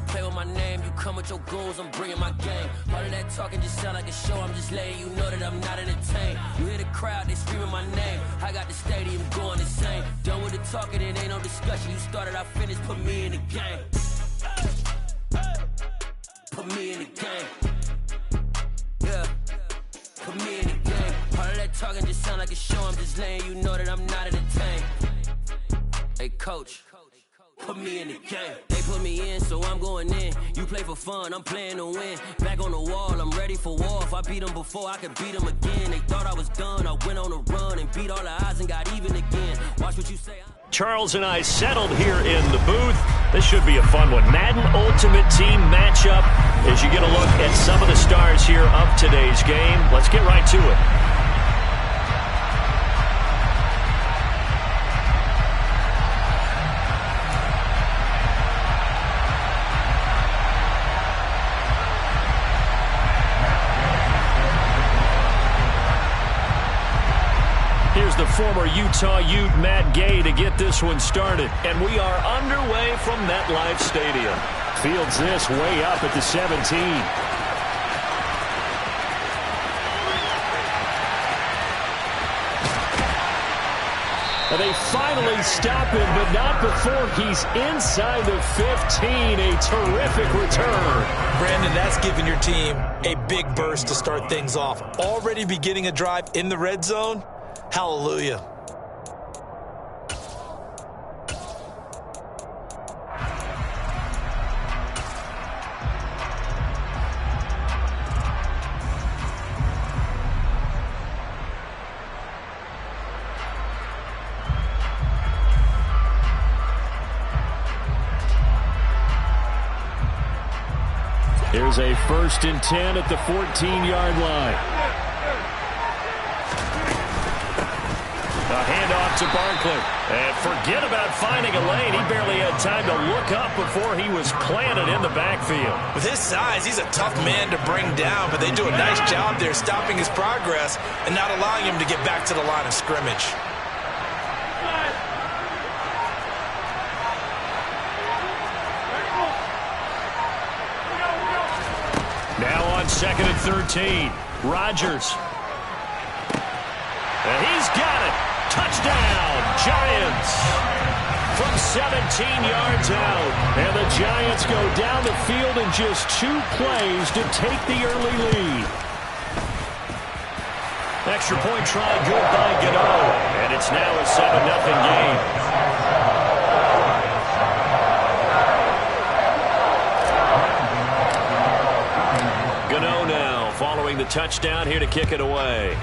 don't play with my name. You come with your goons, I'm bringing my game. All of that talking just sound like a show. I'm just letting you know that I'm not entertained. You hear the crowd, they screaming my name. I got the stadium going insane. Done with the talking, it ain't no discussion. You started, I finished, put me in the game. Put me in the game. Yeah. Put me in the game. All of that talking just sound like a show. I'm just letting you know that I'm not entertained. Hey, coach. Put me in the game. They put me in, so I'm going in. You play for fun, I'm playing to win. Back on the wall, I'm ready for war. If I beat them before, I could beat them again. They thought I was done, I went on a run and beat all the odds and got even again. Watch what you say. Charles and I settled here in the booth. This should be a fun one. Madden Ultimate Team matchup as you get a look at some of the stars here of today's game. Let's get right to it. Here's the former Utah Ute Matt Gay to get this one started. And we are underway from MetLife Stadium. Fields this way up at the 17. And they finally stop him, but not before he's inside the 15. A terrific return. Brandon, that's giving your team a big burst to start things off. Already beginning a drive in the red zone. Hallelujah. Here's a 1st and 10 at the 14-yard line. A handoff to Barkley. And forget about finding a lane. He barely had time to look up before he was planted in the backfield. With his size, he's a tough man to bring down, but they do a nice job there stopping his progress and not allowing him to get back to the line of scrimmage. Now on 2nd and 13, Rodgers. And he's got it. Touchdown, Giants. From 17 yards out. And the Giants go down the field in just 2 plays to take the early lead. Extra point try good by Gano. And it's now a 7-0 game. Gano now following the touchdown here to kick it away.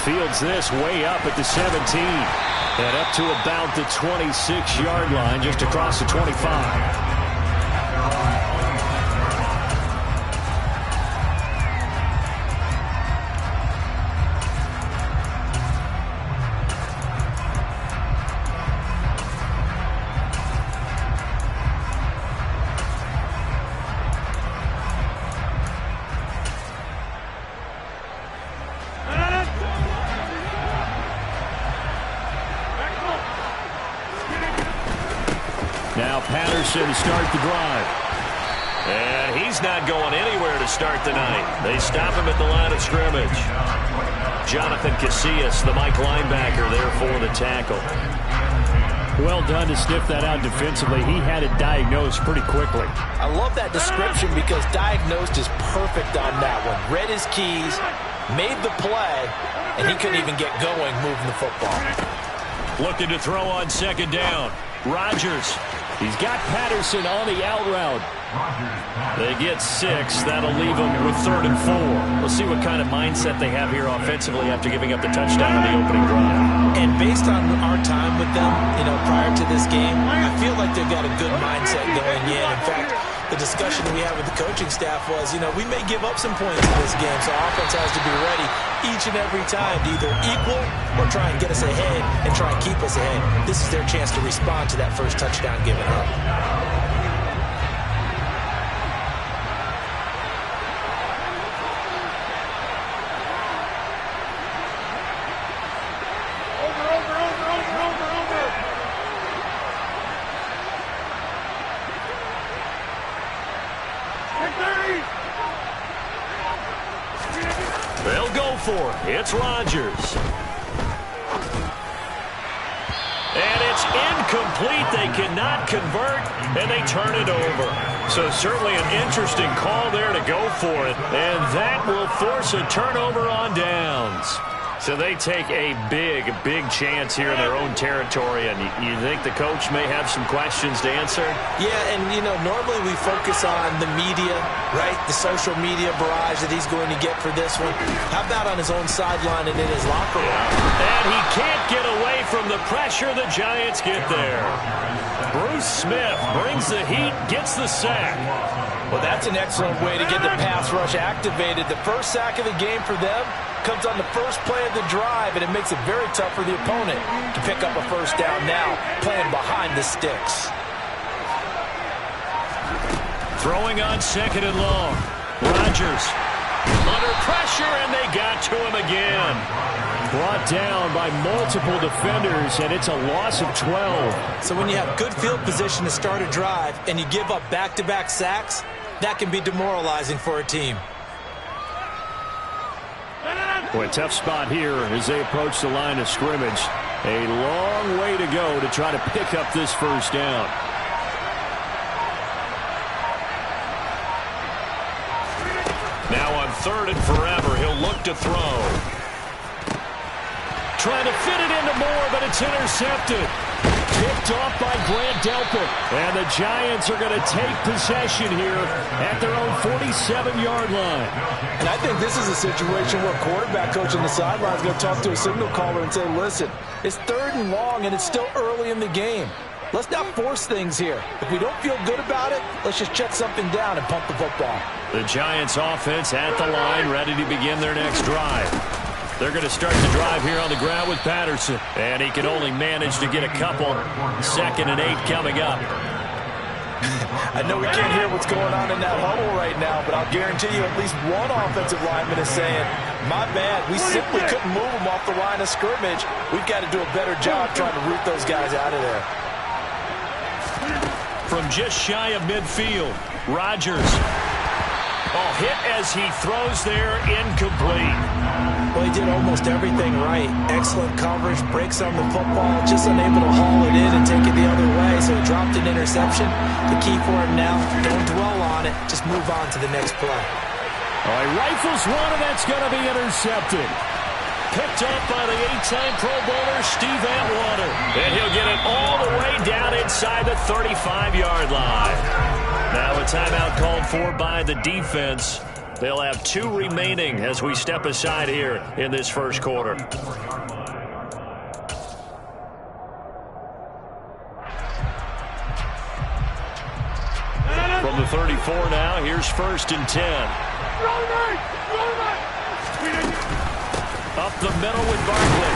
Fields this way up at the 17. And up to about the 26-yard line, just across the 25. Now Patterson to start the drive. And he's not going anywhere to start the night. They stop him at the line of scrimmage. Jonathan Casillas, the Mike linebacker, there for the tackle. Well done to sniff that out defensively. He had it diagnosed pretty quickly. I love that description because diagnosed is perfect on that one. Read his keys, made the play, and he couldn't even get going moving the football. Looking to throw on 2nd down. Rodgers. He's got Patterson on the out route. They get 6. That'll leave them with 3rd and 4. We'll see what kind of mindset they have here offensively after giving up the touchdown in the opening drive. And based on our time with them, prior to this game, I feel like they've got a good mindset going in. In fact, the discussion that we had with the coaching staff was, we may give up some points in this game, so offense has to be ready each and every time to either equal or try and get us ahead and try and keep us ahead. This is their chance to respond to that first touchdown given up. for it. It's Rodgers. And it's incomplete. They cannot convert, and they turn it over. So certainly an interesting call there to go for it. And that will force a turnover on downs. So they take a big, big chance here in their own territory. And you think the coach may have some questions to answer? Yeah, and, you know, normally we focus on the media, right? The social media barrage that he's going to get for this one. How about on his own sideline and in his locker room? And he can't get away from the pressure. The Giants get there. Bruce Smith brings the heat, gets the sack. Well, that's an excellent way to get the pass rush activated. The first sack of the game for them comes on the first play of the drive, and it makes it very tough for the opponent to pick up a first down now, playing behind the sticks. Throwing on second and long. Rodgers under pressure, and they got to him again. Brought down by multiple defenders, and it's a loss of 12. So when you have good field position to start a drive and you give up back-to-back sacks, that can be demoralizing for a team. Boy, tough spot here as they approach the line of scrimmage. A long way to go to try to pick up this first down. Now on third and forever, he'll look to throw. Trying to fit it into Moore, but it's intercepted. Picked off by Grant Delpit. And the Giants are going to take possession here at their own 47-yard line. And I think this is a situation where quarterback coach on the sideline is going to talk to a signal caller and say, listen, it's third and long and it's still early in the game. Let's not force things here. If we don't feel good about it, let's just check something down and pump the football. The Giants offense at the line, ready to begin their next drive. They're going to start the drive here on the ground with Patterson. And he can only manage to get a couple. 2nd and 8 coming up. I know we can't hear what's going on in that huddle right now, but I'll guarantee you at least one offensive lineman is saying, my bad, we simply couldn't move them off the line of scrimmage. We've got to do a better job trying to root those guys out of there. From just shy of midfield, Rodgers. Oh, hit as he throws there, incomplete. Well, he did almost everything right. Excellent coverage, breaks on the football, just unable to haul it in and take it the other way, so he dropped an interception. The key for him now, don't dwell on it, just move on to the next play. All right, rifles one, and that's going to be intercepted. Picked up by the 8-time Pro Bowler, Steve Atwater. And he'll get it all the way down inside the 35-yard line. Now a timeout called for by the defense. They'll have 2 remaining as we step aside here in this first quarter. From the 34 now, here's 1st and 10. Up the middle with Barkley.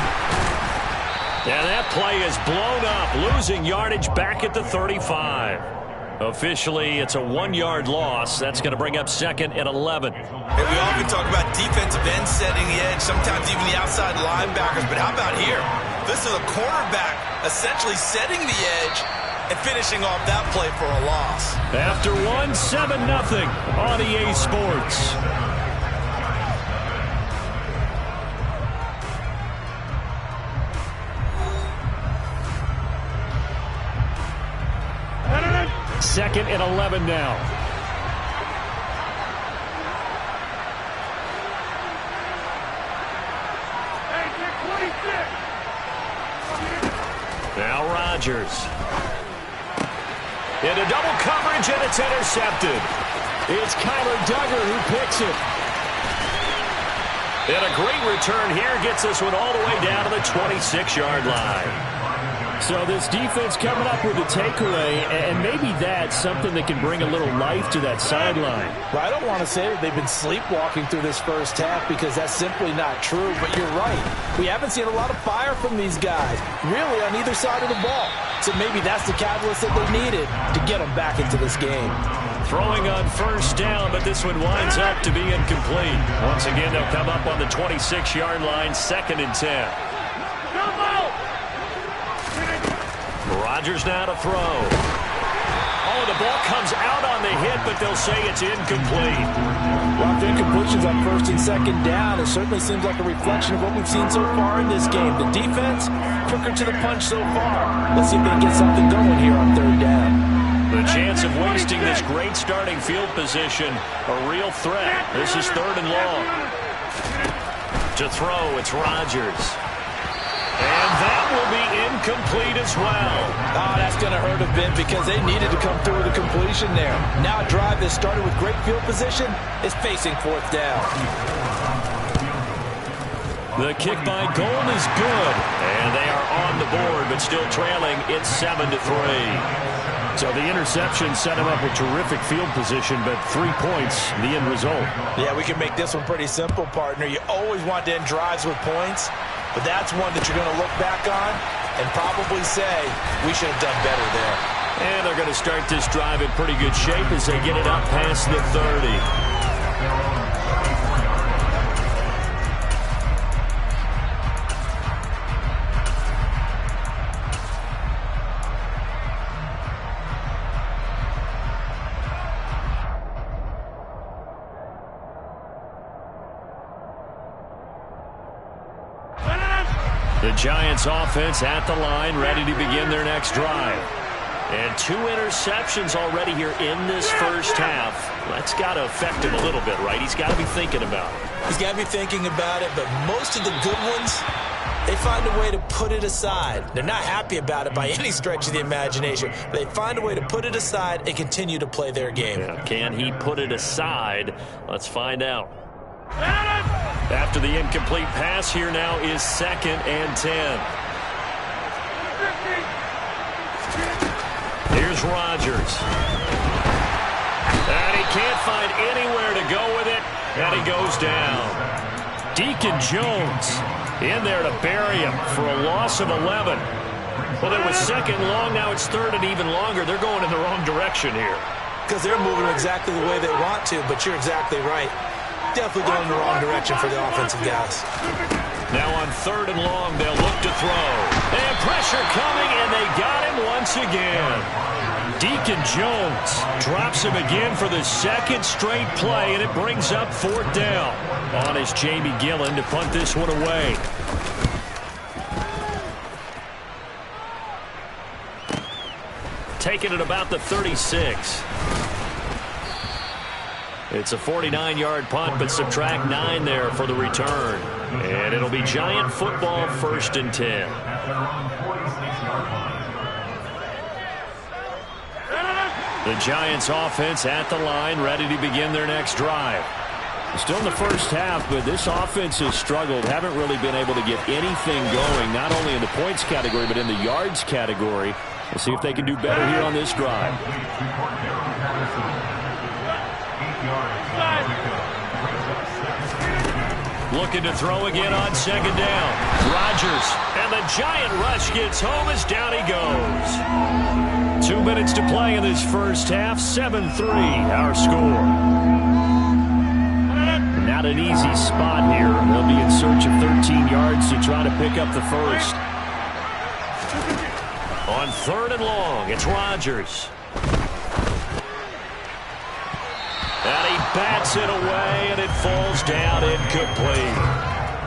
And that play is blown up, losing yardage back at the 35. Officially, it's a 1-yard loss. That's going to bring up 2nd and 11. And we often talk about defensive ends setting the edge, sometimes even the outside linebackers. But how about here? This is a quarterback essentially setting the edge and finishing off that play for a loss. After 7-0 on EA Sports. Second and 11 now. Now Rodgers. Into double coverage, and it's intercepted. It's Kyler Duggar who picks it. And a great return here gets this one all the way down to the 26-yard line. So this defense coming up with a takeaway, and maybe that's something that can bring a little life to that sideline. Well, I don't want to say that they've been sleepwalking through this first half because that's simply not true, but you're right. We haven't seen a lot of fire from these guys, really on either side of the ball. So maybe that's the catalyst that they needed to get them back into this game. Throwing on 1st down, but this one winds up to be incomplete. Once again, they'll come up on the 26-yard line, 2nd and 10. Rodgers now to throw. Oh, the ball comes out on the hit, but they'll say it's incomplete. Lots of incompletions on first and second down. It certainly seems like a reflection of what we've seen so far in this game. The defense, quicker to the punch so far. Let's see if they can get something going here on third down. The chance of wasting this great starting field position, a real threat. This is third and long. To throw, it's Rodgers. And that will be incomplete as well. Oh, that's going to hurt a bit because they needed to come through with a completion there. Now a drive that started with great field position is facing fourth down. The kick by goal is good. And they are on the board, but still trailing. It's 7-3. So the interception set him up with terrific field position, but 3 points, the end result. Yeah, we can make this one pretty simple, partner. You always want to end drives with points, but that's one that you're going to look back on and probably say, we should have done better there. And they're going to start this drive in pretty good shape as they get it up past the 30. The Giants offense at the line, ready to begin their next drive. And 2 interceptions already here in this first half. That's got to affect him a little bit, right? He's got to be thinking about it. He's got to be thinking about it, but most of the good ones, they find a way to put it aside. They're not happy about it by any stretch of the imagination. They find a way to put it aside and continue to play their game. Yeah, can he put it aside? Let's find out. After the incomplete pass, here now is 2nd and 10. Here's Rodgers. And he can't find anywhere to go with it, and he goes down. Deacon Jones in there to bury him for a loss of 11. Well, it was 2nd long, now it's 3rd and even longer. They're going in the wrong direction here. Because they're moving exactly the way they want to, but you're exactly right. Definitely going in the wrong direction for the offensive guys. Now on 3rd and long, they'll look to throw. And pressure coming, and they got him once again. Deacon Jones drops him again for the 2nd straight play, and it brings up 4th down. On is Jamie Gillen to punt this one away. Taking it about the 36. It's a 49-yard punt, but subtract 9 there for the return. And it'll be Giant football, 1st and 10. The Giants offense at the line, ready to begin their next drive. Still in the first half, but this offense has struggled. Haven't really been able to get anything going, not only in the points category, but in the yards category. We'll see if they can do better here on this drive. Looking to throw again on 2nd down. Rodgers, and the Giant rush gets home as down he goes. 2 minutes to play in this first half. 7-3 our score. Not an easy spot here. They'll be in search of 13 yards to try to pick up the first. On 3rd and long, it's Rodgers. And he bats it away, and it falls down incomplete.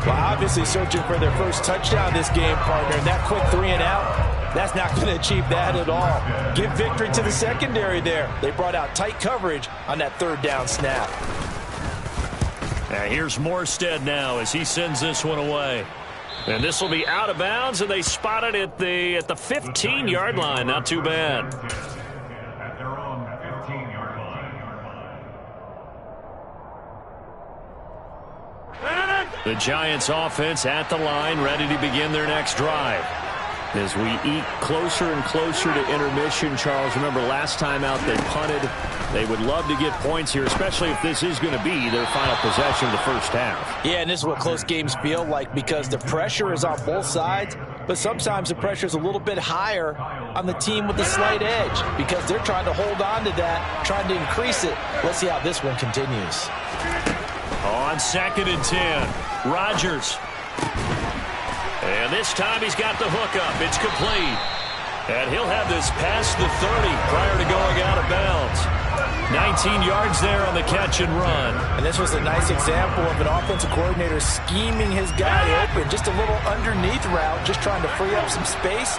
Well, obviously searching for their first touchdown this game, partner. And that quick 3 and out, that's not going to achieve that at all. Give victory to the secondary there. They brought out tight coverage on that 3rd down snap. And here's Morstead now as he sends this one away. And this will be out of bounds, and they spot it at the 15-yard line. Not too bad. The Giants offense at the line, ready to begin their next drive. As we eke closer and closer to intermission, Charles, remember last time out they punted. They would love to get points here, especially if this is going to be their final possession of the first half. Yeah, and this is what close games feel like because the pressure is on both sides, but sometimes the pressure is a little bit higher on the team with the slight edge because they're trying to hold on to that, trying to increase it. Let's see how this one continues. On 2nd and 10, Rodgers. And this time he's got the hook up. It's complete. And he'll have this past the 30 prior to going out of bounds. 19 yards there on the catch and run. And this was a nice example of an offensive coordinator scheming his guy open. Just a little underneath route, just trying to free up some space.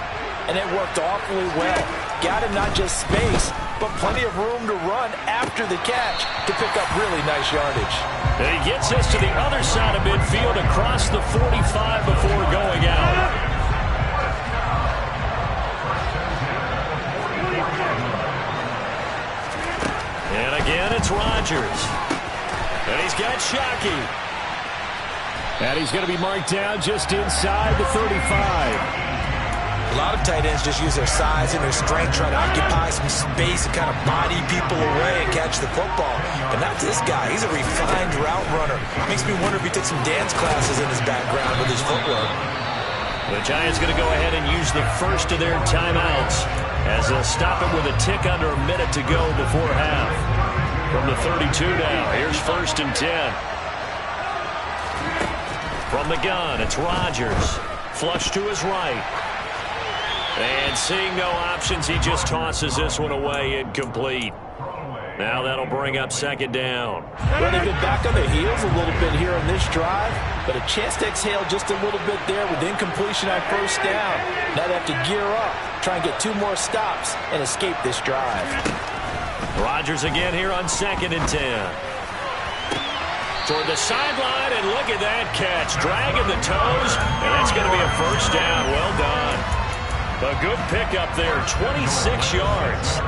And it worked awfully well. Got him not just space, but plenty of room to run after the catch to pick up really nice yardage. And he gets us to the other side of midfield across the 45 before going out. And again, it's Rodgers. And he's got Shockey. And he's going to be marked down just inside the 35. A lot of tight ends just use their size and their strength, trying to occupy some space and kind of body people away and catch the football. But not this guy. He's a refined route runner. Makes me wonder if he took some dance classes in his background with his footwork. The Giants going to go ahead and use the first of their timeouts as they'll stop it with a tick under a minute to go before half. From the 32 now, here's 1st and 10. From the gun, it's Rodgers. Flush to his right. And seeing no options, he just tosses this one away, incomplete. Now that'll bring up 2nd down. Well, they've been back on the heels a little bit here on this drive, but a chance to exhale just a little bit there with incompletion on 1st down. Now they have to gear up, try and get 2 more stops, and escape this drive. Rodgers again here on 2nd and 10. Toward the sideline, and look at that catch. Dragging the toes, and that's going to be a 1st down. Well done. A good pickup there, 26 yards.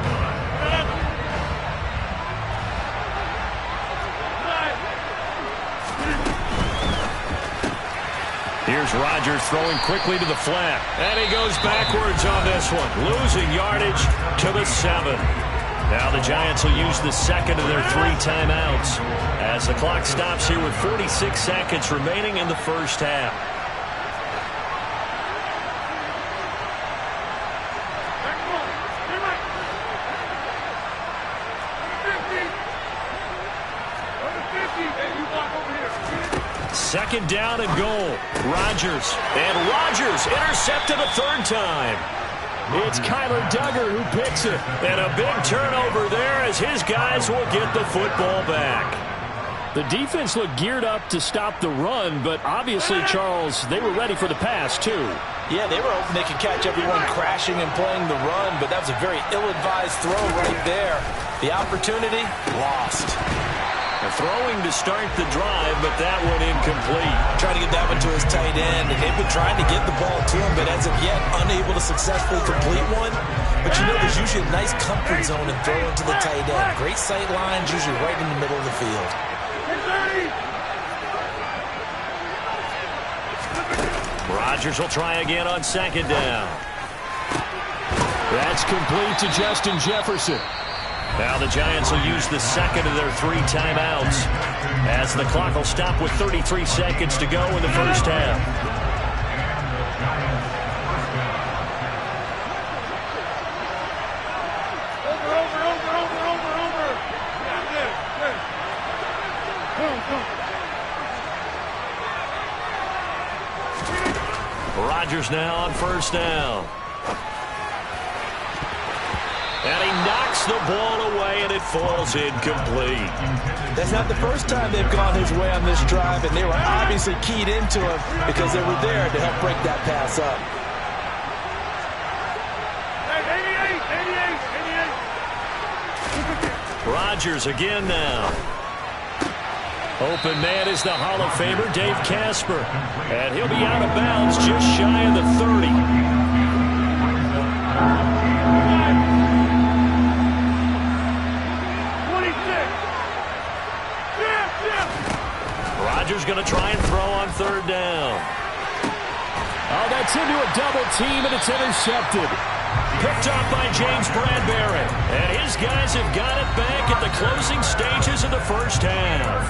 Here's Rodgers throwing quickly to the flat. And he goes backwards on this one, losing yardage to the 7. Now the Giants will use the 2nd of their 3 timeouts as the clock stops here with 46 seconds remaining in the 1st half. Second down and goal. Rodgers. And Rodgers intercepted a 3rd time. It's Kyler Duggar who picks it. And a big turnover there as his guys will get the football back. The defense looked geared up to stop the run, but obviously, Charles, they were ready for the pass, too. Yeah, they were hoping they could catch everyone crashing and playing the run, but that was a very ill-advised throw right there. The opportunity, lost. Throwing to start the drive, but that one incomplete. Trying to get that one to his tight end, and they've been trying to get the ball to him, but as of yet, unable to successfully complete one. But you know, there's usually a nice comfort zone in throwing to the tight end. Great sight lines, usually right in the middle of the field. Rodgers will try again on 2nd down. That's complete to Justin Jefferson. Now the Giants will use the 2nd of their 3 timeouts as the clock will stop with 33 seconds to go in the 1st half. Rodgers now on 1st down. And he knocks the ball away, and it falls incomplete. That's not the first time they've gone his way on this drive, and they were obviously keyed into him because they were there to help break that pass up. Rodgers again now. Open man is the Hall of Famer, Dave Casper. And he'll be out of bounds just shy of the 30. Rodgers going to try and throw on 3rd down. Oh, that's into a double team, and it's intercepted. Picked off by James Bradbury. And his guys have got it back at the closing stages of the 1st half.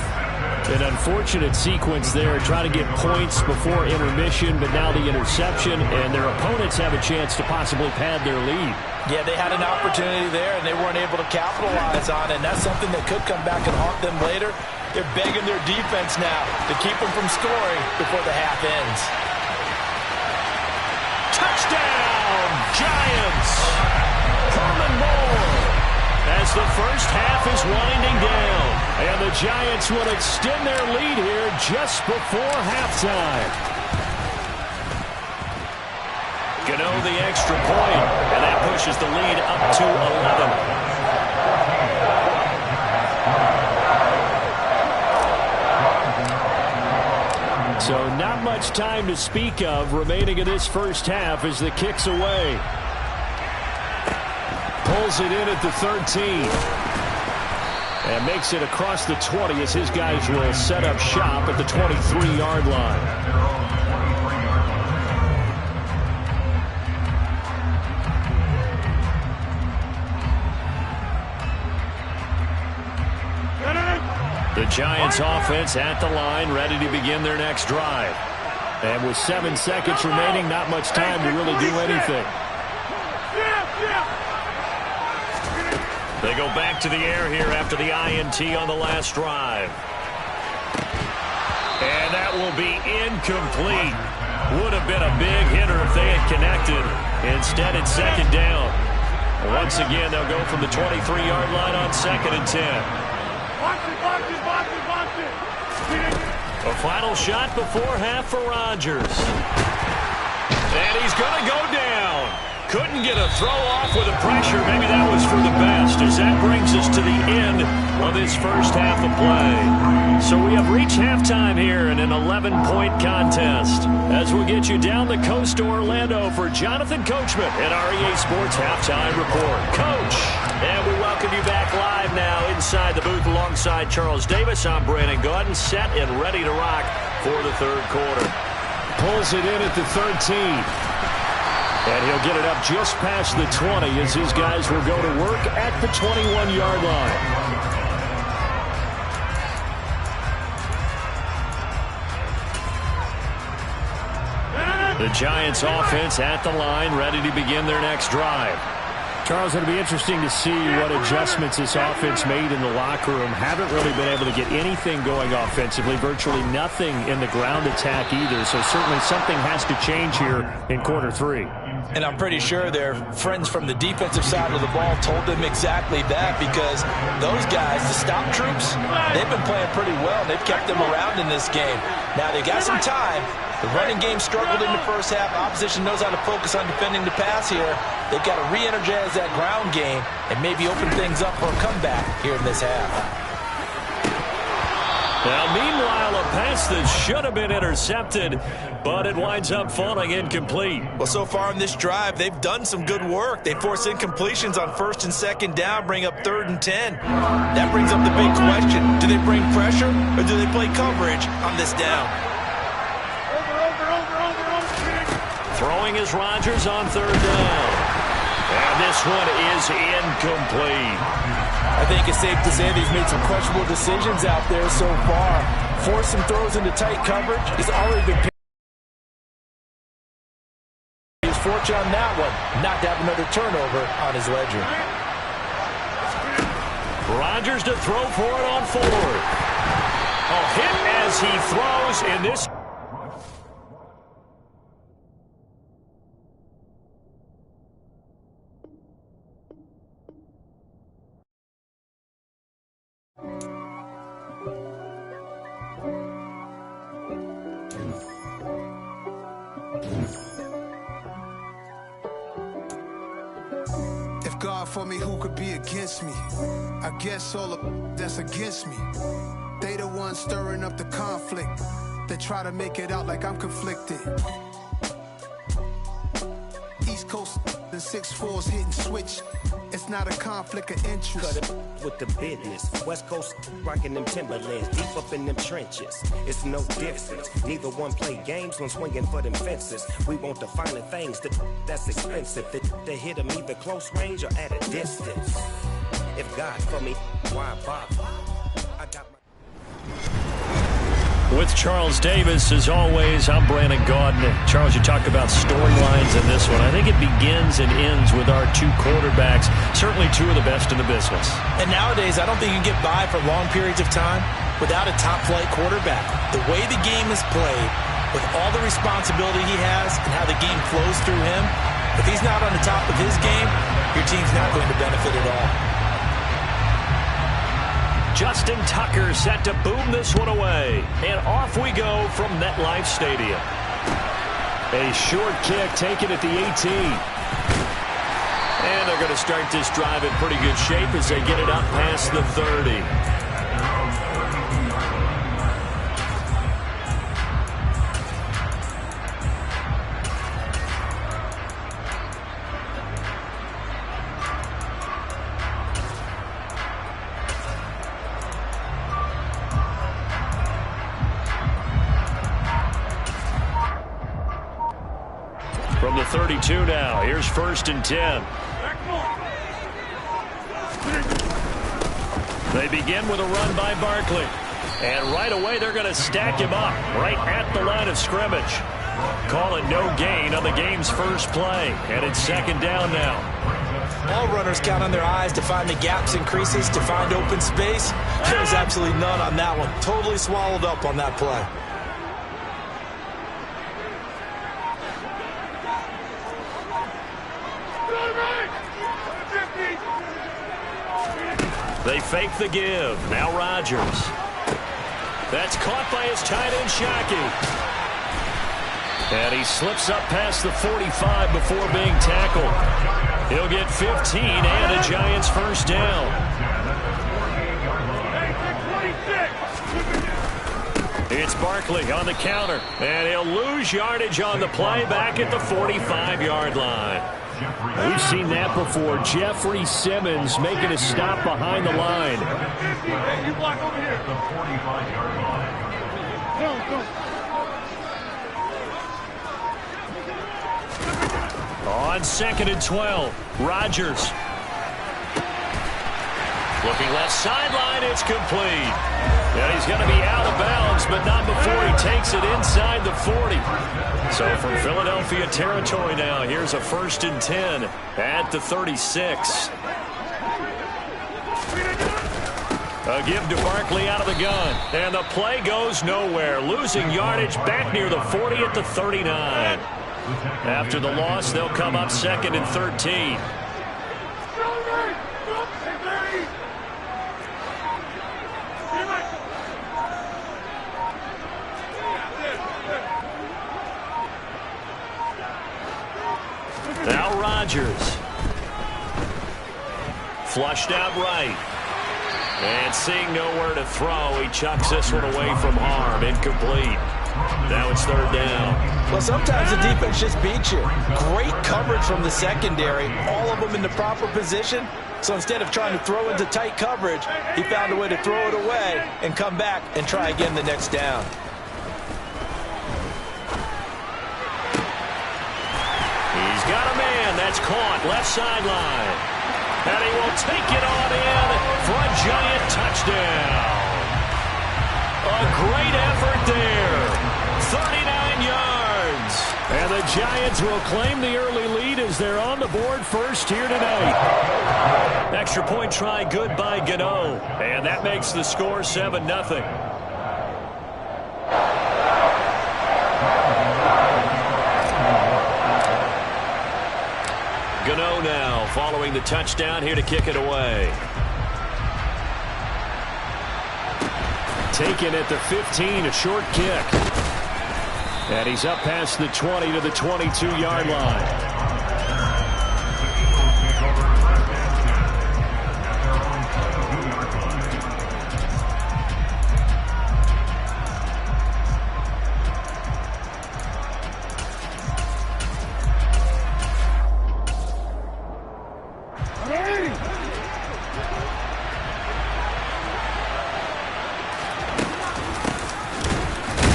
An unfortunate sequence there, trying to get points before intermission, but now the interception, and their opponents have a chance to possibly pad their lead. Yeah, they had an opportunity there, and they weren't able to capitalize on it, and that's something that could come back and haunt them later. They're begging their defense now to keep them from scoring before the half ends. Touchdown, Giants! as the first half is winding down. And the Giants will extend their lead here just before halftime. Gano the extra point, and that pushes the lead up to 11. So not much time to speak of remaining in this first half as the kick's away. Pulls it in at the 13. And makes it across the 20 as his guys will set up shop at the 23-yard line. The Giants offense at the line, ready to begin their next drive. And with 7 seconds remaining, not much time to really do anything. They go back to the air here after the INT on the last drive. And that will be incomplete. Would have been a big hitter if they had connected. Instead, it's second down. Once again, they'll go from the 23-yard line on 2nd and 10. A final shot before half for Rodgers. And he's going to go down. Couldn't get a throw off with the pressure. Maybe that was for the best, as that brings us to the end of this first half of play. So we have reached halftime here in an 11-point contest. As we'll get you down the coast to Orlando for Jonathan Coachman at our EA Sports Halftime Report. Coach, and we welcome you back live now inside the booth alongside Charles Davis. I'm Brandon Gaudin, set and ready to rock for the third quarter. Pulls it in at the 13. And he'll get it up just past the 20 as his guys will go to work at the 21-yard line. The Giants offense at the line, ready to begin their next drive. Charles, it'll be interesting to see what adjustments this offense made in the locker room. Haven't really been able to get anything going offensively, virtually nothing in the ground attack either. So certainly something has to change here in quarter 3. And I'm pretty sure their friends from the defensive side of the ball told them exactly that, because those guys, the stop troops, they've been playing pretty well. They've kept them around in this game. Now they got some time. The running game struggled in the first half. Opposition knows how to focus on defending the pass here. They've got to re-energize that ground game and maybe open things up for a comeback here in this half. Now, meanwhile, a pass that should have been intercepted, but it winds up falling incomplete. Well, so far on this drive, they've done some good work. They force incompletions on 1st and 2nd down, bring up 3rd and 10. That brings up the big question. Do they bring pressure or do they play coverage on this down? Throwing is Rodgers on 3rd down. And this one is incomplete. I think it's safe to say that he's made some questionable decisions out there so far. Forced some throws into tight coverage. He's already been his fortune on that one. Not to have another turnover on his ledger. Rodgers to throw for it on 4th. A hit as he throws in this. God for me, who could be against me? I guess all of that's against me. They the ones stirring up the conflict. They try to make it out like I'm conflicted. East Coast and 6'4's hitting switch. It's not a conflict of interest. Cut it with the business. West Coast rocking them Timberlands, deep up in them trenches. It's no difference. Neither one play games when swinging for them fences. We want the finer things that's expensive. They hit them either close range or at a distance. If God for me, why bother? I got my... With Charles Davis, as always, I'm Brandon Gaudin. Charles, you talked about storylines in this one. I think it begins and ends with our two quarterbacks, certainly two of the best in the business. And nowadays, I don't think you can get by for long periods of time without a top-flight quarterback. The way the game is played, with all the responsibility he has and how the game flows through him, if he's not on the top of his game, your team's not going to benefit at all. Justin Tucker set to boom this one away. And off we go from MetLife Stadium. A short kick taken at the 18. And they're going to start this drive in pretty good shape as they get it up past the 30. From the 32 now, here's 1st and 10. They begin with a run by Barkley. And right away, they're going to stack him up right at the line of scrimmage. Call it no gain on the game's first play. And it's 2nd down now. All runners count on their eyes to find the gaps and creases, to find open space. There's absolutely none on that one. Totally swallowed up on that play. They fake the give. Now Rodgers. That's caught by his tight end, Shockey. And he slips up past the 45 before being tackled. He'll get 15 and a Giants first down. It's Barkley on the counter. And he'll lose yardage on the play back at the 45-yard line. We've seen that before. Jeffrey Simmons making a stop behind the line. Hey, you block over here. The 45-yard line. On 2nd and 12, Rodgers. Looking left sideline, it's complete. And he's going to be out of bounds, but not before he takes it inside the 40. So from Philadelphia territory now, here's a 1st and 10 at the 36. A give to Barkley out of the gun. And the play goes nowhere. Losing yardage back near the 40 at the 39. After the loss, they'll come up 2nd and 13. Now Rodgers. Flushed out right. And seeing nowhere to throw, he chucks this one away from harm. Incomplete. Now it's 3rd down. Well, sometimes the defense just beats you. Great coverage from the secondary. All of them in the proper position. So instead of trying to throw into tight coverage, he found a way to throw it away and come back and try again the next down. He's got a man. That's caught. Left sideline. And he will take it on in for a Giant touchdown. A great effort there. 39 yards. And the Giants will claim the early lead as they're on the board first here tonight. Extra point try good by Gano. And that makes the score 7-0. Gano now following the touchdown here to kick it away. Taken at the 15, a short kick. And he's up past the 20 to the 22-yard line.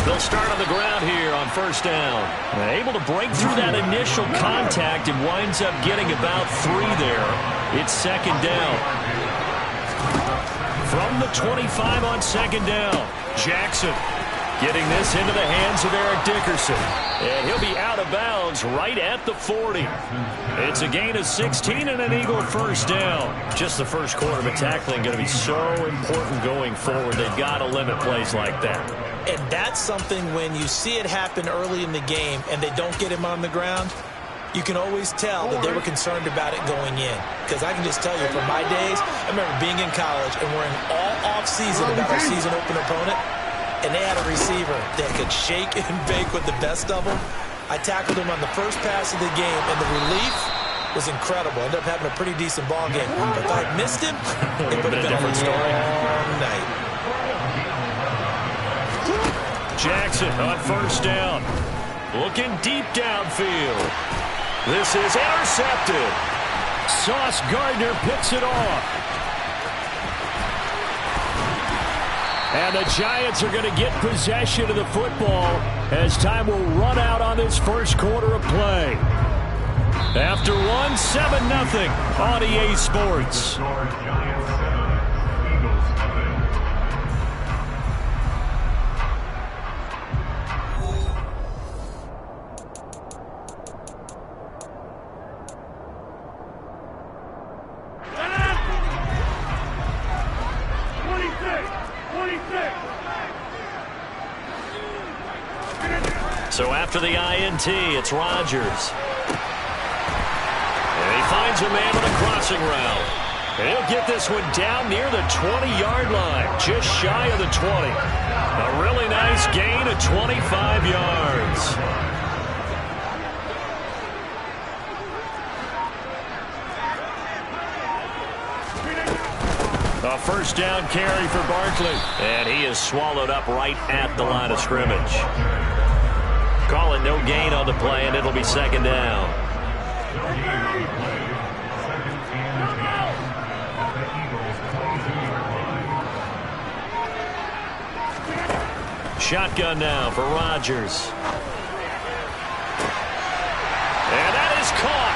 They'll start on the ground here on 1st down. Able to break through that initial contact and winds up getting about 3 there. It's 2nd down. From the 25 on 2nd down, Jackson getting this into the hands of Eric Dickerson. And he'll be out of bounds right at the 40. It's a gain of 16 and an Eagle first down. Just the first quarter, but tackling going to be so important going forward. They've got to limit plays like that. And that's something when you see it happen early in the game and they don't get him on the ground, you can always tell that they were concerned about it going in. Because I can just tell you, from my days, I remember being in college and worrying all off-season about our season open opponent, and they had a receiver that could shake and bake with the best of them. I tackled him on the first pass of the game, and the relief was incredible. Ended up having a pretty decent ball game. If I'd missed him, it would have been a different story. Night. Jackson on first down. Looking deep downfield. This is intercepted. Sauce Gardner picks it off. And the Giants are going to get possession of the football as time will run out on this first quarter of play. After 7-0 on EA Sports. So after the INT, it's Rodgers. And he finds a man on a crossing route. And he'll get this one down near the 20-yard line, just shy of the 20. A really nice gain of 25 yards. A first down carry for Barkley. And he is swallowed up right at the line of scrimmage. Call it no gain on the play, and it'll be second down. Shotgun now for Rodgers. And that is caught.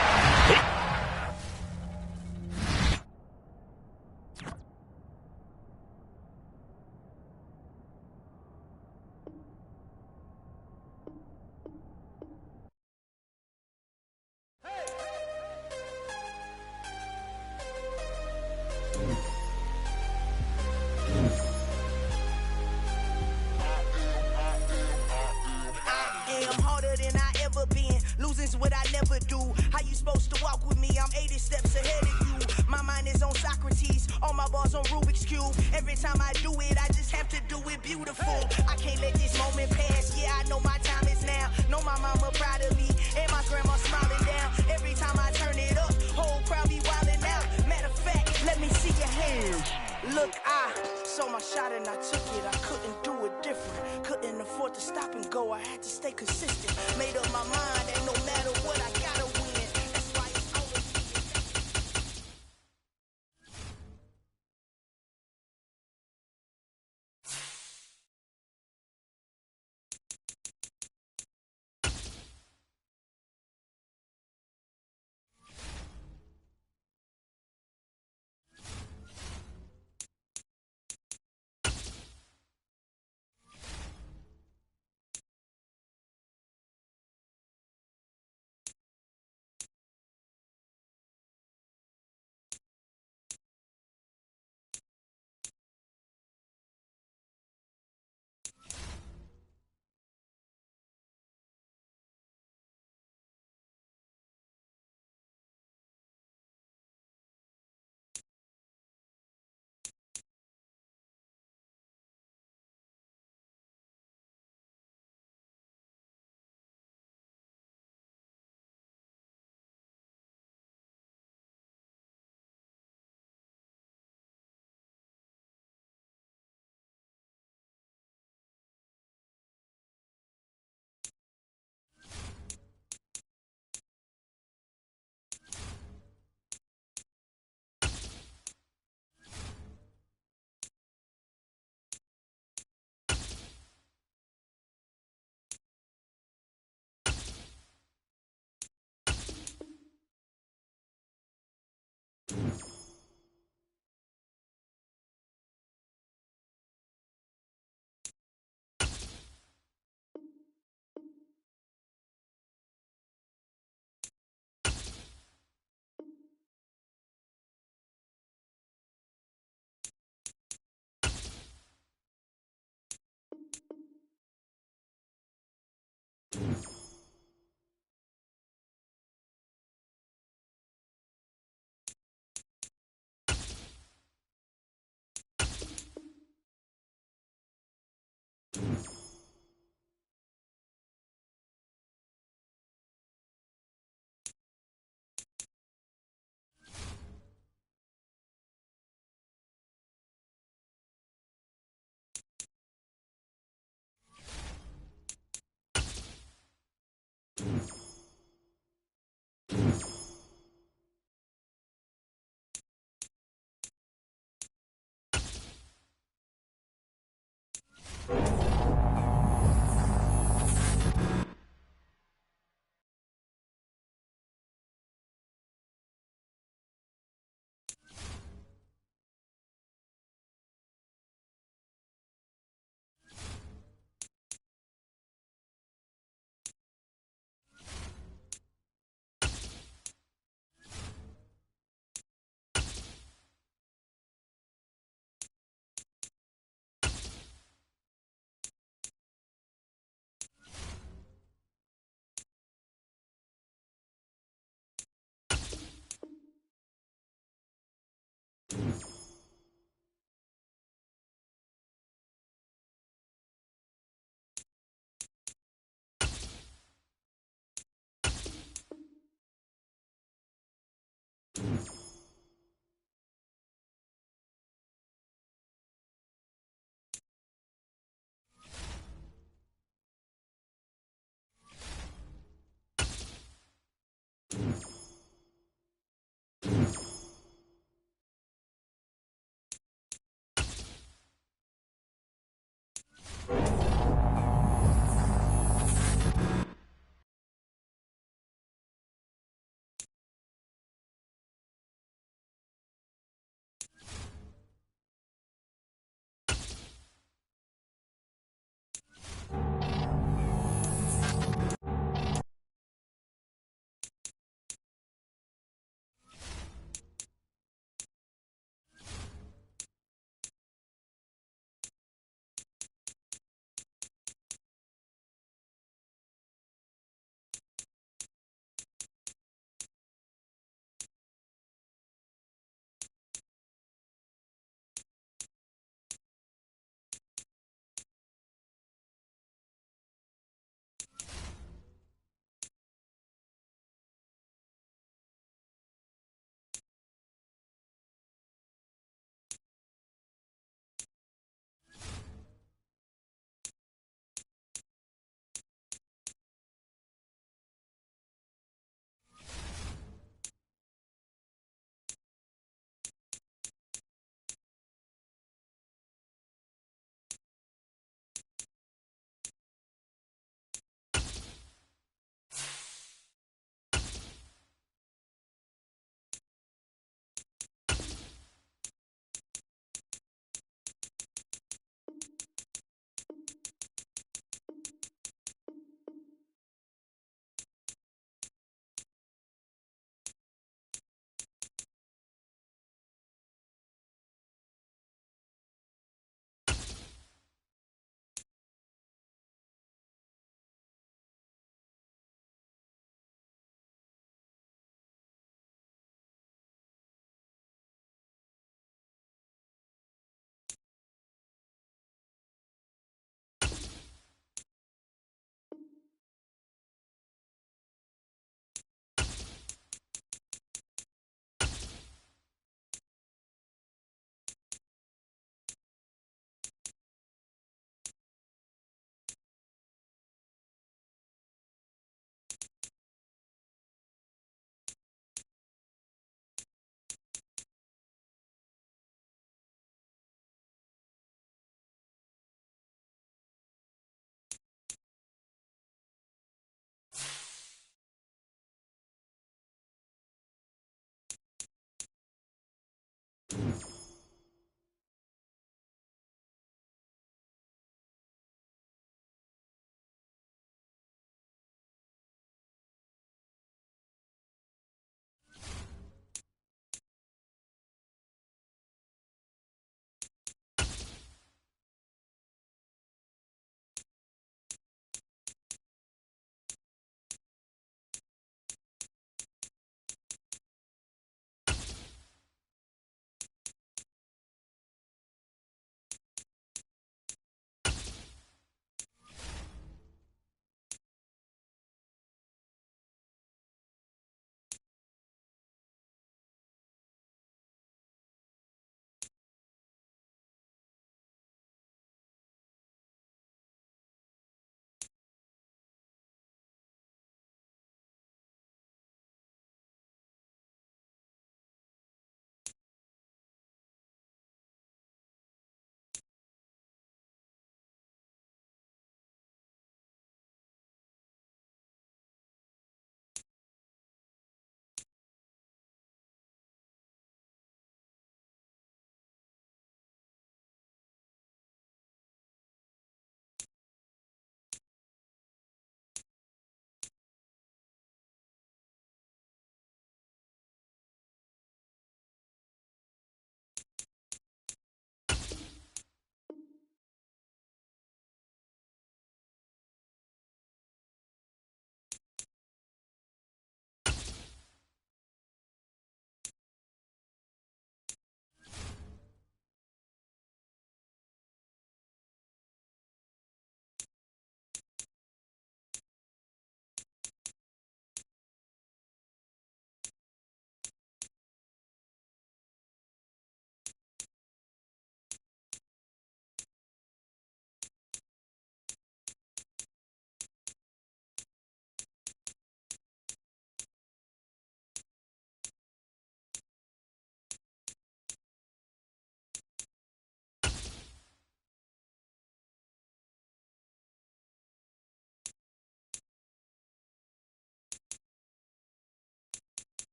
What I never do. How you supposed to walk with me? I'm 80 steps ahead of you. My mind is on Socrates, all my bars on Rubik's Cube. Every time I do it, I just have to do it beautiful. I can't let this moment pass. Yeah, I know my time is now. Know my mama proud of me, and my grandma smiling down. Every time I turn it up, whole crowd be wilding out. Matter of fact, let me see your hands. Look, I saw my shot and I took it. I couldn't do it different. Couldn't afford to stop and go. I had to stay consistent. Made up my mind that no matter what, I gotta win. That's why it's always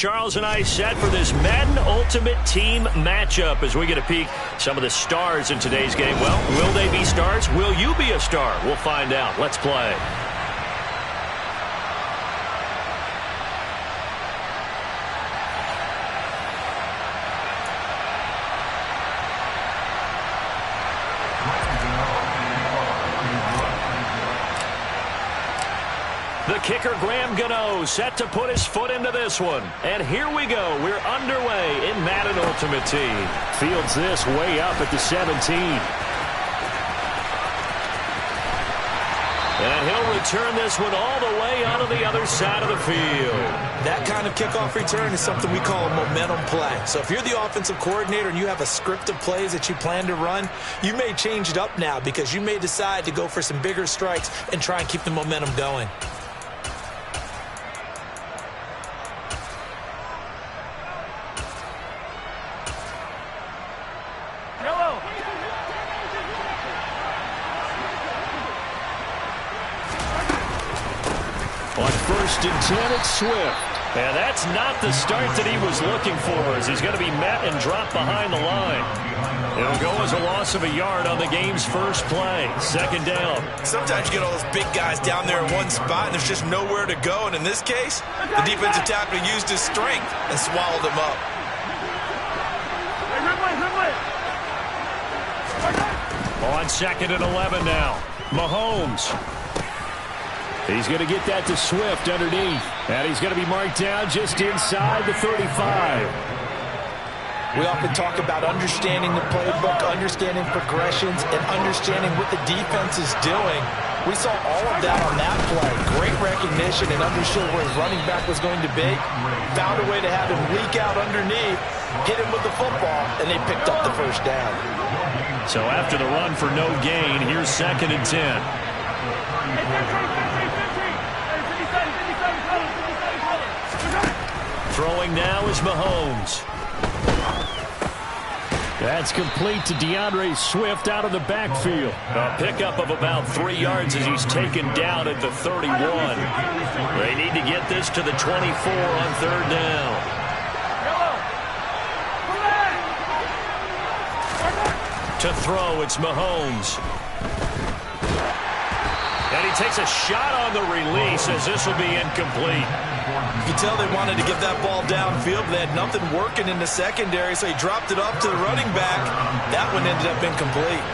Charles and I set for this Madden Ultimate Team matchup as we get a peek some of the stars in today's game. Well, will they be stars? Will you be a star? We'll find out. Let's play. The kicker, Graham Gano, set to put his foot into this one. And here we go. We're underway in Madden Ultimate Team. Fields this way up at the 17. And he'll return this one all the way onto the other side of the field. That kind of kickoff return is something we call a momentum play. So if you're the offensive coordinator and you have a script of plays that you plan to run, you may change it up now because you may decide to go for some bigger strikes and try and keep the momentum going. On 1st and 10, it's Swift. And that's not the start that he was looking for, as he's going to be met and dropped behind the line. It'll go as a loss of a yard on the game's first play. 2nd down. Sometimes you get all those big guys down there in one spot, and there's just nowhere to go. And in this case, the defensive tackle used his strength and swallowed him up. On 2nd and 11 now. Mahomes. He's going to get that to Swift underneath. And he's going to be marked down just inside the 35. We often talk about understanding the playbook, understanding progressions, and understanding what the defense is doing. We saw all of that on that play. Great recognition and understood where his running back was going to be. Found a way to have him leak out underneath, hit him with the football, and they picked up the first down. So after the run for no gain, here's 2nd and 10. Throwing now is Mahomes. That's complete to DeAndre Swift out of the backfield. A pickup of about 3 yards as he's taken down at the 31. They need to get this to the 24 on 3rd down. To throw, it's Mahomes. And he takes a shot on the release as this will be incomplete. You can tell they wanted to get that ball downfield, but they had nothing working in the secondary, so he dropped it off to the running back. That one ended up incomplete.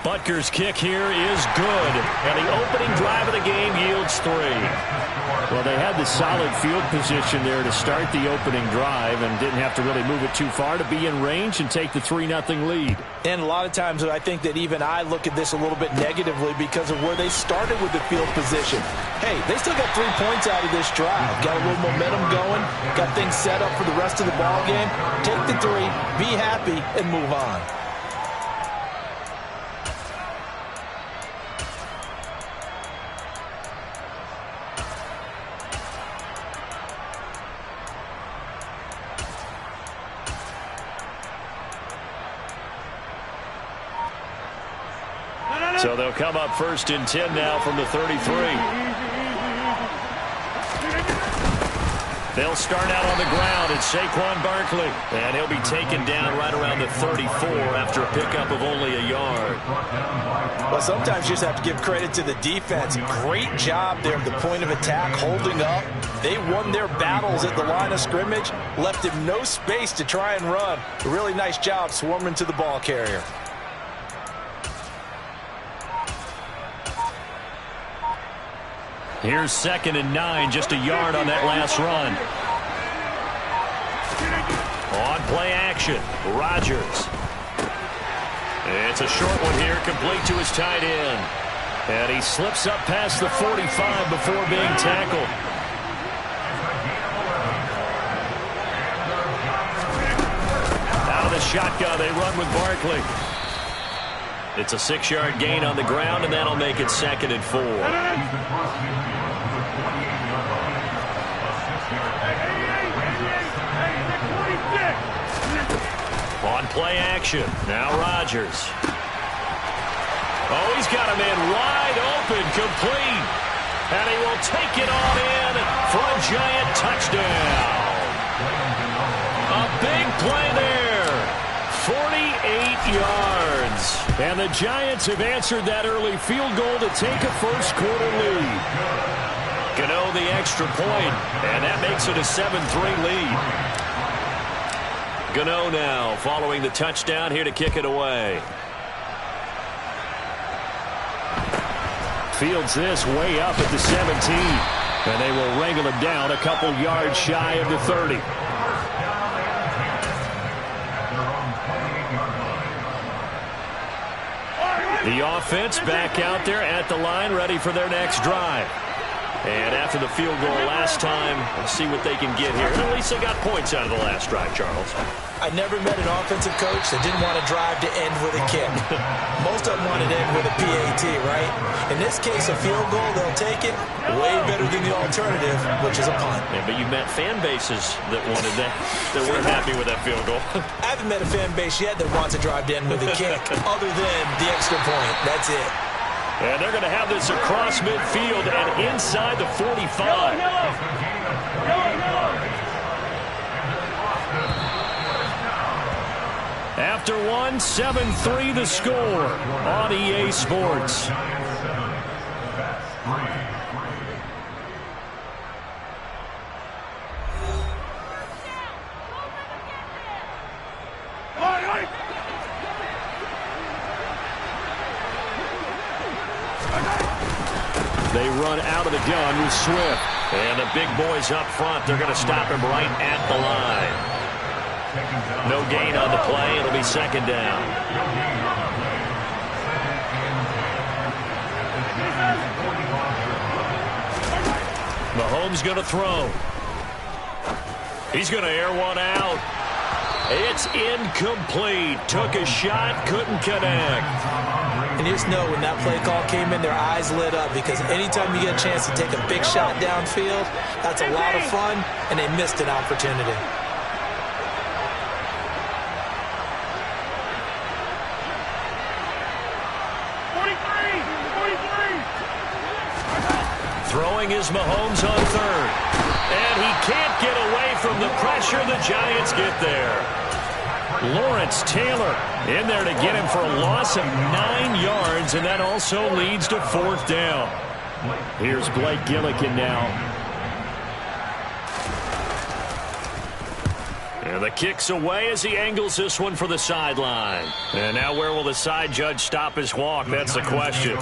Butker's kick here is good, and the opening drive of the game yields 3. Well, they had the solid field position there to start the opening drive and didn't have to really move it too far to be in range and take the 3-0 lead. And a lot of times I think that even I look at this a little bit negatively because of where they started with the field position. Hey, they still got 3 points out of this drive. Got a little momentum going, got things set up for the rest of the ball game. Take the 3, be happy, and move on. So they'll come up 1st and 10 now from the 33. They'll start out on the ground. It's Saquon Barkley. And he'll be taken down right around the 34 after a pickup of only a yard. Well, sometimes you just have to give credit to the defense. Great job there at the point of attack, holding up. They won their battles at the line of scrimmage, left him no space to try and run. A really nice job swarming to the ball carrier. Here's 2nd and 9, just a yard on that last run. On play action, Rodgers. It's a short one here, complete to his tight end. And he slips up past the 45 before being tackled. Out of the shotgun, they run with Barkley. It's a 6-yard gain on the ground, and that'll make it 2nd and 4. On play action, now Rodgers. Oh, he's got a man wide open, complete. And he will take it on in for a Giant touchdown. A big play there. 48 yards. And the Giants have answered that early field goal to take a first quarter lead. Gano the extra point, and that makes it a 7-3 lead. Gano now following the touchdown here to kick it away. Fields this way up at the 17. And they will wrangle him down a couple yards shy of the 30. The offense back out there at the line, ready for their next drive. And after the field goal last time, we'll see what they can get here. And at least they got points out of the last drive, Charles. I never met an offensive coach that didn't want to drive to end with a kick. Most of them wanted to end with a PAT, right? In this case, a field goal, they'll take it. Way better than the alternative, which is a punt. Yeah, but you met fan bases that wanted that, that weren't happy with that field goal. I haven't met a fan base yet that wants to drive to end with a kick, other than the extra point. That's it. And they're going to have this across midfield and inside the 45. After one, 7-3 the score on EA Sports. They run out of the gun with Swift. And the big boys up front, they're going to stop him right at the line. No gain on the play. It'll be second down. Mahomes going to throw. He's going to air one out. It's incomplete. Took a shot, couldn't connect. And you just know when that play call came in, their eyes lit up, because anytime you get a chance to take a big shot downfield, that's a lot of fun, and they missed an opportunity. Throwing is Mahomes on third. And he can't get away from the pressure. The Giants get there. Lawrence Taylor in there to get him for a loss of 9 yards, and that also leads to fourth down. Here's Blake Gillikin now. And the kick's away as he angles this one for the sideline. And now where will the side judge stop his walk? That's the question.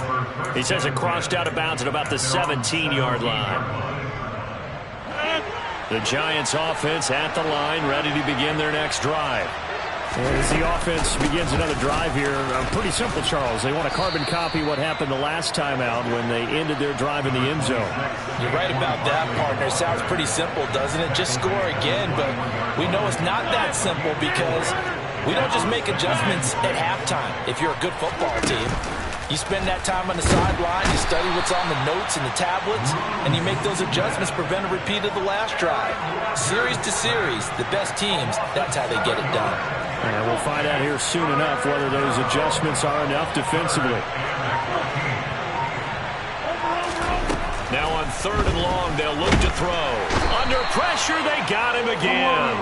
He says it crossed out of bounds at about the 17-yard line. The Giants offense at the line, ready to begin their next drive. As the offense begins another drive here, pretty simple, Charles. They want to carbon copy what happened the last time out when they ended their drive in the end zone. You're right about that, partner. Sounds pretty simple, doesn't it? Just score again, but we know it's not that simple because we don't just make adjustments at halftime if you're a good football team. You spend that time on the sideline, you study what's on the notes and the tablets, and you make those adjustments to prevent a repeat of the last drive. Series to series, the best teams, that's how they get it done. And we'll find out here soon enough whether those adjustments are enough defensively. Now on third and long, they'll look to throw. Under pressure, they got him again.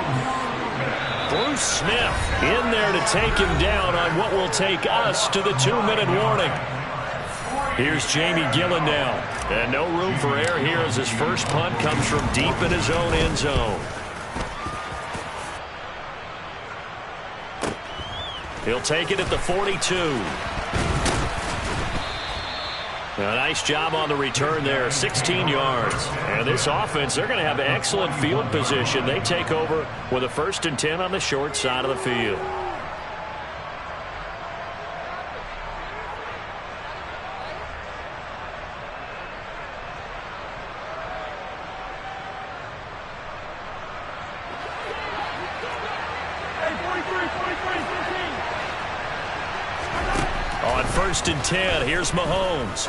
Bruce Smith in there to take him down on what will take us to the 2-minute warning. Here's Jamie Gillen now. And no room for error here as his first punt comes from deep in his own end zone. He'll take it at the 42. A nice job on the return there, 16 yards. And this offense, they're going to have excellent field position. They take over with a 1st and 10 on the short side of the field. On 1st and 10, here's Mahomes.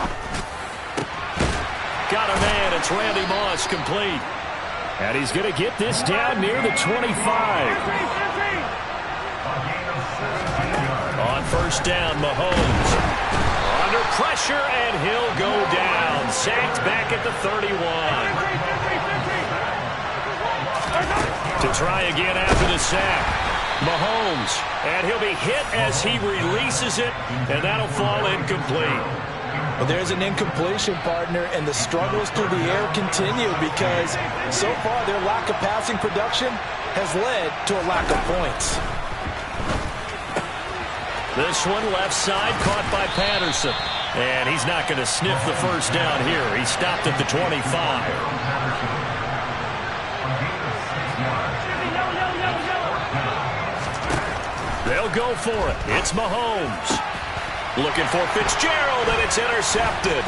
Got a man, it's Randy Moss, complete. And he's going to get this down near the 25. On 1st down, Mahomes. Under pressure, and he'll go down. sacked back at the 31. To try again after the sack, Mahomes, and he'll be hit as he releases it, and that'll fall incomplete. Well, there's an incompletion, partner, and the struggles through the air continue because so far their lack of passing production has led to a lack of points. This one left side caught by Patterson, and he's not going to sniff the first down here. He stopped at the 25. They'll go for it. It's Mahomes. Looking for Fitzgerald, and it's intercepted.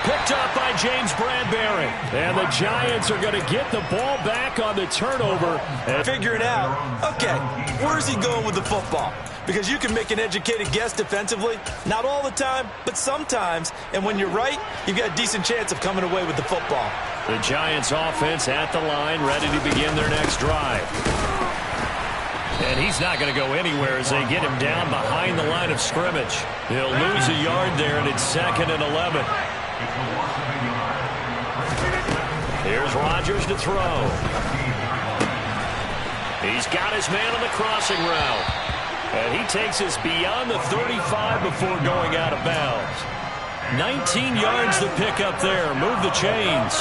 Picked up by James Bradbury. And the Giants are going to get the ball back on the turnover. And figuring out, okay, where's he going with the football? Because you can make an educated guess defensively. Not all the time, but sometimes. And when you're right, you've got a decent chance of coming away with the football. The Giants offense at the line, ready to begin their next drive. And he's not going to go anywhere as they get him down behind the line of scrimmage. He'll lose a yard there, and it's 2nd and 11. Here's Rodgers to throw. He's got his man on the crossing route. And he takes us beyond the 35 before going out of bounds. 19 yards to pick up there. Move the chains.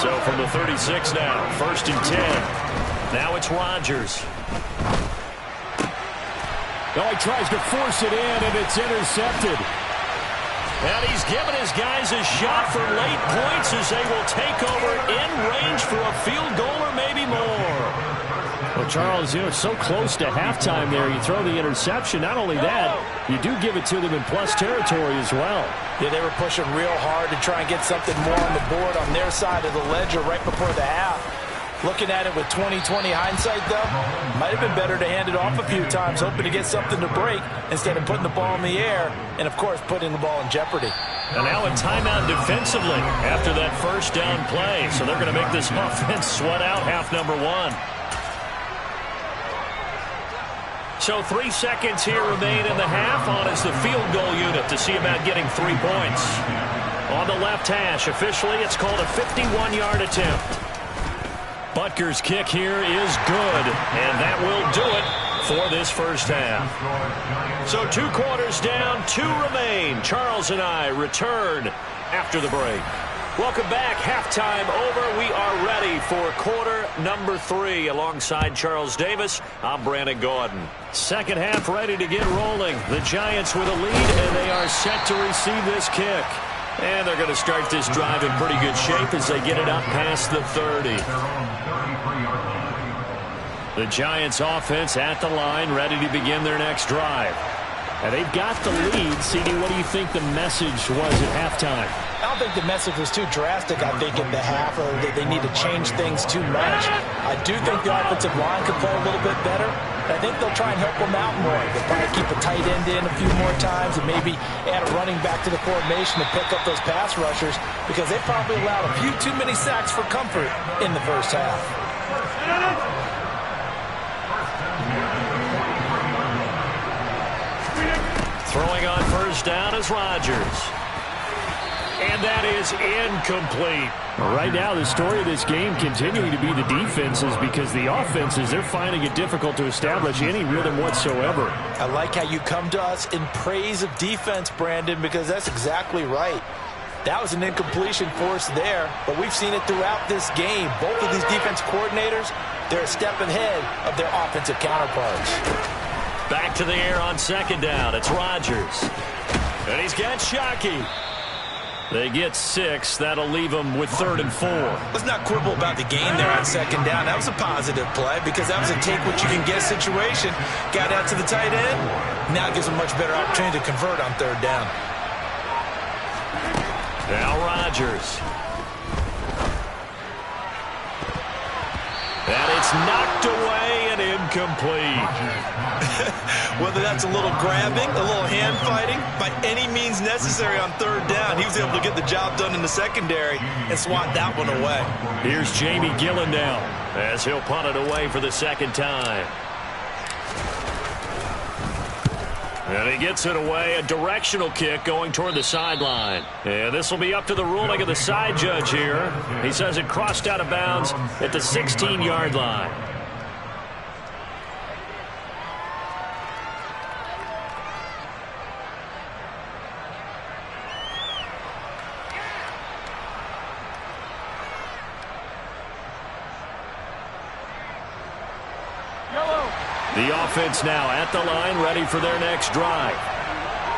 So from the 36 now, 1st and 10. Now it's Rodgers. Oh, he tries to force it in, and it's intercepted. And he's given his guys a shot for late points as they will take over in range for a field goal or maybe more. Well, Charles, you know, it's so close to halftime there. You throw the interception. Not only that, you do give it to them in plus territory as well. Yeah, they were pushing real hard to try and get something more on the board on their side of the ledger right before the half. Looking at it with 20/20 hindsight, though, might have been better to hand it off a few times, hoping to get something to break instead of putting the ball in the air and, of course, putting the ball in jeopardy. And now a timeout defensively after that first down play. So they're going to make this offense sweat out half number 1. So 3 seconds here remain in the half. On is the field goal unit to see about getting 3 points. On the left hash, officially, it's called a 51-yard attempt. Butker's kick here is good, and that will do it for this first half. So 2 quarters down, 2 remain. Charles and I return after the break. Welcome back. Halftime over. We are ready for quarter number 3. Alongside Charles Davis, I'm Brandon Gordon. Second half ready to get rolling. The Giants with a lead, and they are set to receive this kick. And they're going to start this drive in pretty good shape as they get it up past the 30. The Giants offense at the line, ready to begin their next drive. And they've got the lead. CD, what do you think the message was at halftime? I don't think the message was too drastic, I think, at the half, or they need to change things too much. I do think the offensive line could play a little bit better. I think they'll try and help them out more. They'll probably keep a tight end in a few more times and maybe add a running back to the formation to pick up those pass rushers because they probably allowed a few too many sacks for comfort in the first half. Throwing on first down is Rodgers. And that is incomplete. Right now, the story of this game continuing to be the defenses because the offenses, they're finding it difficult to establish any rhythm whatsoever. I like how you come to us in praise of defense, Brandon, because that's exactly right. That was an incompletion force there, but we've seen it throughout this game. Both of these defense coordinators, they're a step ahead of their offensive counterparts. Back to the air on second down. It's Rodgers. And he's got Shockey. They get 6. That'll leave them with 3rd and 4. Let's not quibble about the gain there on second down. That was a positive play because that was a take-what-you-can-get situation. Got out to the tight end. Now it gives them a much better opportunity to convert on 3rd down. Now Rodgers. And it's knocked away and incomplete. Whether that's a little grabbing, a little hand fighting, by any means necessary on 3rd down, he was able to get the job done in the secondary and swat that one away. Here's Jamie Gillen now as he'll punt it away for the 2nd time. And he gets it away, a directional kick going toward the sideline. And this will be up to the ruling of the side judge here. He says it crossed out of bounds at the 16-yard line. The offense now at the line, ready for their next drive.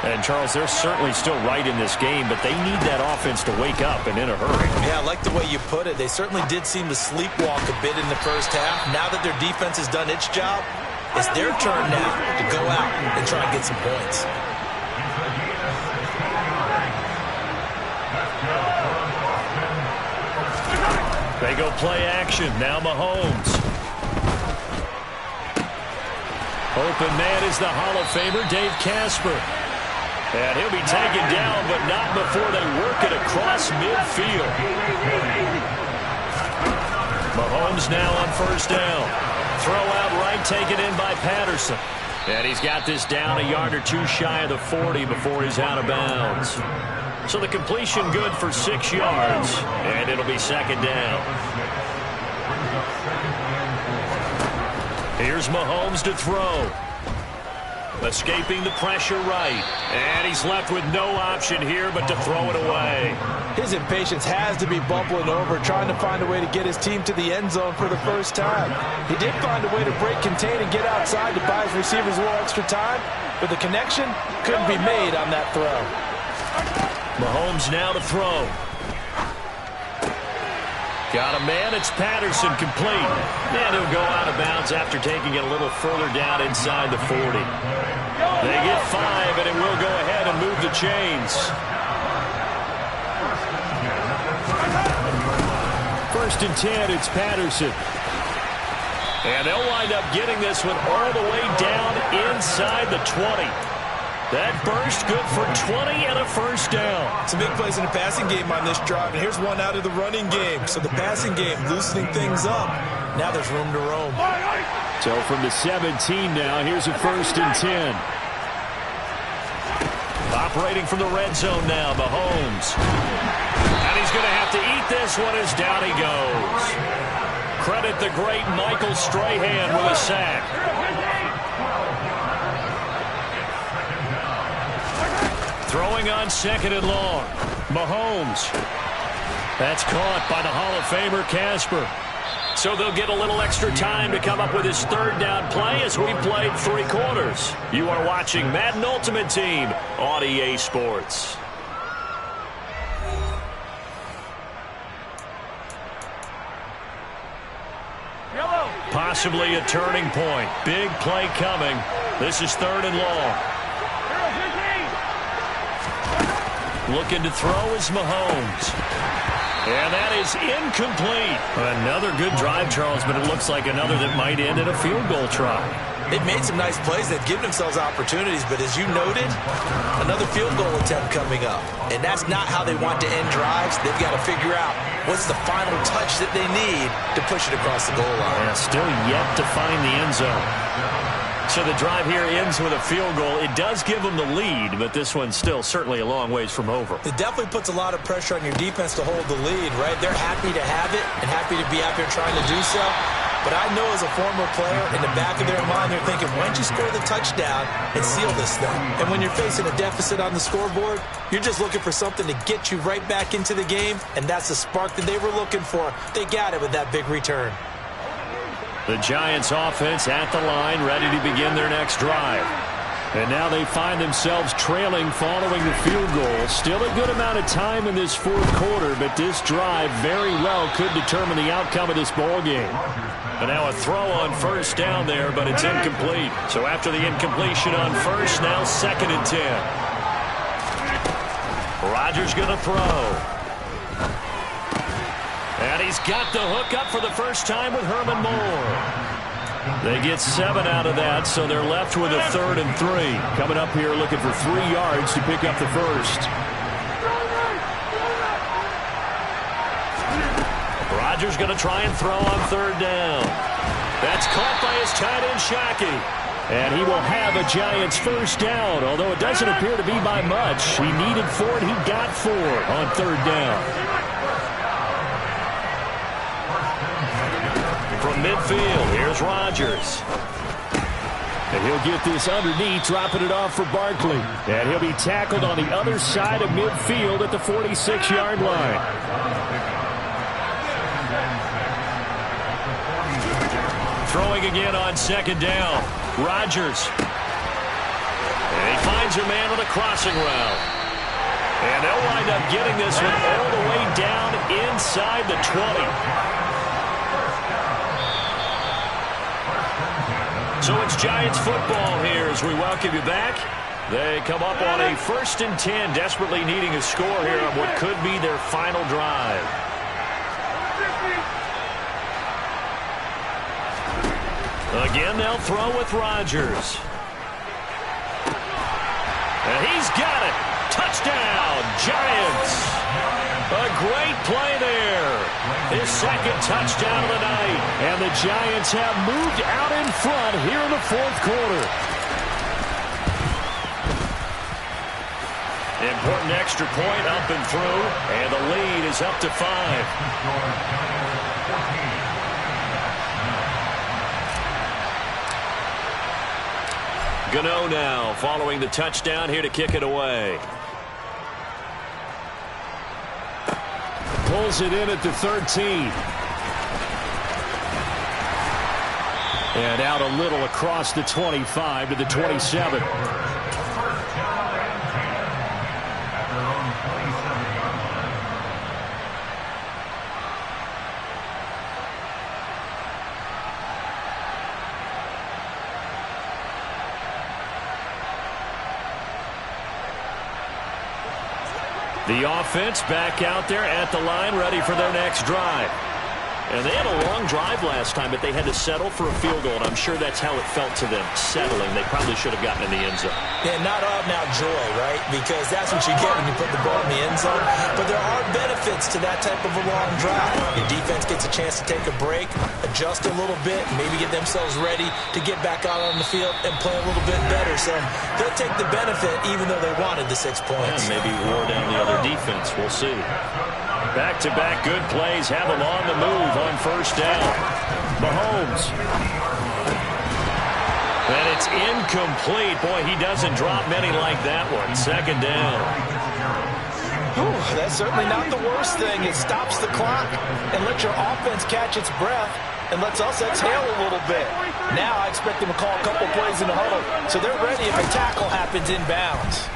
And, Charles, they're certainly still right in this game, but they need that offense to wake up and in a hurry. Yeah, I like the way you put it. They certainly did seem to sleepwalk a bit in the first half. Now that their defense has done its job, it's their turn now to go out and try and get some points. They go play action. Now Mahomes. Open man is the Hall of Famer, Dave Casper. And he'll be taken down, but not before they work it across midfield. Mahomes now on first down. Throw out right, taken in by Patterson. And he's got this down a yard or two shy of the 40 before he's out of bounds. So the completion good for 6 yards, and it'll be second down. Here's Mahomes to throw. Escaping the pressure right. And he's left with no option here but to throw it away. His impatience has to be bubbling over, trying to find a way to get his team to the end zone for the first time. He did find a way to break contain and get outside to buy his receivers a little extra time, but the connection couldn't be made on that throw. Mahomes now to throw. Got a man, it's Patterson, complete. And he'll go out of bounds after taking it a little further down inside the 40. They get 5, and it will go ahead and move the chains. First and 10, it's Patterson. And they'll wind up getting this one all the way down inside the 20. That burst good for 20 and a first down. Some big plays in the passing game on this drive, and here's one out of the running game. So the passing game loosening things up. Now there's room to roam. So from the 17 now, here's a first and 10. Operating from the red zone now, Mahomes. And he's going to have to eat this one as down he goes. Credit the great Michael Strahan with a sack. Throwing on second and long. Mahomes. That's caught by the Hall of Famer Casper. So they'll get a little extra time to come up with his third down play as we played 3 quarters. You are watching Madden Ultimate Team on EA Sports. Possibly a turning point. Big play coming. This is third and long. Looking to throw is Mahomes. And that is incomplete. Another good drive, Charles, but it looks like another that might end in a field goal try. They've made some nice plays. They've given themselves opportunities, but as you noted, another field goal attempt coming up. And that's not how they want to end drives. They've got to figure out what's the final touch that they need to push it across the goal line. Yeah, still yet to find the end zone. So the drive here ends with a field goal. It does give them the lead, but this one's still certainly a long ways from over. It definitely puts a lot of pressure on your defense to hold the lead, right? They're happy to have it and happy to be out there trying to do so. But I know as a former player, in the back of their mind, they're thinking, why don't you score the touchdown and seal this thing? And when you're facing a deficit on the scoreboard, you're just looking for something to get you right back into the game, and that's the spark that they were looking for. They got it with that big return. The Giants offense at the line, ready to begin their next drive. And now they find themselves trailing following the field goal. Still a good amount of time in this fourth quarter, but this drive very well could determine the outcome of this ball game. And now a throw on first down there, but it's incomplete. So after the incompletion on first, now second and 10. Rodgers going to throw. And he's got the hook up for the first time with Herman Moore. They get 7 out of that, so they're left with a 3rd and 3. Coming up here looking for 3 yards to pick up the first. Rodgers going to try and throw on 3rd down. That's caught by his tight end, Shockey. And he will have a Giants first down, although it doesn't appear to be by much. He needed 4, and he got 4 on third down. From midfield, here's Rodgers. And he'll get this underneath, dropping it off for Barkley. And he'll be tackled on the other side of midfield at the 46-yard line. Throwing again on second down. Rodgers. And he finds a man on a crossing route. And they'll wind up getting this one all the way down inside the 20. So it's Giants football here as we welcome you back. They come up on a 1st and 10, desperately needing a score here on what could be their final drive. Again, they'll throw with Rodgers. And he's got it. Touchdown, Giants. A great play there. His second touchdown of the night. And the Giants have moved out in front here in the 4th quarter. Important extra point up and through. And the lead is up to 5. Gano now following the touchdown here to kick it away. Pulls it in at the 13. And out a little across the 25 to the 27. The offense back out there at the line, ready for their next drive. And they had a long drive last time, but they had to settle for a field goal, and I'm sure that's how it felt to them, settling. They probably should have gotten in the end zone. Yeah, not out-and-out joy, right? Because that's what you get when you put the ball in the end zone. But there are benefits to that type of a long drive. Your defense gets a chance to take a break, adjust a little bit, maybe get themselves ready to get back out on the field and play a little bit better. So they'll take the benefit even though they wanted the 6 points. Yeah, maybe wore down the other defense. We'll see. Back-to-back good plays have them on the move on first down. Mahomes. And it's incomplete. Boy, he doesn't drop many like that one. Second down. Whew, that's certainly not the worst thing. It stops the clock and lets your offense catch its breath and lets us exhale a little bit. Now I expect them to call a couple plays in the huddle so they're ready if a tackle happens inbounds.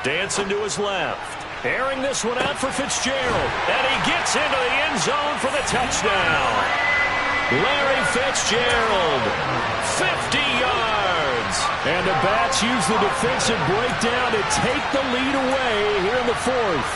Dancing to his left. Airing this one out for Fitzgerald. And he gets into the end zone for the touchdown. Larry Fitzgerald, 50 yards. And the Bats use the defensive breakdown to take the lead away here in the 4th.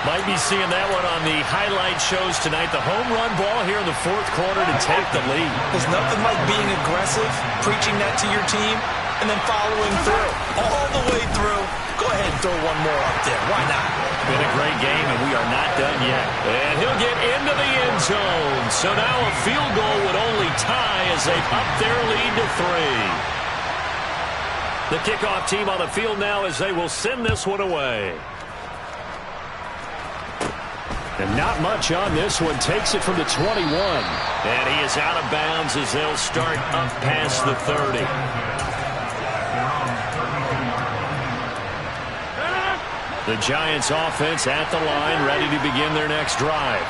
Might be seeing that one on the highlight shows tonight. The home run ball here in the 4th quarter to take the lead. There's nothing like being aggressive, preaching that to your team, and then following through. All the way through. Go ahead and throw one more up there. Why not? Been a great game, and we are not done yet. And he'll get into the end zone. So now a field goal would only tie as they up their lead to 3. The kickoff team on the field now as they will send this one away. And not much on this one. Takes it from the 21. And he is out of bounds as they'll start up past the 30. The Giants offense at the line, ready to begin their next drive.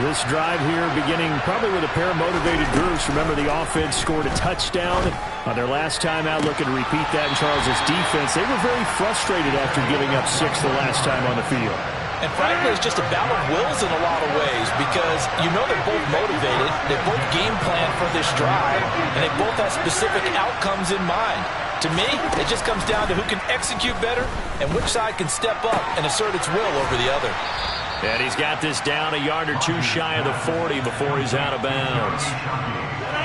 This drive here beginning probably with a pair of motivated groups. Remember, the offense scored a touchdown on their last time out, looking to repeat that in Charles' defense. They were very frustrated after giving up 6 the last time on the field. And frankly, it's just a battle of wills in a lot of ways because you know they're both motivated, they both game plan for this drive, and they both have specific outcomes in mind. To me, it just comes down to who can execute better and which side can step up and assert its will over the other. And he's got this down a yard or two shy of the 40 before he's out of bounds.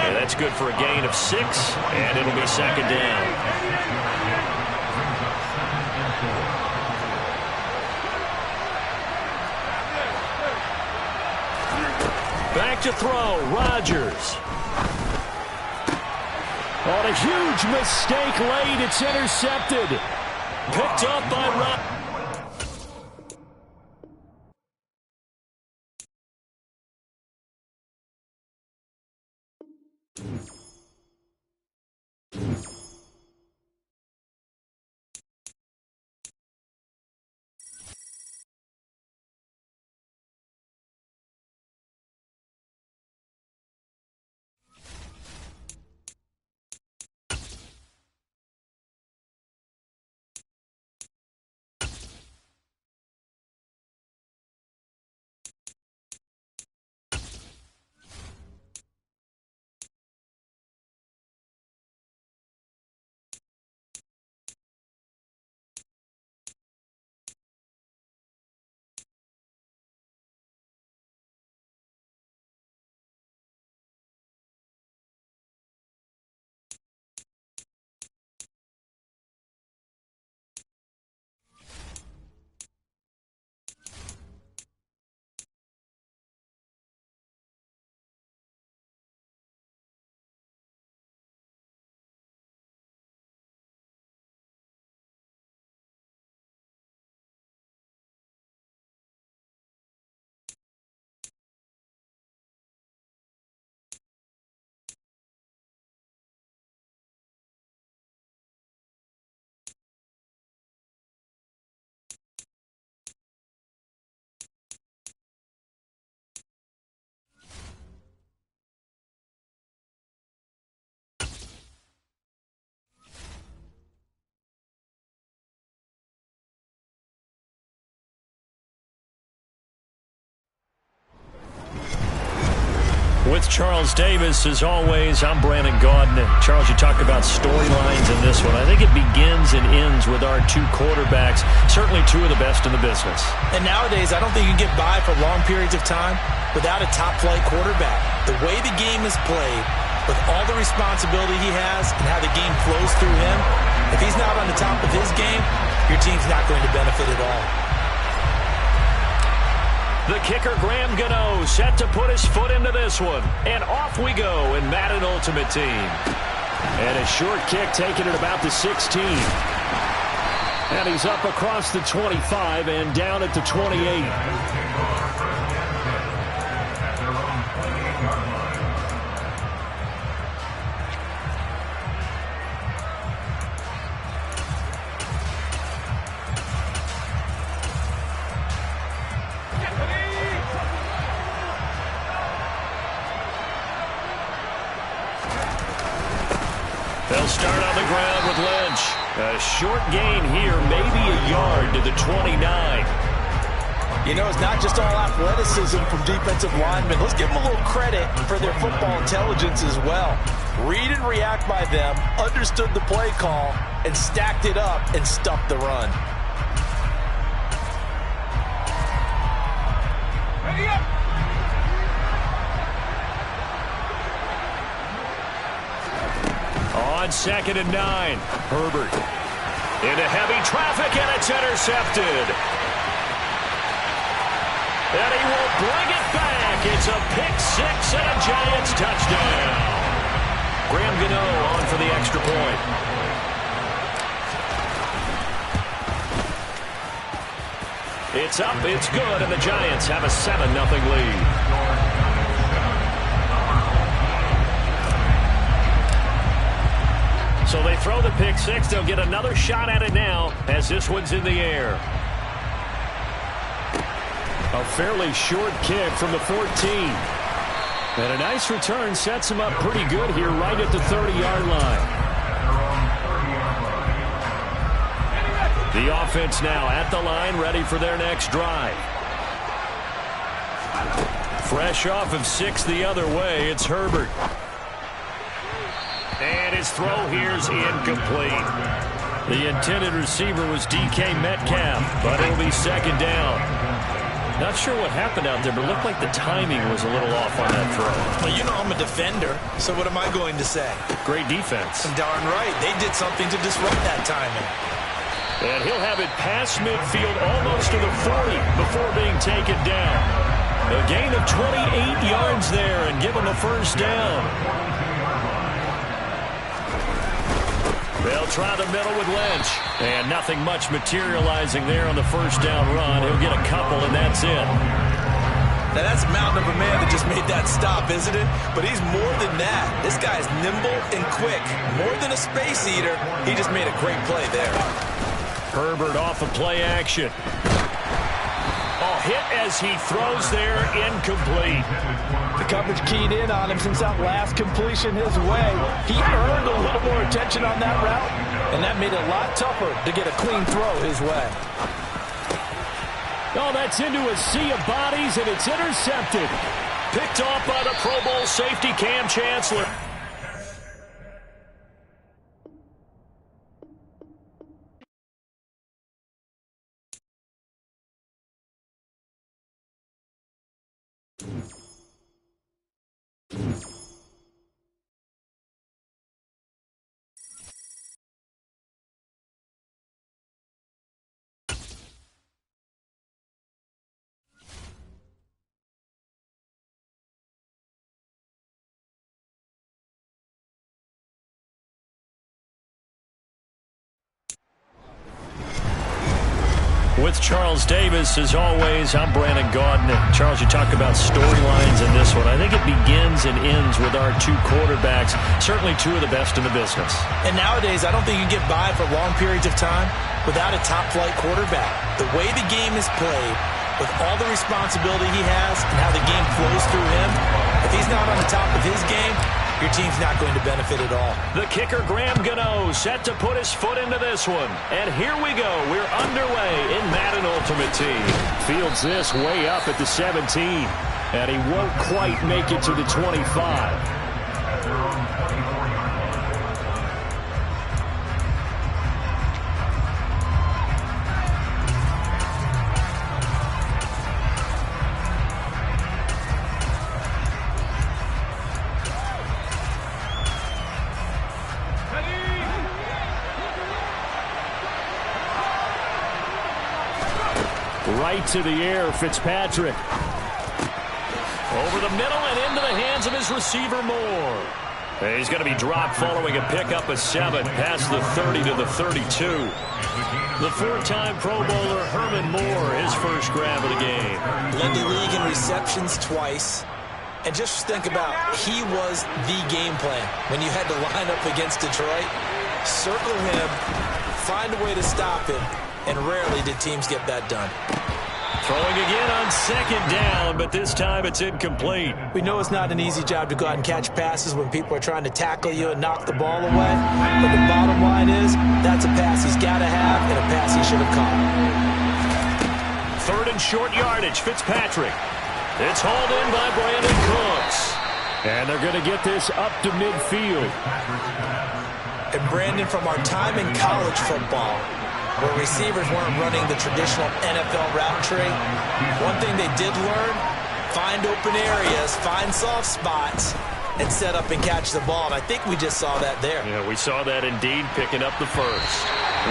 And that's good for a gain of 6, and it'll be second down. Back to throw, Rodgers. On a huge mistake late, it's intercepted. Picked up by Rodgers. With Charles Davis, as always, I'm Brandon Gaudin. Charles, you talked about storylines in this one. I think it begins and ends with our two quarterbacks, certainly two of the best in the business. And nowadays, I don't think you can get by for long periods of time without a top-flight quarterback. The way the game is played, with all the responsibility he has and how the game flows through him, if he's not on the top of his game, your team's not going to benefit at all. The kicker, Graham Gano, set to put his foot into this one. And off we go in Madden Ultimate Team. And a short kick taken at about the 16. And he's up across the 25 and down at the 28. They'll start on the ground with Lynch. A short gain here, maybe a yard to the 29. You know, it's not just all athleticism from defensive linemen. Let's give them a little credit for their football intelligence as well. Read and react by them, understood the play call, and stacked it up and stuffed the run. Ready up! On 2nd and 9, Herbert into heavy traffic, and it's intercepted. And he will bring it back. It's a pick six and a Giants touchdown. Graham Gano on for the extra point. It's up, it's good, and the Giants have a 7-0 lead. So they throw the pick six. They'll get another shot at it now as this one's in the air. A fairly short kick from the 14. And a nice return sets him up pretty good here right at the 30-yard line. The offense now at the line, ready for their next drive. Fresh off of 6 the other way, it's Herbert. And his throw here's incomplete. The intended receiver was DK Metcalf, but it'll be 2nd down. Not sure what happened out there, but it looked like the timing was a little off on that throw. Well, you know I'm a defender, so what am I going to say? Great defense. Darn right. They did something to disrupt that timing. And he'll have it past midfield almost to the 40 before being taken down. A gain of 28 yards there and give him a 1st down. They'll try the middle with Lynch. And nothing much materializing there on the first down run. He'll get a couple, and that's it. Now, that's a mountain of a man that just made that stop, isn't it? But he's more than that. This guy is nimble and quick. More than a space eater, he just made a great play there. Herbert off of play action. Oh, hit as he throws there, incomplete. The coverage keyed in on him since that last completion his way. He earned a little more attention on that route, and that made it a lot tougher to get a clean throw his way. Oh, that's into a sea of bodies, and it's intercepted. Picked off by the Pro Bowl safety, Cam Chancellor. With Charles Davis, as always, I'm Brandon Gaudin. Charles, you talk about storylines in this one. I think it begins and ends with our two quarterbacks, certainly two of the best in the business. And nowadays, I don't think you can get by for long periods of time without a top-flight quarterback. The way the game is played, with all the responsibility he has and how the game flows through him, if he's not on the top of his game, your team's not going to benefit at all. The kicker, Graham Gano, set to put his foot into this one. And here we go. We're underway in Madden Ultimate Team. Fields this way up at the 17. And he won't quite make it to the 25. Right to the air, Fitzpatrick. Over the middle and into the hands of his receiver, Moore. He's going to be dropped following a pickup of 7 past the 30 to the 32. The four-time Pro Bowler Herman Moore, his first grab of the game. Led the league in receptions twice. And just think about, he was the game plan. When you had to line up against Detroit, circle him, find a way to stop him, and rarely did teams get that done. Throwing again on second down, but this time it's incomplete. We know it's not an easy job to go out and catch passes when people are trying to tackle you and knock the ball away. But the bottom line is, that's a pass he's got to have and a pass he should have caught. Third and short yardage, Fitzpatrick. It's hauled in by Brandon Cooks. And they're going to get this up to midfield. And Brandon, from our time in college football, where receivers weren't running the traditional NFL route tree, one thing they did learn, find open areas, find soft spots, and set up and catch the ball. And I think we just saw that there. Yeah, we saw that indeed, picking up the first.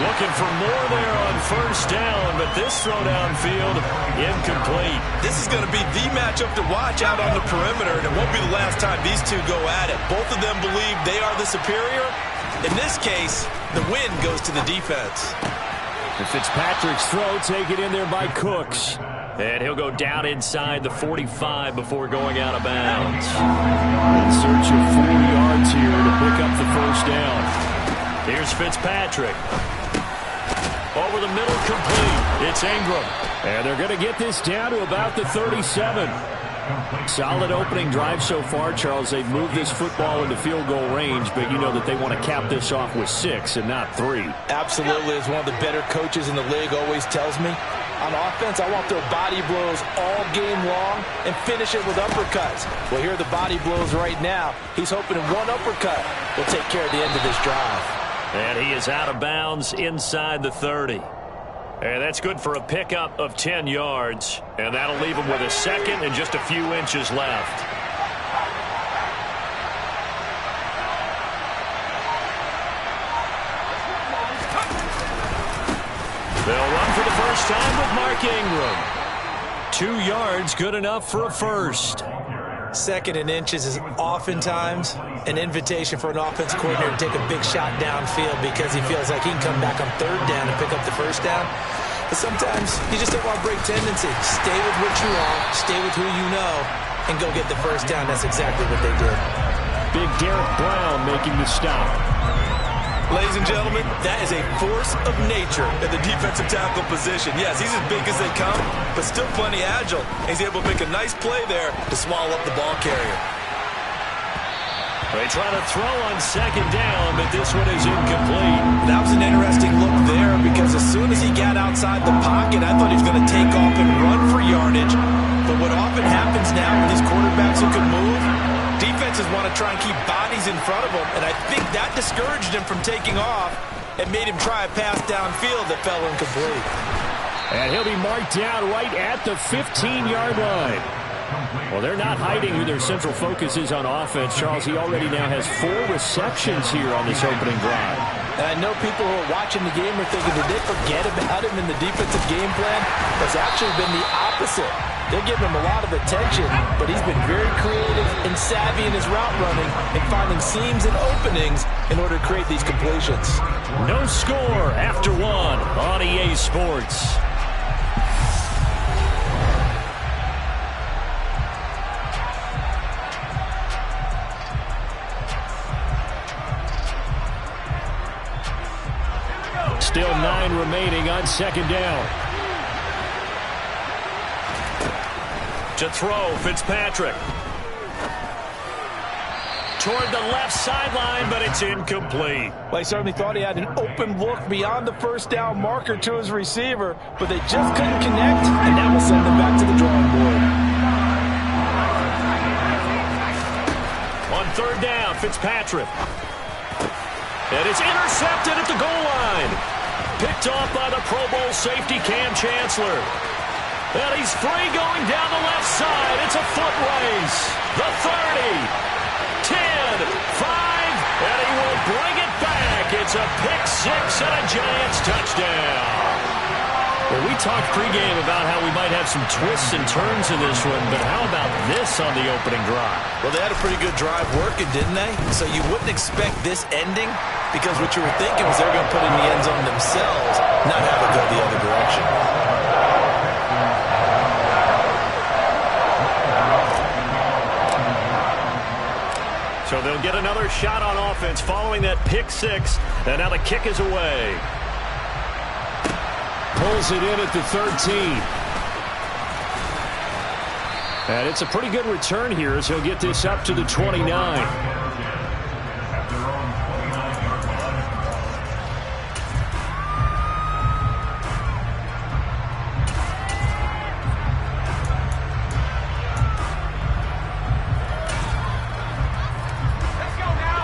Looking for more there on first down, but this throw downfield, incomplete. This is going to be the matchup to watch out on the perimeter, and it won't be the last time these two go at it. Both of them believe they are the superior. In this case, the win goes to the defense. And Fitzpatrick's throw taken in there by Cooks. And he'll go down inside the 45 before going out of bounds. In search of 4 yards here to pick up the first down. Here's Fitzpatrick. Over the middle, complete. It's Ingram. And they're going to get this down to about the 37. Solid opening drive so far, Charles. They've moved this football into field goal range, but you know that they want to cap this off with 6 and not 3. Absolutely. As one of the better coaches in the league always tells me, on offense, I want their body blows all game long and finish it with uppercuts. Well, here are the body blows right now. He's hoping in one uppercut will take care of the end of this drive. And he is out of bounds inside the 30. And that's good for a pickup of 10 yards. And that'll leave him with a second and just a few inches left. They'll run for the first time with Mark Ingram. 2 yards, good enough for a first. Second and inches is oftentimes an invitation for an offense coordinator to take a big shot downfield because he feels like he can come back on third down and pick up the first down. But sometimes you just don't want to break tendency. Stay with what you are, stay with who you know, and go get the first down. That's exactly what they did. Big Derek Brown making the stop. Ladies and gentlemen, that is a force of nature in the defensive tackle position. Yes, he's as big as they come, but still plenty agile. He's able to make a nice play there to swallow up the ball carrier. They try to throw on second down, but this one is incomplete. That was an interesting look there because as soon as he got outside the pocket, I thought he was going to take off and run for yardage. But what often happens now with these quarterbacks who can move, defenses want to try and keep bodies in front of them, and I think that discouraged him from taking off and made him try a pass downfield that fell incomplete. And he'll be marked down right at the 15-yard line. Well, they're not hiding who their central focus is on offense. Charles, he already now has 4 receptions here on this opening drive. And I know people who are watching the game are thinking, did they forget about him in the defensive game plan? It's actually been the opposite. They're giving him a lot of attention, but he's been very creative and savvy in his route running and finding seams and openings in order to create these completions. No score after 1 on EA Sports. Still 9 remaining on second down. To throw, Fitzpatrick. Toward the left sideline, but it's incomplete. Well, he certainly thought he had an open look beyond the first down marker to his receiver, but they just couldn't connect, and that will send them back to the drawing board. On third down, Fitzpatrick. And it's intercepted at the goal line. Picked off by the Pro Bowl safety Cam Chancellor. And he's free going down the left side. It's a foot race. The 30, 10, 5, and he will bring it back. It's a pick 6 and a Giants touchdown. Well, we talked pregame about how we might have some twists and turns in this one, but how about this on the opening drive? Well, they had a pretty good drive working, didn't they? So you wouldn't expect this ending because what you were thinking was they were going to put it in the end zone themselves, not have it go the other direction. So they'll get another shot on offense following that pick 6, and now the kick is away. Pulls it in at the 13. And it's a pretty good return here as he'll get this up to the 29.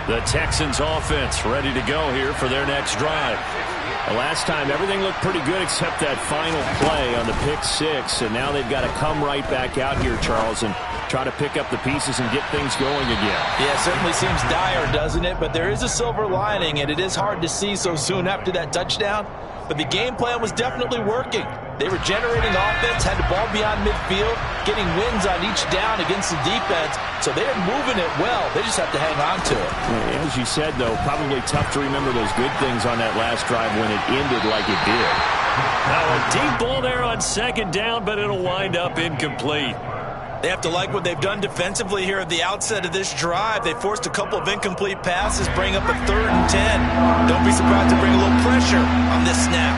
The Texans offense ready to go here for their next drive. The last time everything looked pretty good except that final play on the pick 6, and now they've got to come right back out here, Charles, and try to pick up the pieces and get things going again. Yeah, it certainly seems dire, doesn't it? But there is a silver lining, and it is hard to see so soon after that touchdown. But the game plan was definitely working. They were generating offense, had the ball beyond midfield, getting wins on each down against the defense. So they are moving it well. They just have to hang on to it. As you said, though, probably tough to remember those good things on that last drive when it ended like it did. Now a deep ball there on second down, but it'll wind up incomplete. They have to like what they've done defensively here at the outset of this drive. They forced a couple of incomplete passes, bring up a 3rd and 10. Don't be surprised to bring a little pressure on this snap.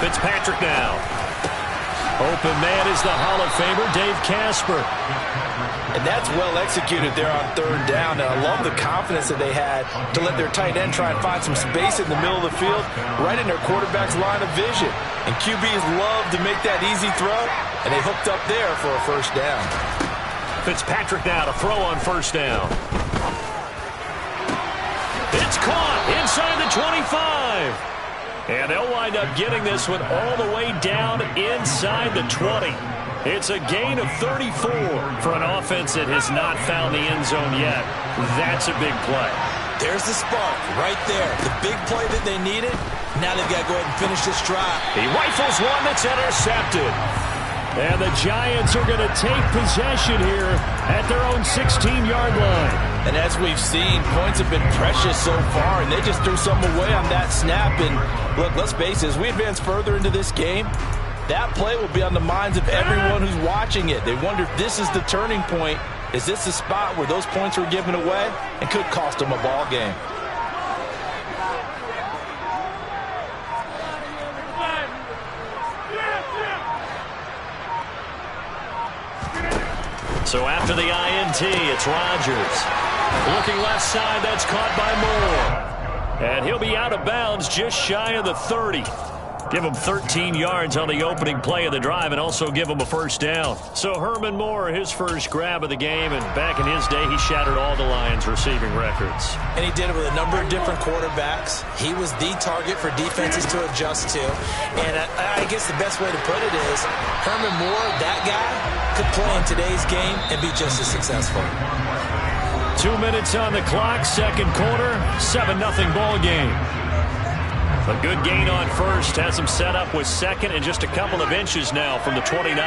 Fitzpatrick now. Open man is the Hall of Famer, Dave Casper. And that's well executed there on 3rd down. And I love the confidence that they had to let their tight end try and find some space in the middle of the field, right in their quarterback's line of vision. And QBs love to make that easy throw, and they hooked up there for a first down. Fitzpatrick now to throw on first down. It's caught inside the 25. And they'll wind up getting this one all the way down inside the 20. It's a gain of 34 for an offense that has not found the end zone yet. That's a big play. There's the spark right there. The big play that they needed. Now they've got to go ahead and finish this drive. He rifles one that's intercepted. And the Giants are going to take possession here at their own 16-yard line. And as we've seen, points have been precious so far, and they just threw some away on that snap. And look, let's face it, as we advance further into this game, that play will be on the minds of everyone who's watching it. They wonder if this is the turning point. Is this the spot where those points were given away and could cost them a ball game? So after the INT, it's Rodgers. Looking left side, that's caught by Moore. And he'll be out of bounds just shy of the 30. Give him 13 yards on the opening play of the drive and also give him a first down. So Herman Moore, his first grab of the game, and back in his day, he shattered all the Lions' receiving records. And he did it with a number of different quarterbacks. He was the target for defenses to adjust to. And I guess the best way to put it is Herman Moore, that guy, could play in today's game and be just as successful. 2 minutes on the clock, second quarter, 7-0 ball game. A good gain on first has him set up with second and just a couple of inches now from the 29.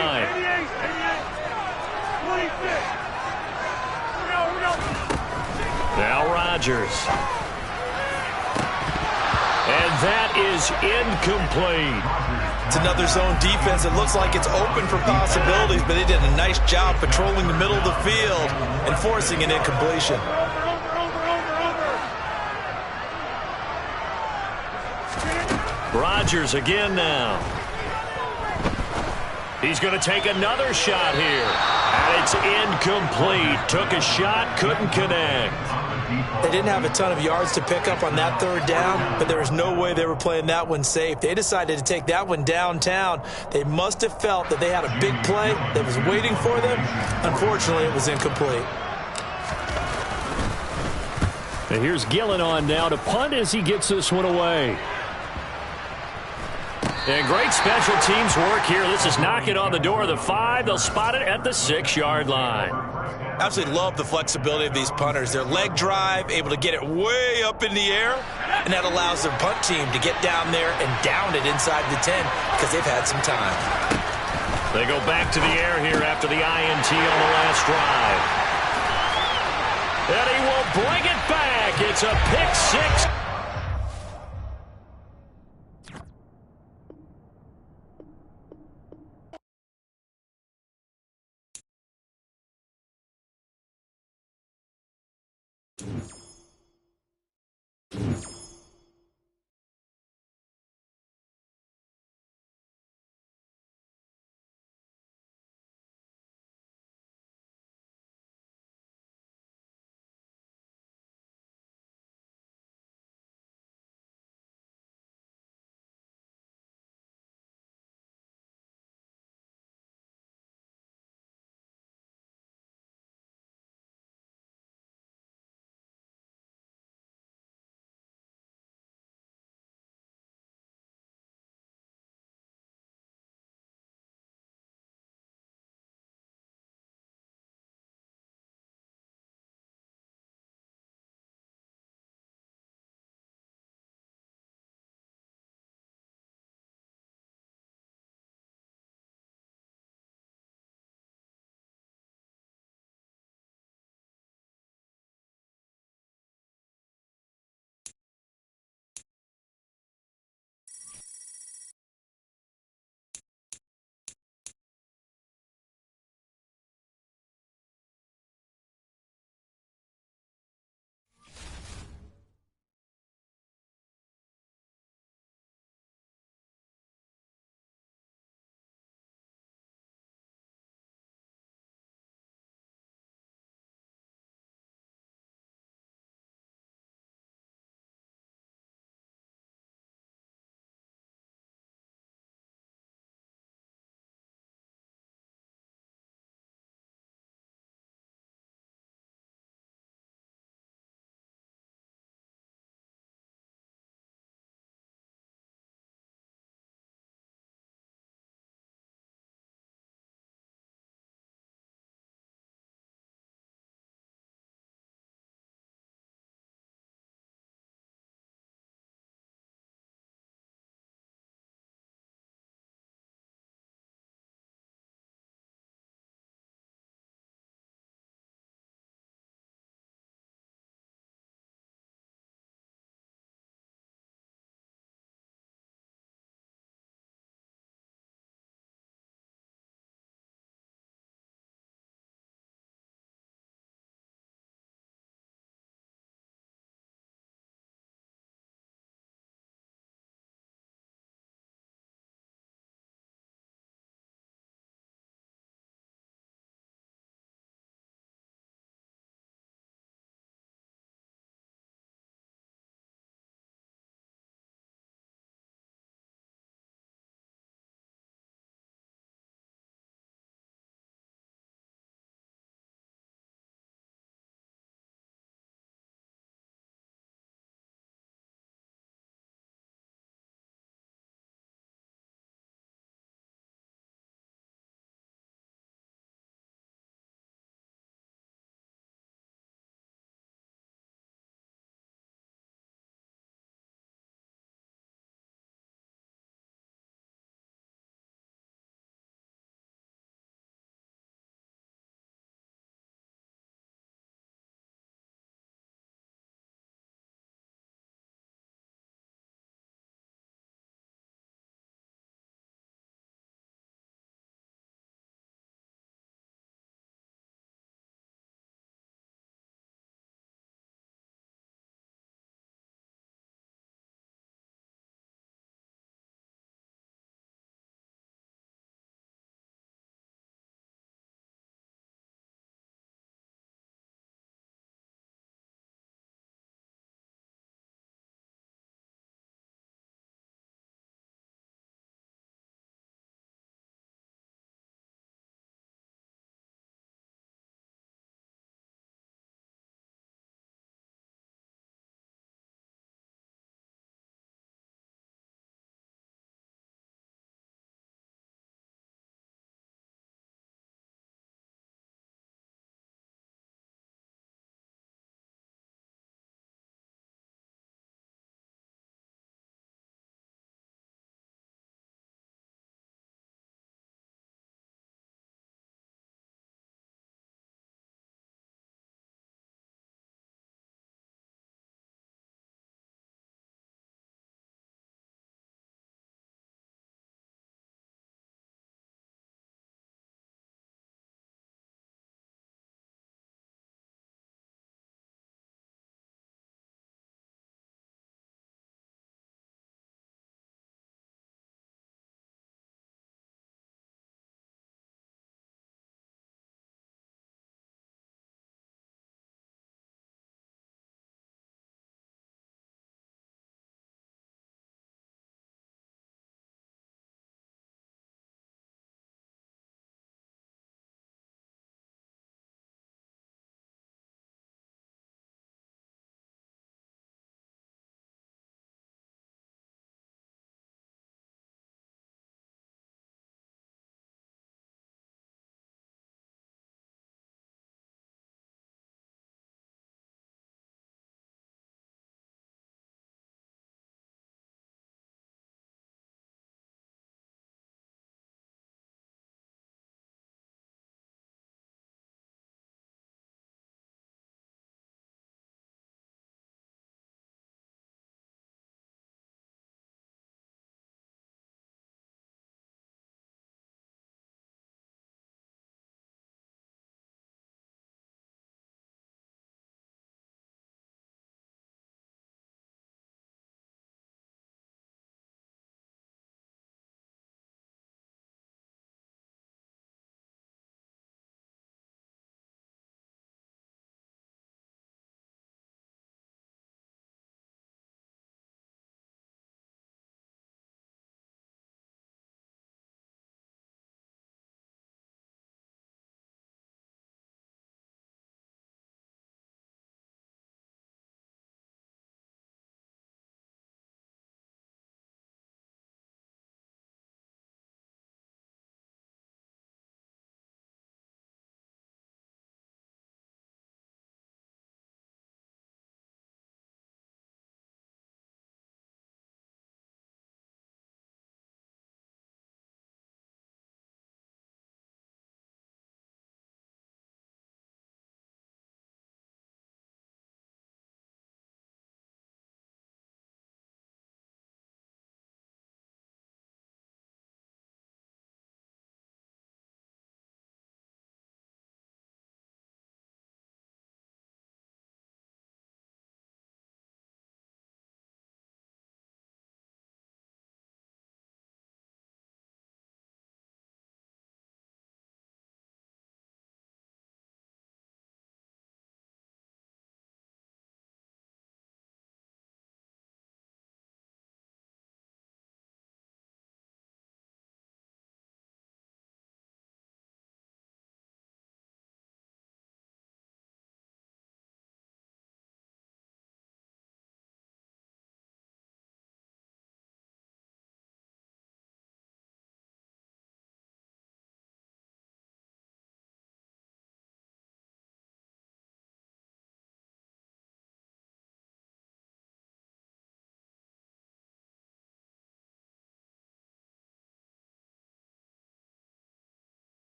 Now Rodgers. And that is incomplete. It's another zone defense. It looks like it's open for possibilities, but they did a nice job patrolling the middle of the field and forcing an incompletion. Rodgers again now. He's going to take another shot here. And it's incomplete. Took a shot, couldn't connect. They didn't have a ton of yards to pick up on that third down, but there was no way they were playing that one safe. They decided to take that one downtown. They must have felt that they had a big play that was waiting for them. Unfortunately, it was incomplete. And here's Gillen on now to punt as he gets this one away. And great special teams work here. This is knocking on the door of the 5. They'll spot it at the 6-yard line. Absolutely love the flexibility of these punters. Their leg drive, able to get it way up in the air, and that allows their punt team to get down there and down it inside the 10 because they've had some time. They go back to the air here after the INT on the last drive. And he will bring it back. It's a pick six.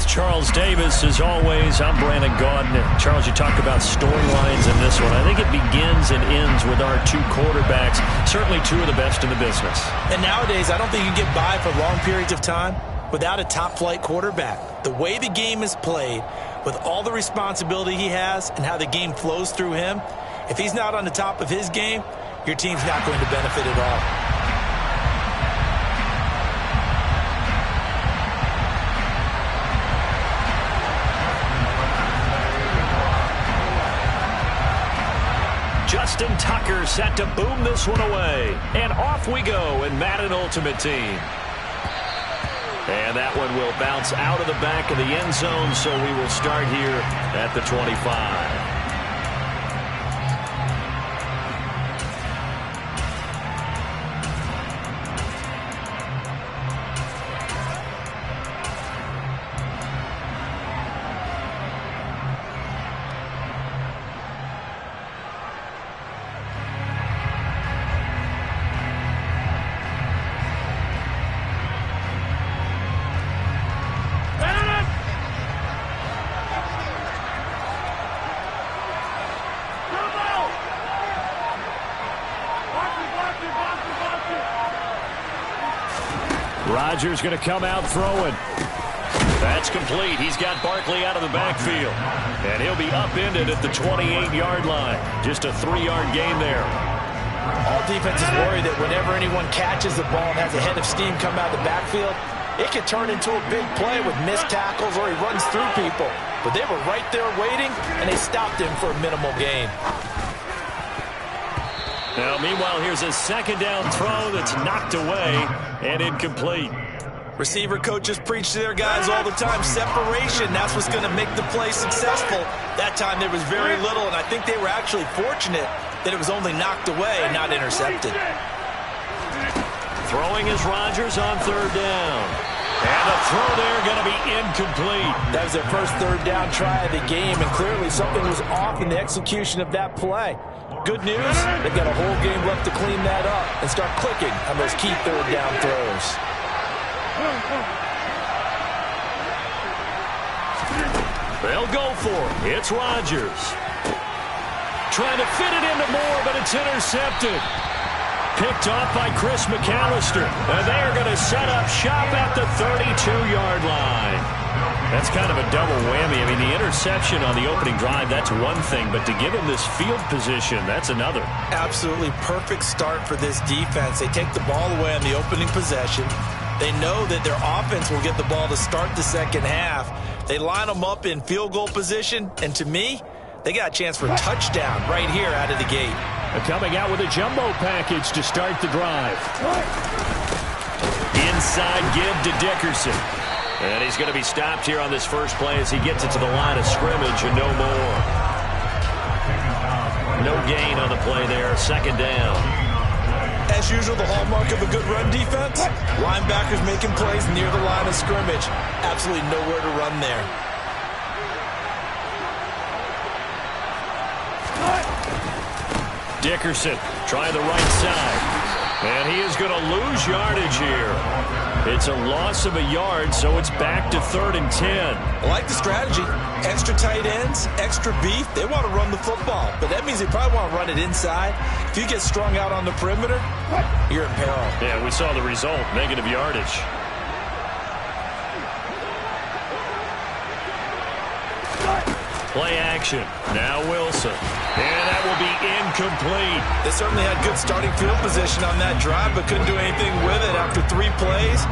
with Charles Davis. As always, I'm Brandon Gaudin. Charles, you talked about storylines in this one. I think it begins and ends with our two quarterbacks, certainly two of the best in the business. And nowadays, I don't think you can get by for long periods of time without a top-flight quarterback. The way the game is played, with all the responsibility he has and how the game flows through him, if he's not on the top of his game, your team's not going to benefit at all. Justin Tucker set to boom this one away. And off we go in Madden Ultimate Team. And that one will bounce out of the back of the end zone, so we will start here at the 25. Rodgers going to come out throwing. That's complete. He's got Barkley out of the backfield. And he'll be upended at the 28-yard line. Just a 3-yard gain there. All defenses worry that whenever anyone catches the ball and has a head of steam come out of the backfield, it could turn into a big play with missed tackles or he runs through people. But they were right there waiting, and they stopped him for a minimal gain. Now, meanwhile, here's a second down throw that's knocked away and incomplete. Receiver coaches preach to their guys all the time. Separation, that's what's going to make the play successful. That time there was very little, and I think they were actually fortunate that it was only knocked away, not intercepted. Throwing is Rodgers on third down. And the throw there going to be incomplete. That was their first third down try of the game, and clearly something was off in the execution of that play. Good news, they've got a whole game left to clean that up and start clicking on those key third down throws. They'll go for it. It's Rodgers. Trying to fit it into Moore, but it's intercepted. Picked off by Chris McAllister. And they are going to set up shop at the 32-yard line. That's kind of a double whammy. I mean, the interception on the opening drive, that's one thing. But to give him this field position, that's another. Absolutely perfect start for this defense. They take the ball away on the opening possession. They know that their offense will get the ball to start the second half. They line them up in field goal position. And to me, they got a chance for a touchdown right here out of the gate. Coming out with a jumbo package to start the drive. Inside give to Dickerson. And he's going to be stopped here on this first play as he gets it to the line of scrimmage and no more. No gain on the play there. Second down. As usual, the hallmark of a good run defense, linebackers making plays near the line of scrimmage. Absolutely nowhere to run there. Dickerson trying the right side. And he is going to lose yardage here. It's a loss of a yard, so it's back to 3rd and 10. I like the strategy. Extra tight ends, extra beef. They want to run the football, but that means they probably want to run it inside. If you get strung out on the perimeter, you're in peril. Yeah, we saw the result, negative yardage. Play action. Now Wilson. And that will be incomplete. They certainly had good starting field position on that drive, but couldn't do anything with it after 3 plays.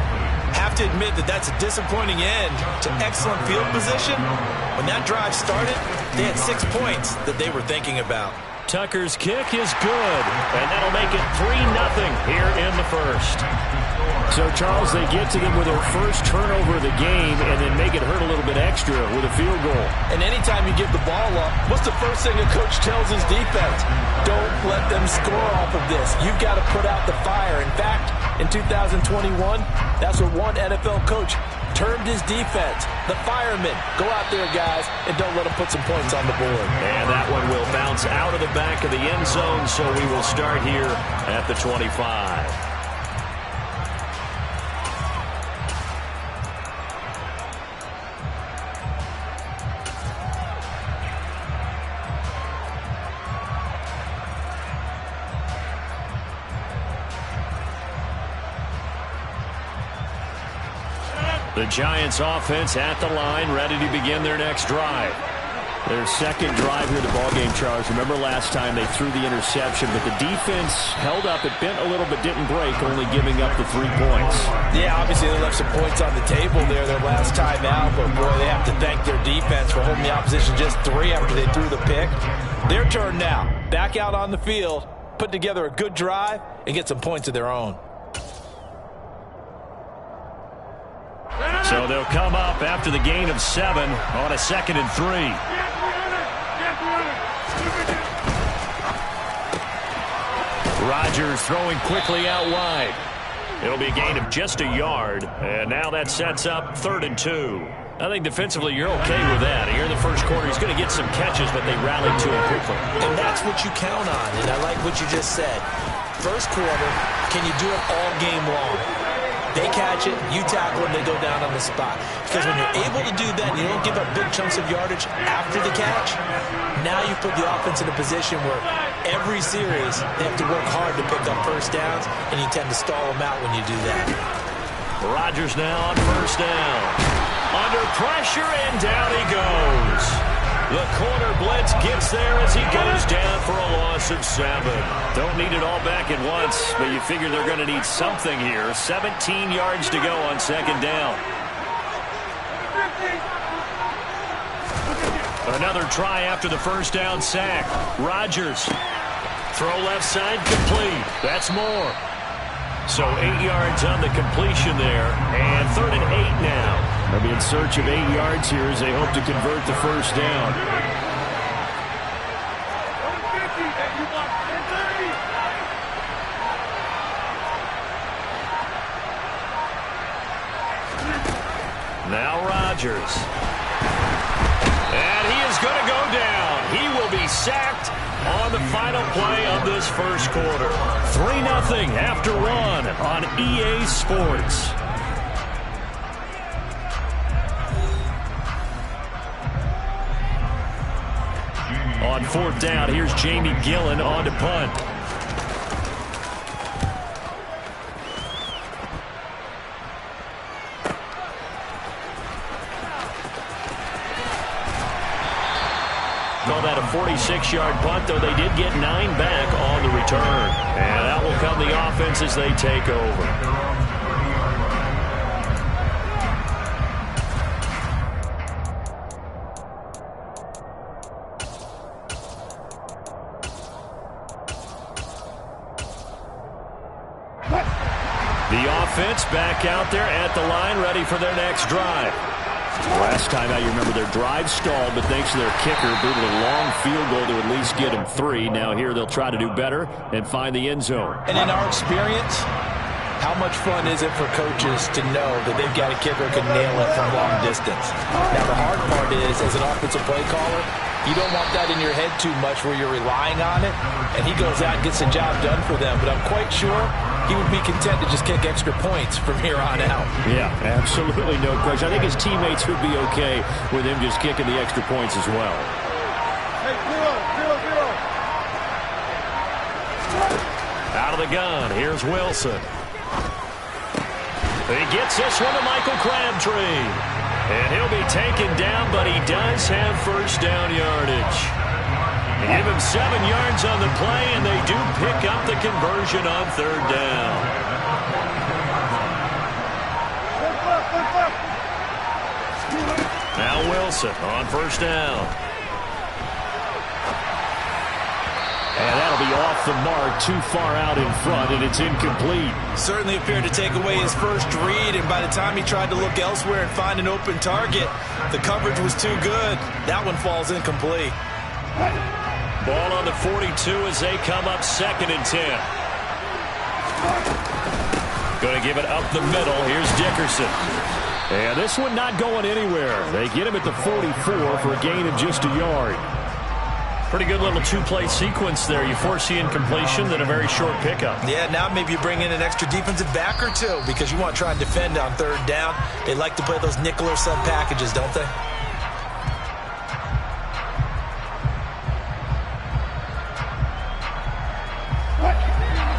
Have to admit that that's a disappointing end to excellent field position. When that drive started, they had 6 points that they were thinking about. Tucker's kick is good, and that'll make it 3-0 here in the first. So, Charles, they get to them with their first turnover of the game and then make it hurt a little bit extra with a field goal. And anytime you give the ball up, what's the first thing a coach tells his defense? Don't let them score off of this. You've got to put out the fire. In fact, in 2021, that's what one NFL coach termed his defense, the firemen. Go out there, guys, and don't let them put some points on the board. And that one will bounce out of the back of the end zone, so we will start here at the 25. The Giants offense at the line, ready to begin their next drive. Their second drive here in the ballgame, Charles. Remember last time they threw the interception, but the defense held up. It bent a little but didn't break, only giving up the 3 points. Yeah, obviously they left some points on the table there their last time out, but boy, they have to thank their defense for holding the opposition just 3 after they threw the pick. Their turn now. Back out on the field, put together a good drive, and get some points of their own. So they'll come up after the gain of 7 on a 2nd and 3. Rodgers throwing quickly out wide. It'll be a gain of just a yard, and now that sets up 3rd and 2. I think defensively you're okay with that. Here in the first quarter, he's going to get some catches, but they rallied to him quickly. And that's what you count on, and I like what you just said. First quarter, can you do it all game long? They catch it, you tackle them, they go down on the spot. Because when you're able to do that, you don't give up big chunks of yardage after the catch, now you put the offense in a position where every series they have to work hard to pick up first downs, and you tend to stall them out when you do that. Rodgers now on 1st down. Under pressure, and down he goes. The corner blitz gets there as he goes down for a loss of 7. Don't need it all back at once, but you figure they're going to need something here. 17 yards to go on 2nd down. Another try after the 1st down sack. Rodgers. Throw left side, complete. That's more. So 8 yards on the completion there, and 3rd and 8 now. They'll be in search of 8 yards here as they hope to convert the 1st down. Now Rodgers. And he is going to go down. He will be sacked on the final play of this first quarter. 3-0 after 1 on EA Sports. On 4th down, here's Jamie Gillen on to punt. Call that a 46-yard punt, though they did get 9 back on the return. And that will come the offense as they take over. The offense back out there at the line, ready for their next drive. Last time out, you remember their drive stalled, but thanks to their kicker, booted a long field goal to at least get them 3. Now here they'll try to do better and find the end zone. And in our experience, how much fun is it for coaches to know that they've got a kicker who can nail it from long distance? Now the hard part is, as an offensive play caller, you don't want that in your head too much where you're relying on it, and he goes out and gets the job done for them. But I'm quite sure he would be content to just kick extra points from here on out. Yeah, absolutely no question. I think his teammates would be okay with him just kicking the extra points as well. Hey, 0-0. Out of the gun, here's Wilson. He gets this one to Michael Crabtree. And he'll be taken down, but he does have 1st down yardage. Give him 7 yards on the play, and they do pick up the conversion on 3rd down. Now Wilson on 1st down. And that'll be off the mark, too far out in front, and it's incomplete. Certainly appeared to take away his first read, and by the time he tried to look elsewhere and find an open target, the coverage was too good. That one falls incomplete. Ball on the 42 as they come up 2nd and 10. Going to give it up the middle. Here's Dickerson. And this one not going anywhere. They get him at the 44 for a gain of just a yard. Pretty good little 2-play sequence there. You force the incompletion, then a very short pickup. Yeah, now maybe you bring in an extra defensive back or two because you want to try and defend on 3rd down. They like to play those nickel or sub packages, don't they?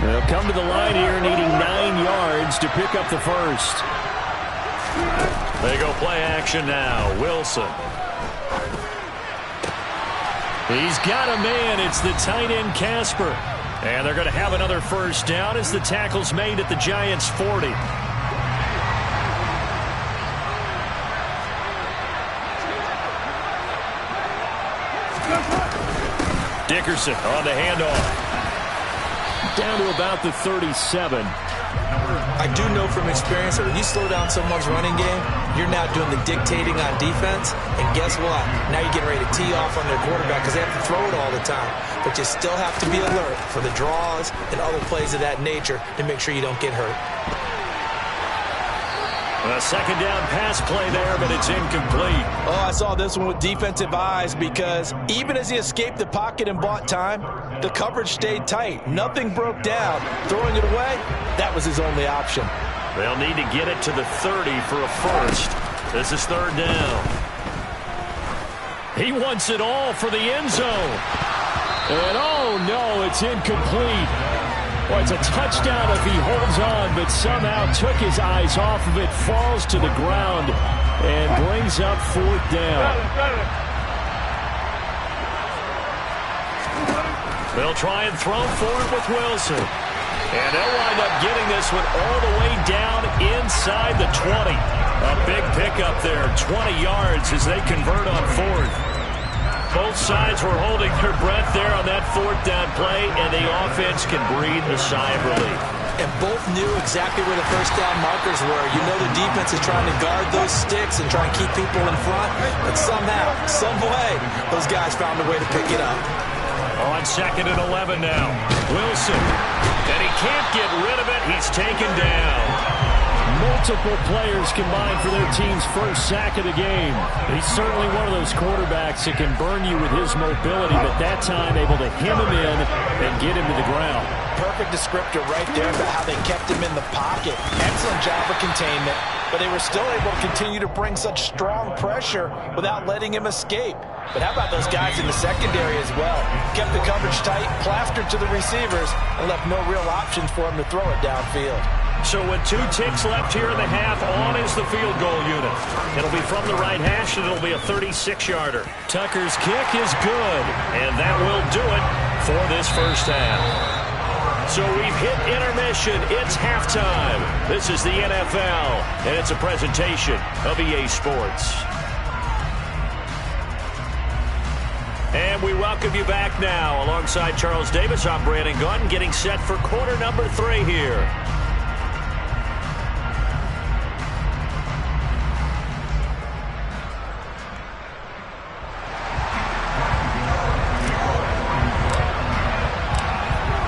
They'll come to the line here needing 9 yards to pick up the 1st. They go play action now. Wilson. He's got a man. It's the tight end, Casper. And they're going to have another first down as the tackle's made at the Giants' 40. Dickerson on the handoff. Down to about the 37. I do know from experience that when you slow down someone's running game, you're now doing the dictating on defense. And guess what? Now you're getting ready to tee off on their quarterback because they have to throw it all the time. But you still have to be alert for the draws and other plays of that nature to make sure you don't get hurt. A second down pass play there, but it's incomplete. Oh, I saw this one with defensive eyes because even as he escaped the pocket and bought time, the coverage stayed tight. Nothing broke down. Throwing it away, that was his only option. They'll need to get it to the 30 for a first. This is third down. He wants it all for the end zone. And oh no, it's incomplete. Well, it's a touchdown if he holds on, but somehow took his eyes off of it, falls to the ground, and brings up fourth down. They'll try and throw for it with Wilson. And they'll wind up getting this one all the way down inside the 20. A big pickup there, 20 yards as they convert on fourth. Both sides were holding their breath there on that fourth down play, and the offense can breathe a sigh of relief. And both knew exactly where the first down markers were. You know the defense is trying to guard those sticks and try and keep people in front, but somehow, some way, those guys found a way to pick it up. On second and 11 now. Wilson. And he can't get rid of it. He's taken down. Multiple players combined for their team's first sack of the game. He's certainly one of those quarterbacks that can burn you with his mobility, but that time able to hem him in and get him to the ground. Perfect descriptor right there about how they kept him in the pocket. Excellent job of containment, but they were still able to continue to bring such strong pressure without letting him escape. But how about those guys in the secondary as well? Kept the coverage tight, plastered to the receivers, and left no real options for him to throw it downfield. So with 2 ticks left here in the half, on is the field goal unit. It'll be from the right hash, and it'll be a 36-yarder. Tucker's kick is good, and that will do it for this first half. So we've hit intermission. It's halftime. This is the NFL, and it's a presentation of EA Sports. And we welcome you back now. Alongside Charles Davis, I'm Brandon Gunn, getting set for quarter number 3 here.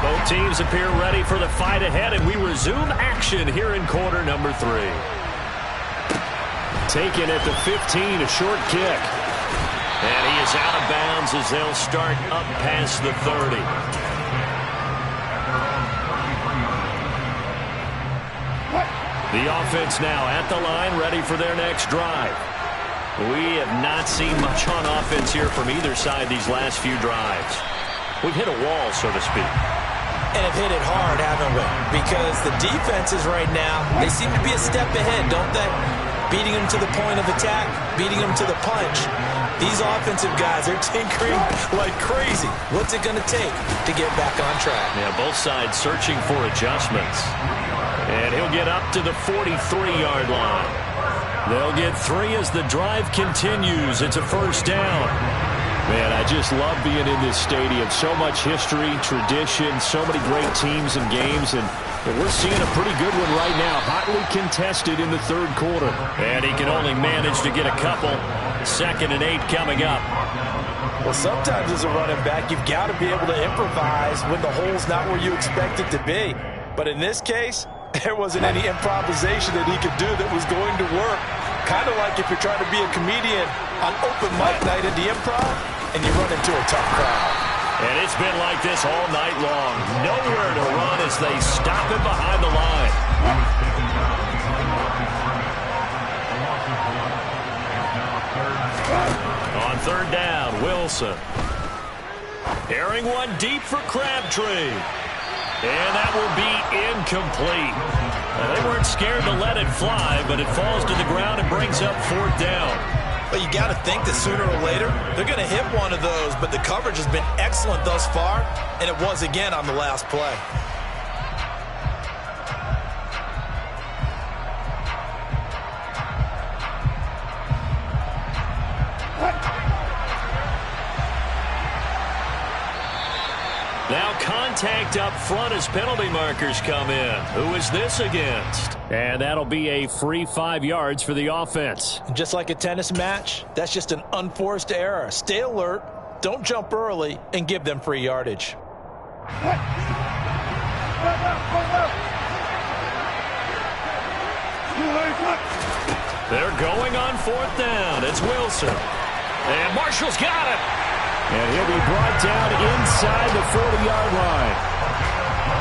Both teams appear ready for the fight ahead, and we resume action here in quarter number 3. Taken at the 15, a short kick. And he is out of bounds as they'll start up past the 30. The offense now at the line, ready for their next drive. We have not seen much on offense here from either side these last few drives. We've hit a wall, so to speak. And have hit it hard, haven't we? Because the defenses right now, they seem to be a step ahead, don't they? Beating them to the point of attack, beating them to the punch. These offensive guys are tinkering like crazy. What's it going to take to get back on track? Yeah, both sides searching for adjustments. And he'll get up to the 43-yard line. They'll get 3 as the drive continues. It's a first down. Man, I just love being in this stadium. So much history, tradition, so many great teams and games, and we're seeing a pretty good one right now. Hotly contested in the third quarter. And he can only manage to get a couple. 2nd and 8 coming up. Well, sometimes as a running back, you've got to be able to improvise when the hole's not where you expect it to be. But in this case, there wasn't any improvisation that he could do that was going to work. Kind of like if you're trying to be a comedian on open mic night at the Improv and you run into a tough crowd. And it's been like this all night long. Nowhere to run as they stop him behind the line. On third down, Wilson. Airing one deep for Crabtree. And that will be incomplete. Well, they weren't scared to let it fly, but it falls to the ground and brings up 4th down. But you got to think that sooner or later, they're going to hit one of those. But the coverage has been excellent thus far, and it was again on the last play. Now contact up front as penalty markers come in. Who is this against? And that'll be a free 5 yards for the offense. And just like a tennis match, that's just an unforced error. Stay alert, don't jump early, and give them free yardage. They're going on 4th down. It's Wilson. And Marshall's got it. And he'll be brought down inside the 40-yard line.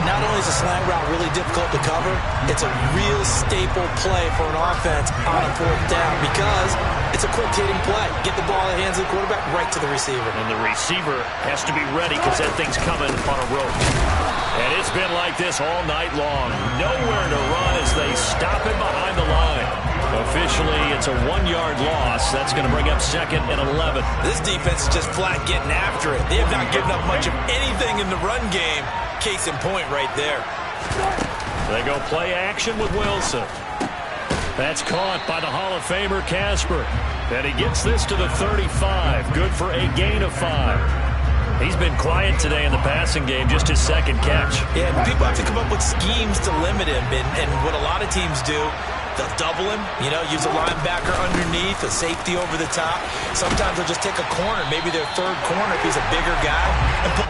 Not only is a slant route really difficult to cover, it's a real staple play for an offense on a 4th down because it's a quick-hitting play. Get the ball in the hands of the quarterback right to the receiver. And the receiver has to be ready because that thing's coming on a rope. And it's been like this all night long. Nowhere to run as they stop him behind the line. Officially, it's a 1-yard loss. That's going to bring up 2nd and 11. This defense is just flat getting after it. They have not given up much of anything in the run game. Case in point right there. They go play action with Wilson. That's caught by the Hall of Famer Casper. And he gets this to the 35. Good for a gain of 5. He's been quiet today in the passing game, just his 2nd catch. Yeah, people have to come up with schemes to limit him. And what a lot of teams do, they'll double him, use a linebacker underneath, a safety over the top. Sometimes they'll just take a corner, maybe their 3rd corner if he's a bigger guy, and put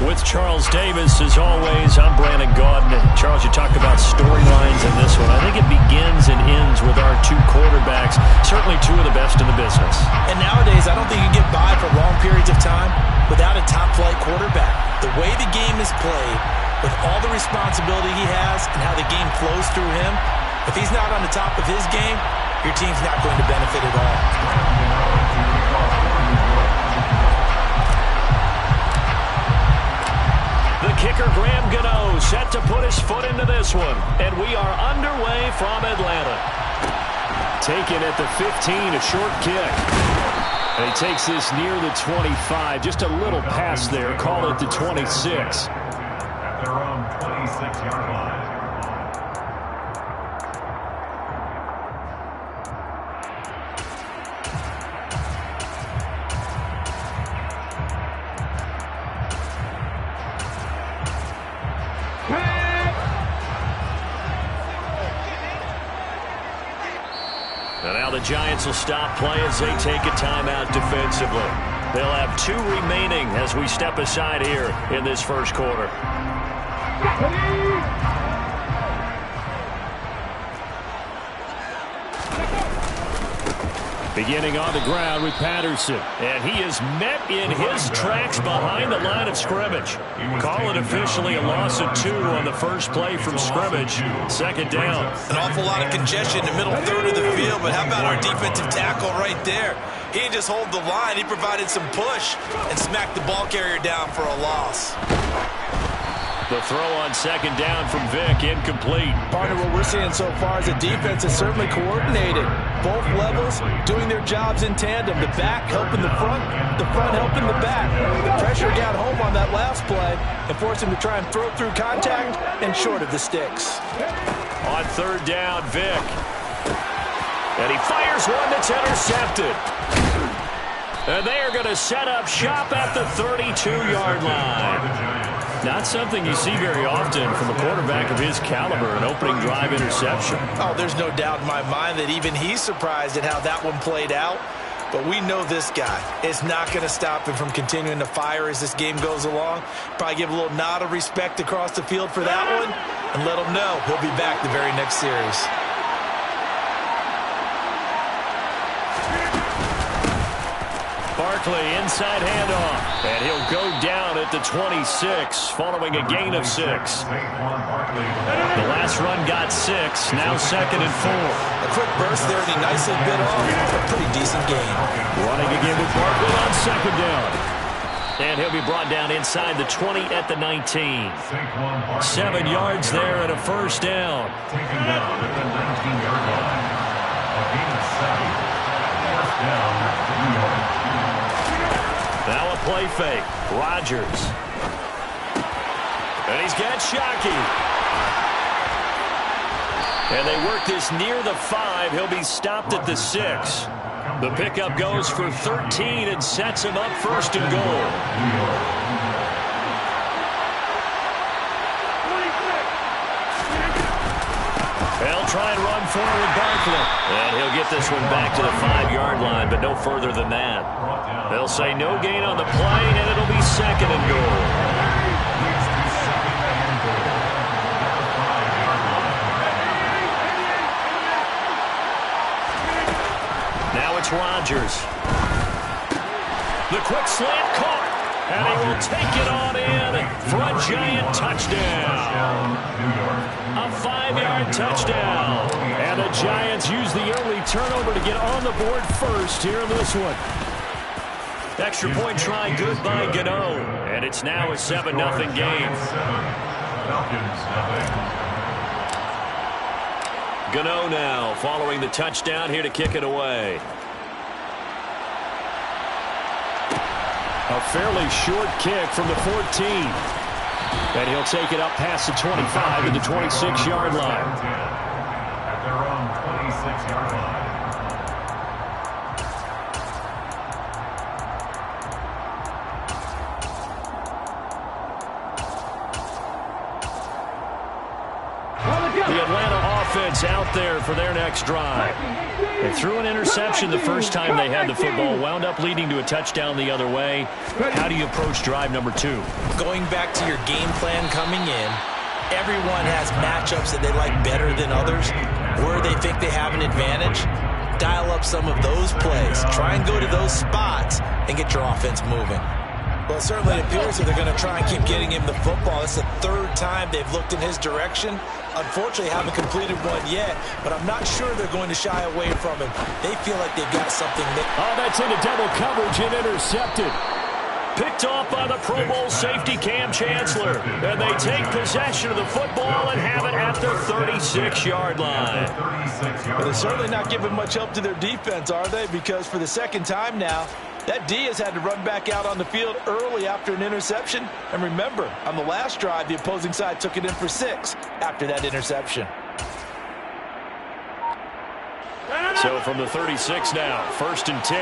With Charles Davis, as always, I'm Brandon Gaudin. Charles, you talked about storylines in this one. I think it begins and ends with our 2 quarterbacks, certainly 2 of the best in the business. And nowadays, I don't think you get by for long periods of time without a top-flight quarterback. The way the game is played, with all the responsibility he has and how the game flows through him, if he's not on the top of his game, your team's not going to benefit at all. The kicker, Graham Gano, set to put his foot into this one. And we are underway from Atlanta. Taken at the 15, a short kick. And he takes this near the 25. Just a little pass there. Call it the 26. At their own 26-yard line. And now the Giants will stop play as they take a timeout defensively. They'll have 2 remaining as we step aside here in this first quarter. Beginning on the ground with Patterson. And he is met in his tracks behind the line of scrimmage. Call it officially a loss of 2 on the first play from scrimmage. 2nd down. An awful lot of congestion in the middle third of the field, but how about our defensive tackle right there? He didn't just hold the line. He provided some push and smacked the ball carrier down for a loss. The throw on second down from Vic, incomplete. Partner, what we're seeing so far is the defense is certainly coordinated. Both levels doing their jobs in tandem. The back helping the front helping the back. The pressure got home on that last play and forced him to try and throw through contact and short of the sticks. On third down, Vic. And he fires one that's intercepted. And they are going to set up shop at the 32-yard line. Not something you see very often from a quarterback of his caliber, an opening drive interception. Oh, there's no doubt in my mind that even he's surprised at how that one played out. But we know this guy is not going to stop him from continuing to fire as this game goes along. Probably give a little nod of respect across the field for that one and let him know he'll be back the very next series. Barkley, inside handoff, and he'll go down at the 26, following a gain of 6. The last run got 6, now 2nd and 4. A quick burst there, and he nicely bit off a pretty decent gain. Running again with Barkley on second down. And he'll be brought down inside the 20 at the 19. 7 yards there and a first down. Taken down at the 19-yard line. A gain of 7. First down, New York. Now a play fake. Rodgers. And he's got Shockey. And they work this near the 5. He'll be stopped at the 6. The pickup goes for 13 and sets him up first and goal. They'll try and run forward Barkley. And he'll get this one back to the 5-yard line, but no further than that. They'll say no gain on the play, and it'll be 2nd and goal. Now it's Rodgers. The quick slant caught. And he will take it on in for a giant touchdown. A 5-yard touchdown. And the Giants use the early turnover to get on the board first here in this one. Extra point try good by Gano. And it's now a 7-0 game. Gano now following the touchdown here to kick it away. A fairly short kick from the 14. And he'll take it up past the 25 to the 26-yard line. At their own 26-yard line. The Atlanta offense out there for their next drive. They threw an interception the first time they had the football, wound up leading to a touchdown the other way. How do you approach drive number 2? Going back to your game plan coming in, everyone has matchups that they like better than others, where they think they have an advantage. Dial up some of those plays. Try and go to those spots and get your offense moving. Well, it certainly appears that they're going to try and keep getting him the football. It's the 3rd time they've looked in his direction. Unfortunately, haven't completed one yet, but I'm not sure they're going to shy away from him. They feel like they've got something. Oh, that's into double coverage and intercepted. Picked off by the Pro Bowl safety Cam Chancellor. And they take possession of the football and have it at the 36-yard line. But they're certainly not giving much help to their defense, are they? Because for the 2nd time now, that D has had to run back out on the field early after an interception. And remember, on the last drive, the opposing side took it in for 6 after that interception. So from the 36 now, 1st and 10.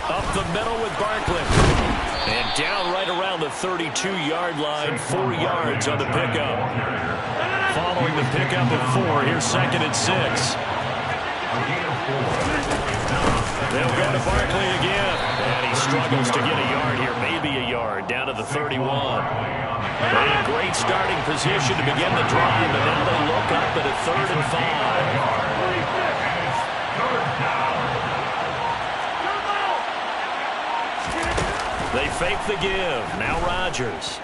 Up the middle with Barkley. And down right around the 32-yard line, 4 yards on the pickup. Following the pickup of 4, here's 2nd and 6. They'll go to Barkley again. And he struggles to get a yard here, maybe a yard, down to the 31. And a great starting position to begin the drive, and now they look up at a 3rd and 5. They fake the give. Now Rodgers.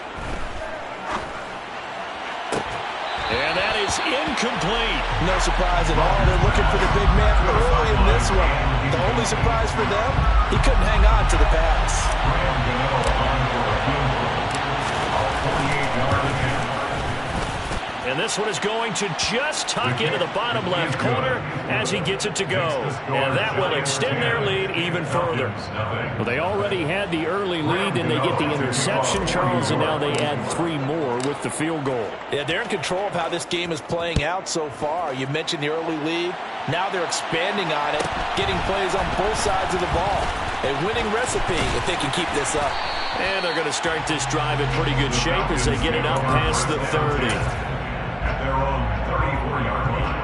And that is is incomplete. No surprise at all. They're looking for the big man early in this one. The only surprise for them, he couldn't hang on to the pass. And this one is going to just tuck into the bottom left corner as he gets it to go. And that will extend their lead even further. Well, they already had the early lead, and they get the interception, Charles, and now they add 3 more with the field goal. Yeah, they're in control of how this game is playing out so far. You mentioned the early lead. Now they're expanding on it, getting plays on both sides of the ball. A winning recipe if they can keep this up. And they're going to start this drive in pretty good shape as they get it up past the 30. At their own 34-yard line.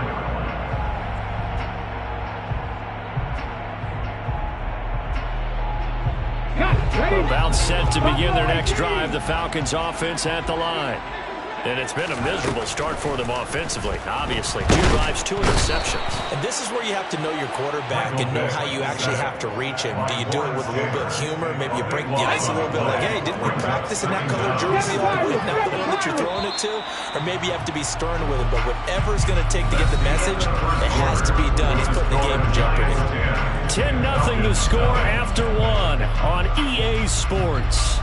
About set to begin their next drive, the Falcons offense at the line. And it's been a miserable start for them offensively, obviously. 2 drives, 2 interceptions. And this is where you have to know your quarterback and know how you actually have to reach him. Do you do it with a little bit of humor? Maybe you break the ice a little bit like, hey, didn't we practice in that color jersey all week, not the one that you're throwing it to? Or maybe you have to be stern with him. But whatever it's going to take to get the message, it has to be done. He's putting the game in jeopardy. 10-0 the score after 1 on EA Sports.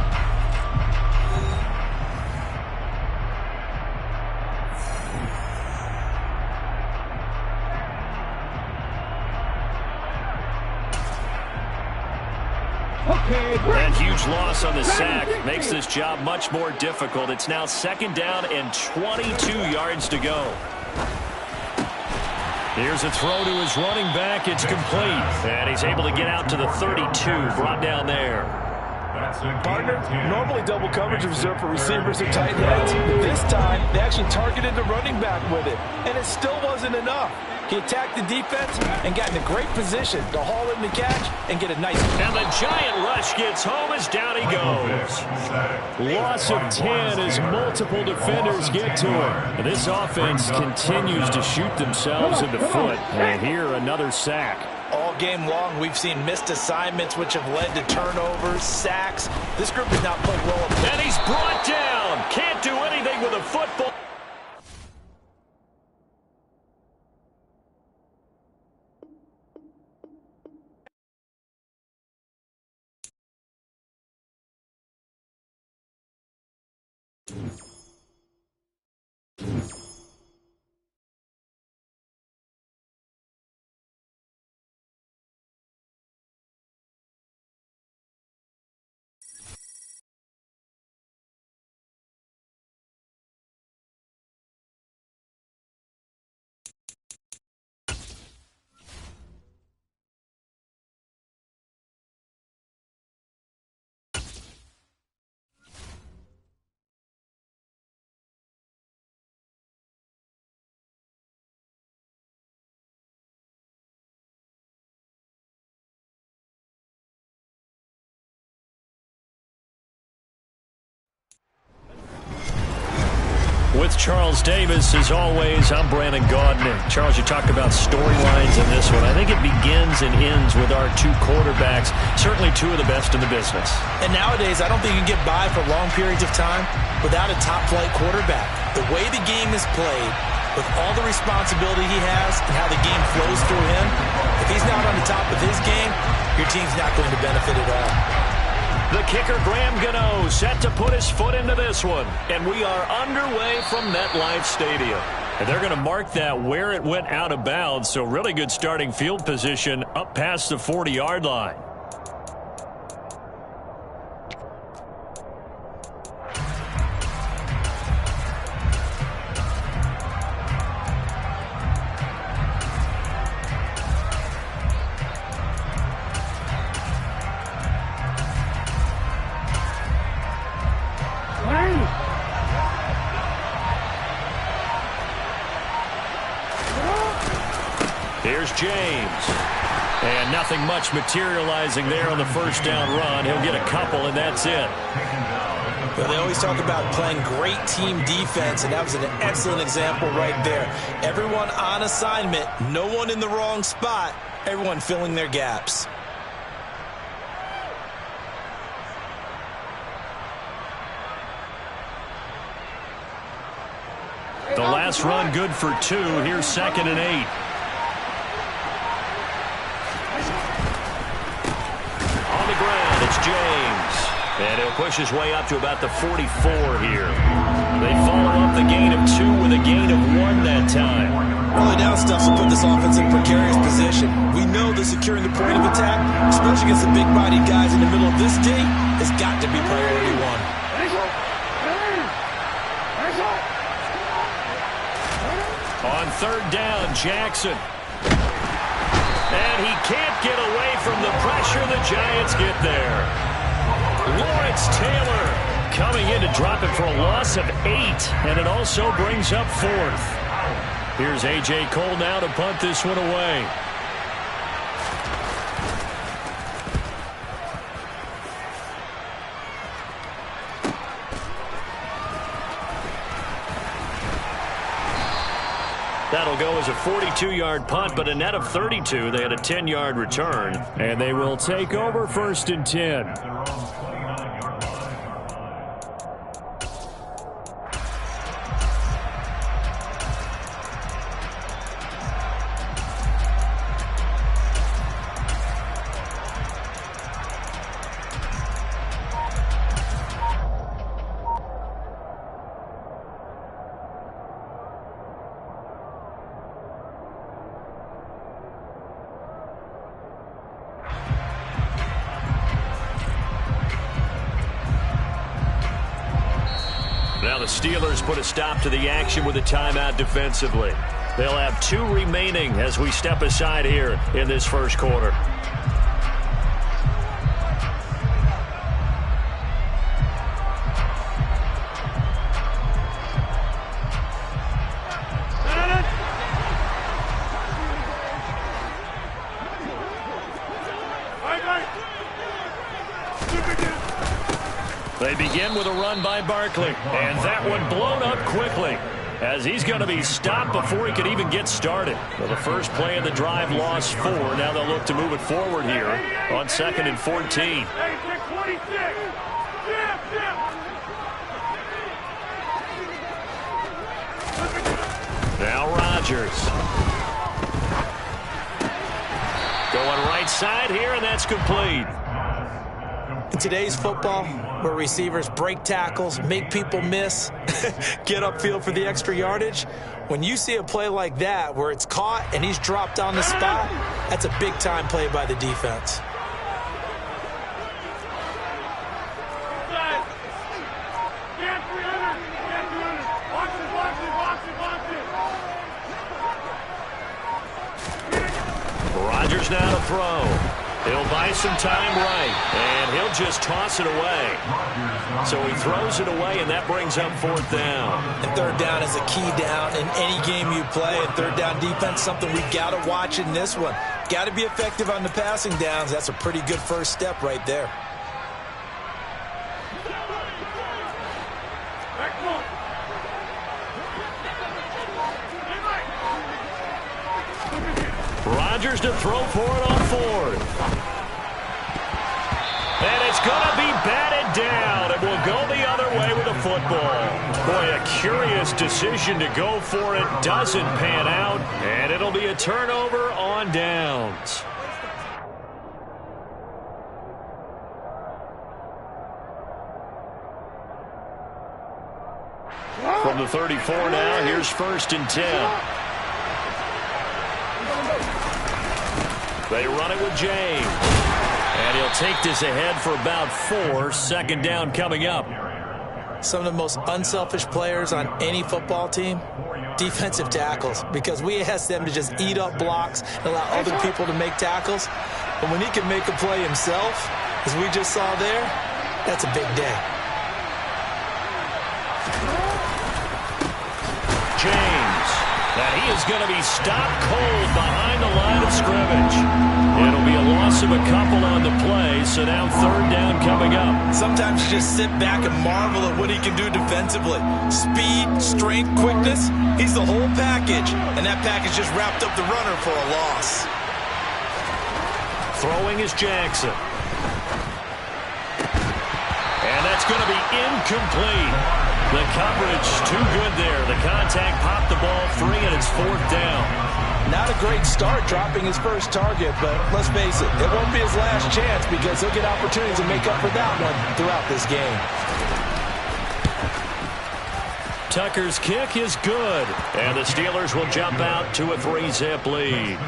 That huge loss on the sack makes this job much more difficult. It's now 2nd down and 22 yards to go. Here's a throw to his running back. It's complete. And he's able to get out to the 32, brought down there. Partner, normally double coverage is reserved for receivers and tight ends. But this time, they actually targeted the running back with it. And it still wasn't enough. He attacked the defense and got in a great position to haul in the catch and get a nice... And the giant rush gets home as down he goes. Loss of 10 as multiple defenders get to him. And this offense continues to shoot themselves in the foot. And here, another sack. All game long, we've seen missed assignments, which have led to turnovers, sacks. This group has not played well. And he's brought down. Can't do anything with a football. With Charles Davis, as always, I'm Brandon Gaudin. Charles, you talked about storylines in this one. I think it begins and ends with our 2 quarterbacks, certainly 2 of the best in the business. And nowadays, I don't think you can get by for long periods of time without a top-flight quarterback. The way the game is played, with all the responsibility he has and how the game flows through him, if he's not on the top of his game, your team's not going to benefit at all. The kicker, Graham Gano, set to put his foot into this one. And we are underway from MetLife Stadium. And they're going to mark that where it went out of bounds. So really good starting field position up past the 40-yard line. Here's James. And nothing much materializing there on the first down run. He'll get a couple, and that's it. Well, they always talk about playing great team defense, and that was an excellent example right there. Everyone on assignment, no one in the wrong spot, everyone filling their gaps. The last pass run good for 2. Here's 2nd and 8. On the ground, it's James. And he'll push his way up to about the 44 here. They follow up the gain of 2 with a gain of 1 that time. Early down stuff will put this offense in a precarious position. We know that securing the point of attack, especially against the big-bodied guys in the middle of this day, has got to be priority 1. On 3rd down, Jackson. And he can't get away from the pressure. The Giants get there. Lawrence Taylor coming in to drop it for a loss of 8. And it also brings up 4th. Here's A.J. Cole now to punt this one away. That'll go as a 42-yard punt, but a net of 32. They had a 10-yard return, and they will take over 1st and 10. Now the Steelers put a stop to the action with a timeout defensively. They'll have 2 remaining as we step aside here in this 1st quarter. They begin with a run by Barkley, and that one blown up quickly as he's going to be stopped before he could even get started. Well, the first play of the drive lost 4. Now they'll look to move it forward here on 2nd and 14. Now Rodgers. Going right side here, and that's complete. In today's football, where receivers break tackles, make people miss, get upfield for the extra yardage, when you see a play like that where it's caught and he's dropped on the spot, that's a big-time play by the defense. Rodgers now to throw. He'll buy some time right, and he'll just toss it away. So he throws it away, and that brings up 4th down. And 3rd down is a key down in any game you play. And 3rd down defense, something we've got to watch in this one. Got to be effective on the passing downs. That's a pretty good first step right there. Rodgers to throw for it on 4th. And it's going to be batted down. It will go the other way with the football. Boy, a curious decision to go for it. Doesn't pan out. And it'll be a turnover on downs. From the 34 now, here's 1st and 10. They run it with James. And he'll take this ahead for about 4. 2nd down coming up. Some of the most unselfish players on any football team, defensive tackles, because we ask them to just eat up blocks and allow other people to make tackles. But when he can make a play himself, as we just saw there, that's a big day. James. And he is going to be stopped cold behind the line of scrimmage. It'll be a loss of a couple on the play, so now 3rd down coming up. Sometimes you just sit back and marvel at what he can do defensively. Speed, strength, quickness, he's the whole package. And that package just wrapped up the runner for a loss. Throwing is Jackson. And that's going to be incomplete. The coverage too good there. The contact popped the ball free, and it's 4th down. Not a great start dropping his first target, but let's face it, it won't be his last chance because he'll get opportunities to make up for that one throughout this game. Tucker's kick is good, and the Steelers will jump out to a 3-zip lead.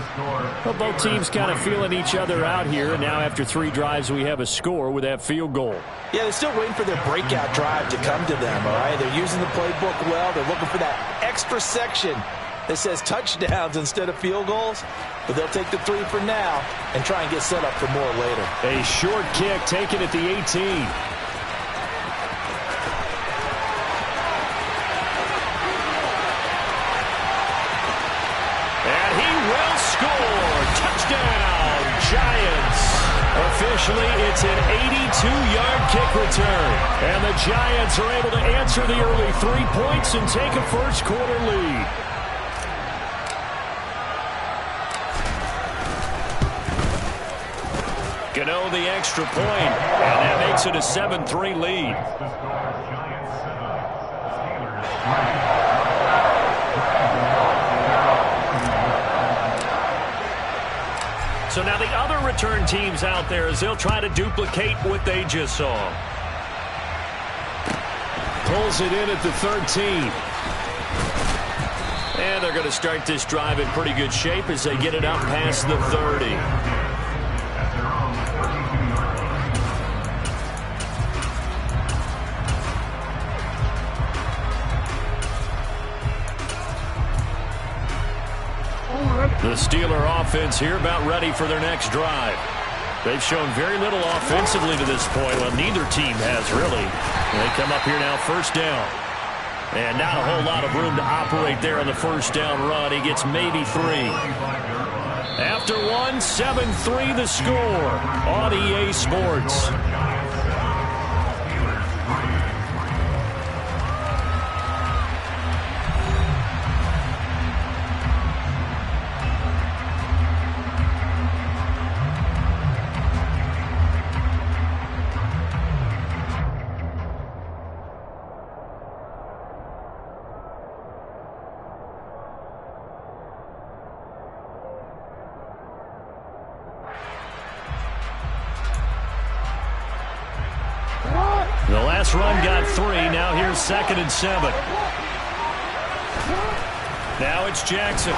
Well, both teams kind of feeling each other out here, and now after 3 drives we have a score with that field goal. Yeah, they're still waiting for their breakout drive to come to them, all right? They're using the playbook well. They're looking for that extra section that says touchdowns instead of field goals, but they'll take the 3 for now and try and get set up for more later. A short kick taken at the 18. Touchdown, Giants. Officially, it's an 82-yard kick return. And the Giants are able to answer the early 3 points and take a first-quarter lead. Gano the extra point, and that makes it a 7-3 lead. So now the other return teams out there as they'll try to duplicate what they just saw. Pulls it in at the 13. And they're going to start this drive in pretty good shape as they get it up past the 30. The Steeler offense here about ready for their next drive. They've shown very little offensively to this point. Well, neither team has really. They come up here now, first down. And not a whole lot of room to operate there on the first down run. He gets maybe 3. After 1, 7-3 the score on EA Sports. The last run got 3. Now here's 2nd and 7. Now it's Jackson.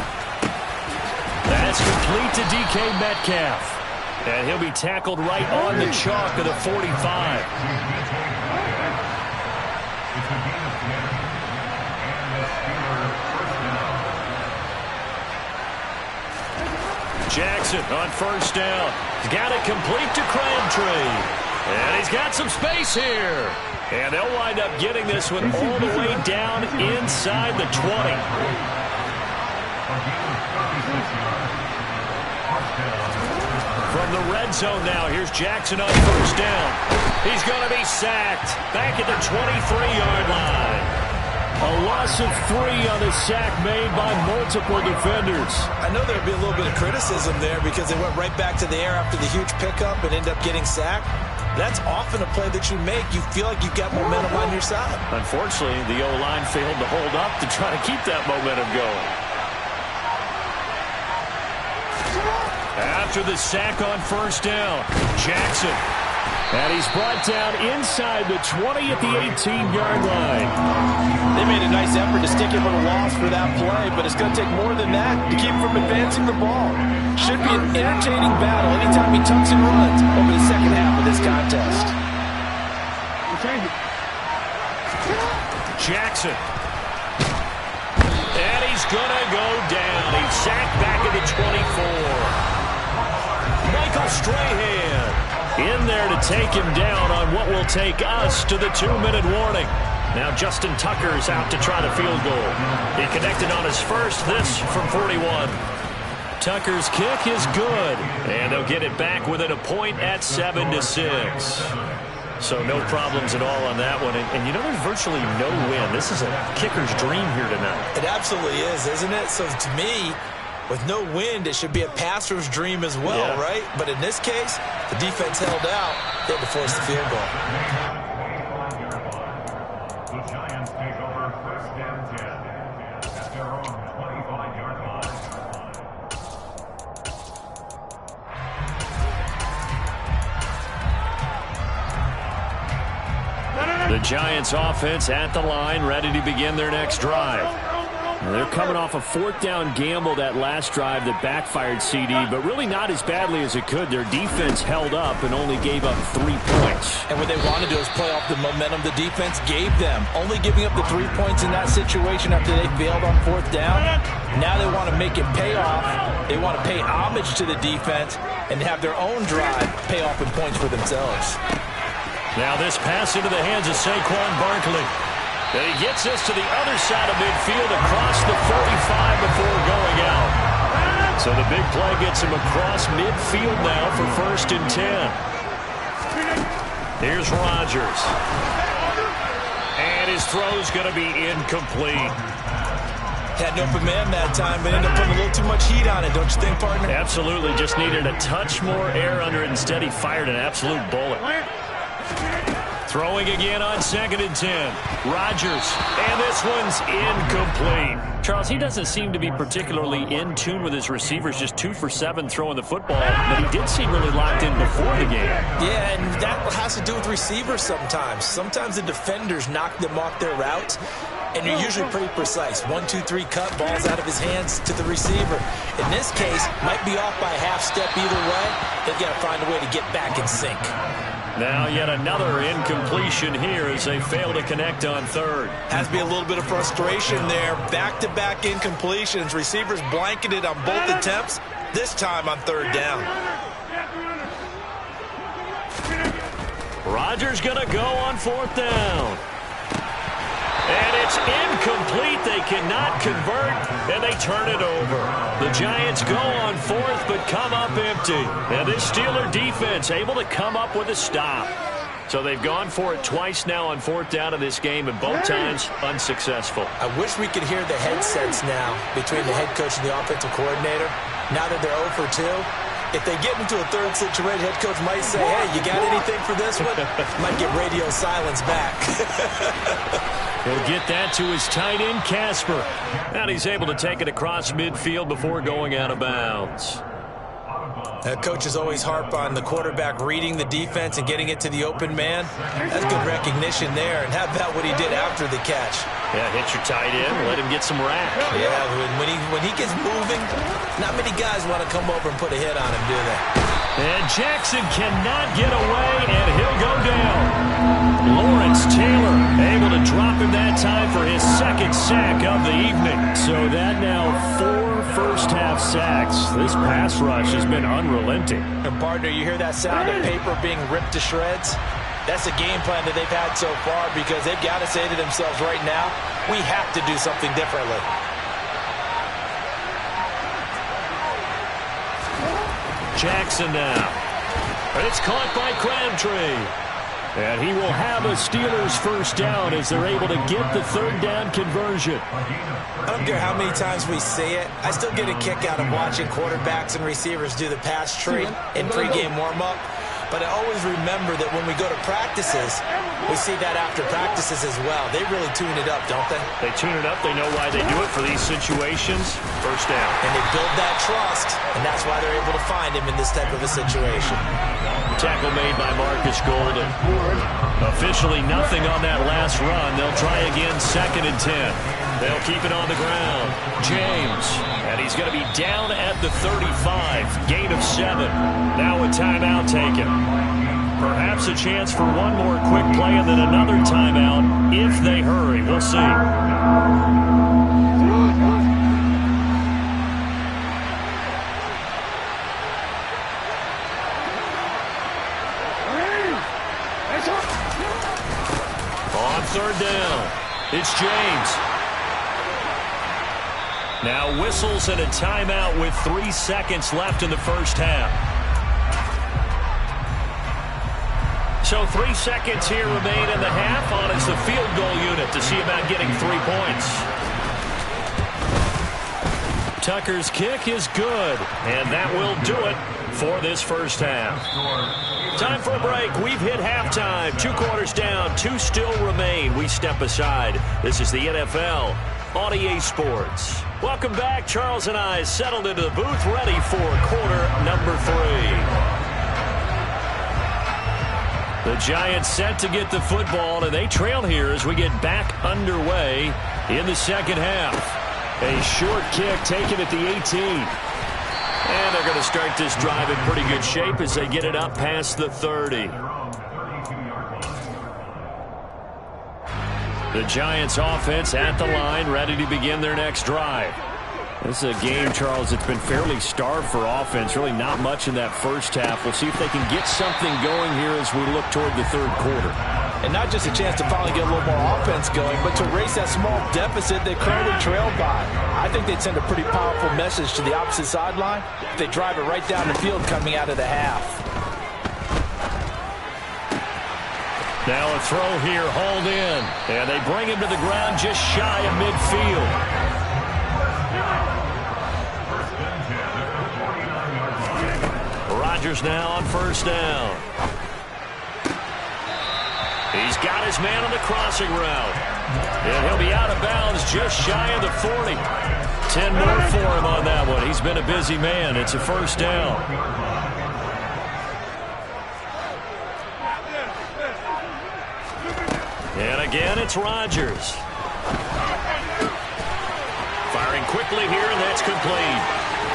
That's complete to DK Metcalf. And he'll be tackled right on the chalk of the 45. Jackson on first down. He's got it complete to Crabtree. And he's got some space here. And they'll wind up getting this one all the way down inside the 20. From the red zone now, here's Jackson on first down. He's going to be sacked back at the 23-yard line. A loss of 3 on a sack made by multiple defenders. I know there'll be a little bit of criticism there because they went right back to the air after the huge pickup and end up getting sacked. That's often a play that you make. You feel like you've got momentum on your side. Unfortunately, the O-line failed to hold up to try to keep that momentum going. After the sack on first down, Jackson. And he's brought down inside the 20 at the 18-yard line. They made a nice effort to stick him with a loss for that play, but it's going to take more than that to keep him from advancing the ball. Should be an entertaining battle anytime he tucks and runs over the second half of this contest. Jackson. And he's going to go down. He's sacked back at the 24. Michael Strahan in there to take him down on what will take us to the 2-minute warning. Now Justin Tucker's out to try the field goal. He connected on his first, this from 41. Tucker's kick is good, and they'll get it back within a point at 7-6. So no problems at all on that one. And you know, there's virtually no win. This is a kicker's dream here tonight. It absolutely is, isn't it? So to me, with no wind, it should be a passer's dream as well, right? But in this case, the defense held out. They had to force the field goal. Giants offense at the line, ready to begin their next drive. They're coming off a fourth down gamble that last drive that backfired CD, but really not as badly as it could. Their defense held up and only gave up 3 points. And what they want to do is play off the momentum the defense gave them. Only giving up the 3 points in that situation after they failed on fourth down. Now they want to make it pay off. They want to pay homage to the defense and have their own drive pay off in points for themselves. Now this pass into the hands of Saquon Barkley. And he gets this to the other side of midfield across the 45 before going out. So the big play gets him across midfield now for 1st and 10. Here's Rodgers. And his throw's going to be incomplete. Had an open man that time, but ended up putting a little too much heat on it, don't you think, partner? Absolutely. Just needed a touch more air under it. Instead, he fired an absolute bullet. Throwing again on 2nd and 10. Rodgers, and this one's incomplete. Charles, he doesn't seem to be particularly in tune with his receivers, just 2 for 7 throwing the football, but he did seem really locked in before the game. Yeah, and that has to do with receivers sometimes. Sometimes the defenders knock them off their route, and you're usually pretty precise. 1, 2, 3 cut, balls out of his hands to the receiver. In this case, might be off by a half step either way. They've got to find a way to get back in sync. Now yet another incompletion here as they fail to connect on 3rd. Has to be a little bit of frustration there. Back-to-back incompletions. Receivers blanketed on both attempts, this time on 3rd down. Rodgers going to go on 4th down. And it's incomplete. They cannot convert, and they turn it over. The Giants go on 4th, but come up empty. And this Steeler defense able to come up with a stop. So they've gone for it twice now on 4th down in this game, and both times unsuccessful. I wish we could hear the headsets now between the head coach and the offensive coordinator. Now that they're 0 for 2. If they get into a 3rd situation, head coach might say, hey, you got anything for this one? Might get radio silence back. He'll get that to his tight end, Casper. And he's able to take it across midfield before going out of bounds. Coaches always harp on the quarterback reading the defense and getting it to the open man. That's good recognition there. And how about what he did after the catch? Yeah, hit your tight end, let him get some rack. Yeah, when he gets moving, not many guys want to come over and put a hit on him, do they? And Jackson cannot get away, and he'll go down. Lawrence Taylor able to drop him that time for his 2nd sack of the evening. So that now 4 first-half sacks. This pass rush has been unrelenting. And partner, you hear that sound of paper being ripped to shreds? That's a game plan that they've had so far because they've got to say to themselves right now, we have to do something differently. Jackson now. And it's caught by Crabtree. And he will have a Steelers 1st down as they're able to get the 3rd down conversion. I don't care how many times we say it. I still get a kick out of watching quarterbacks and receivers do the pass tree in pregame warm-up. But I always remember that when we go to practices, we see that after practices as well. They really tune it up, don't they? They tune it up. They know why they do it for these situations. 1st down. And they build that trust, and that's why they're able to find him in this type of a situation. Tackle made by Marcus Golden. Officially nothing on that last run. They'll try again 2nd and 10. They'll keep it on the ground. James. And he's going to be down at the 35. Gain of 7. Now a timeout taken. Perhaps a chance for one more quick play and then another timeout if they hurry. We'll see. On 3rd down, it's James. Now whistles and a timeout with 3 seconds left in the 1st half. So 3 seconds here remain in the half on as the field goal unit to see about getting 3 points. Tucker's kick is good, and that will do it for this 1st half. Time for a break. We've hit halftime. 2 quarters down, 2 still remain. We step aside. This is the NFL on EA Sports. Welcome back. Charles and I settled into the booth, ready for quarter number 3. The Giants set to get the football, and they trail here as we get back underway in the second half. A short kick taken at the 18. And they're going to start this drive in pretty good shape as they get it up past the 30. The Giants offense at the line, ready to begin their next drive. This is a game, Charles, that's been fairly starved for offense. Really not much in that first half. We'll see if they can get something going here as we look toward the third quarter. And not just a chance to finally get a little more offense going, but to erase that small deficit they currently trailed by. I think they'd send a pretty powerful message to the opposite sideline if they drive it right down the field coming out of the half. Now a throw here, hauled in. And they bring him to the ground just shy of midfield. Rodgers now on first down. He's got his man on the crossing route. And he'll be out of bounds just shy of the 40. 10 more for him on that one. He's been a busy man. It's a first down. And again, it's Rodgers. Firing quickly here, and that's complete.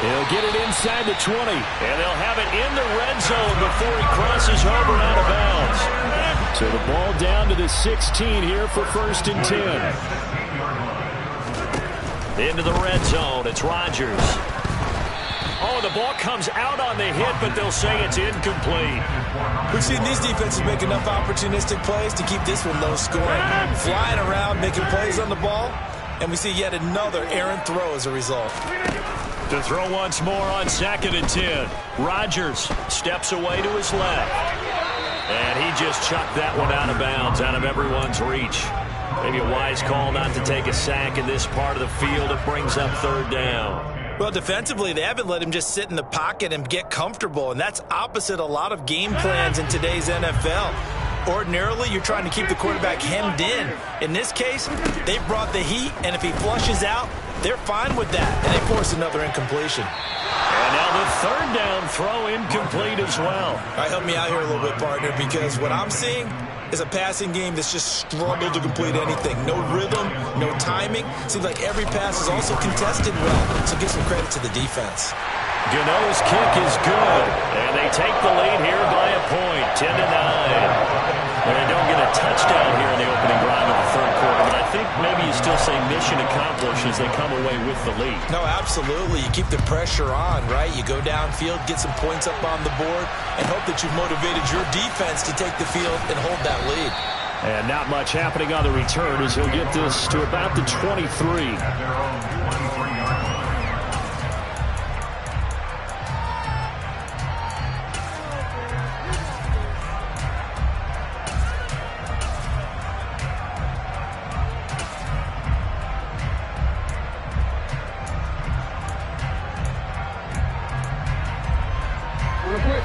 He'll get it inside the 20, and they'll have it in the red zone before he crosses over out of bounds. So the ball down to the 16 here for 1st and 10. Into the red zone, it's Rodgers. Oh, the ball comes out on the hit, but they'll say it's incomplete. We've seen these defenses make enough opportunistic plays to keep this one low scoring. Flying around, making plays on the ball, and we see yet another errant throw as a result. To throw once more on 2nd and 10. Rodgers steps away to his left. And he just chucked that one out of bounds, out of everyone's reach. Maybe a wise call not to take a sack in this part of the field. It brings up 3rd down. Well, defensively, they haven't let him just sit in the pocket and get comfortable, and that's opposite a lot of game plans in today's NFL. Ordinarily, you're trying to keep the quarterback hemmed in. In this case, they brought the heat, and if he flushes out, they're fine with that, and they force another incompletion. And now the 3rd down throw incomplete as well. All right, help me out here a little bit, partner, because what I'm seeing is a passing game that's just struggled to complete anything. No rhythm, no timing. Seems like every pass is also contested well, so give some credit to the defense. Gano's kick is good, and they take the lead here by a point, 10-9. And they don't get a touchdown here in the opening drive of the 3rd quarter, but I think maybe you still say mission accomplished as they come away with the lead. No, absolutely. You keep the pressure on, right? You go downfield, get some points up on the board, and hope that you've motivated your defense to take the field and hold that lead. And not much happening on the return as he'll get this to about the 23.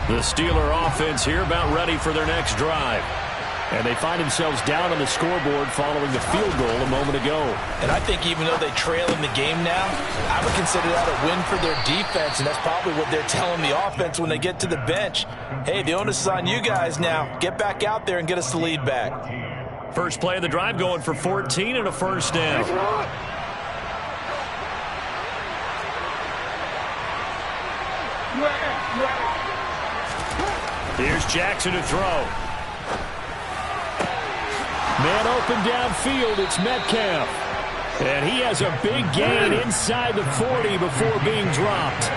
The Steeler offense here about ready for their next drive. And they find themselves down on the scoreboard following the field goal a moment ago. And I think even though they trail in the game now, I would consider that a win for their defense, and that's probably what they're telling the offense when they get to the bench. Hey, the onus is on you guys now. Get back out there and get us the lead back. First play of the drive going for 14 and a first down. Here's Jackson to throw. Man open downfield, it's Metcalf. And he has a big gain inside the 40 before being dropped.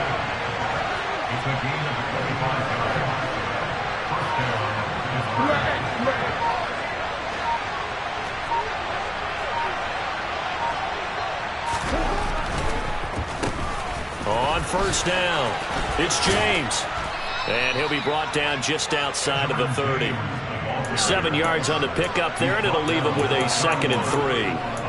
On first down, it's James. And he'll be brought down just outside of the 30. 7 yards on the pickup there, and it'll leave him with a 2nd and 3.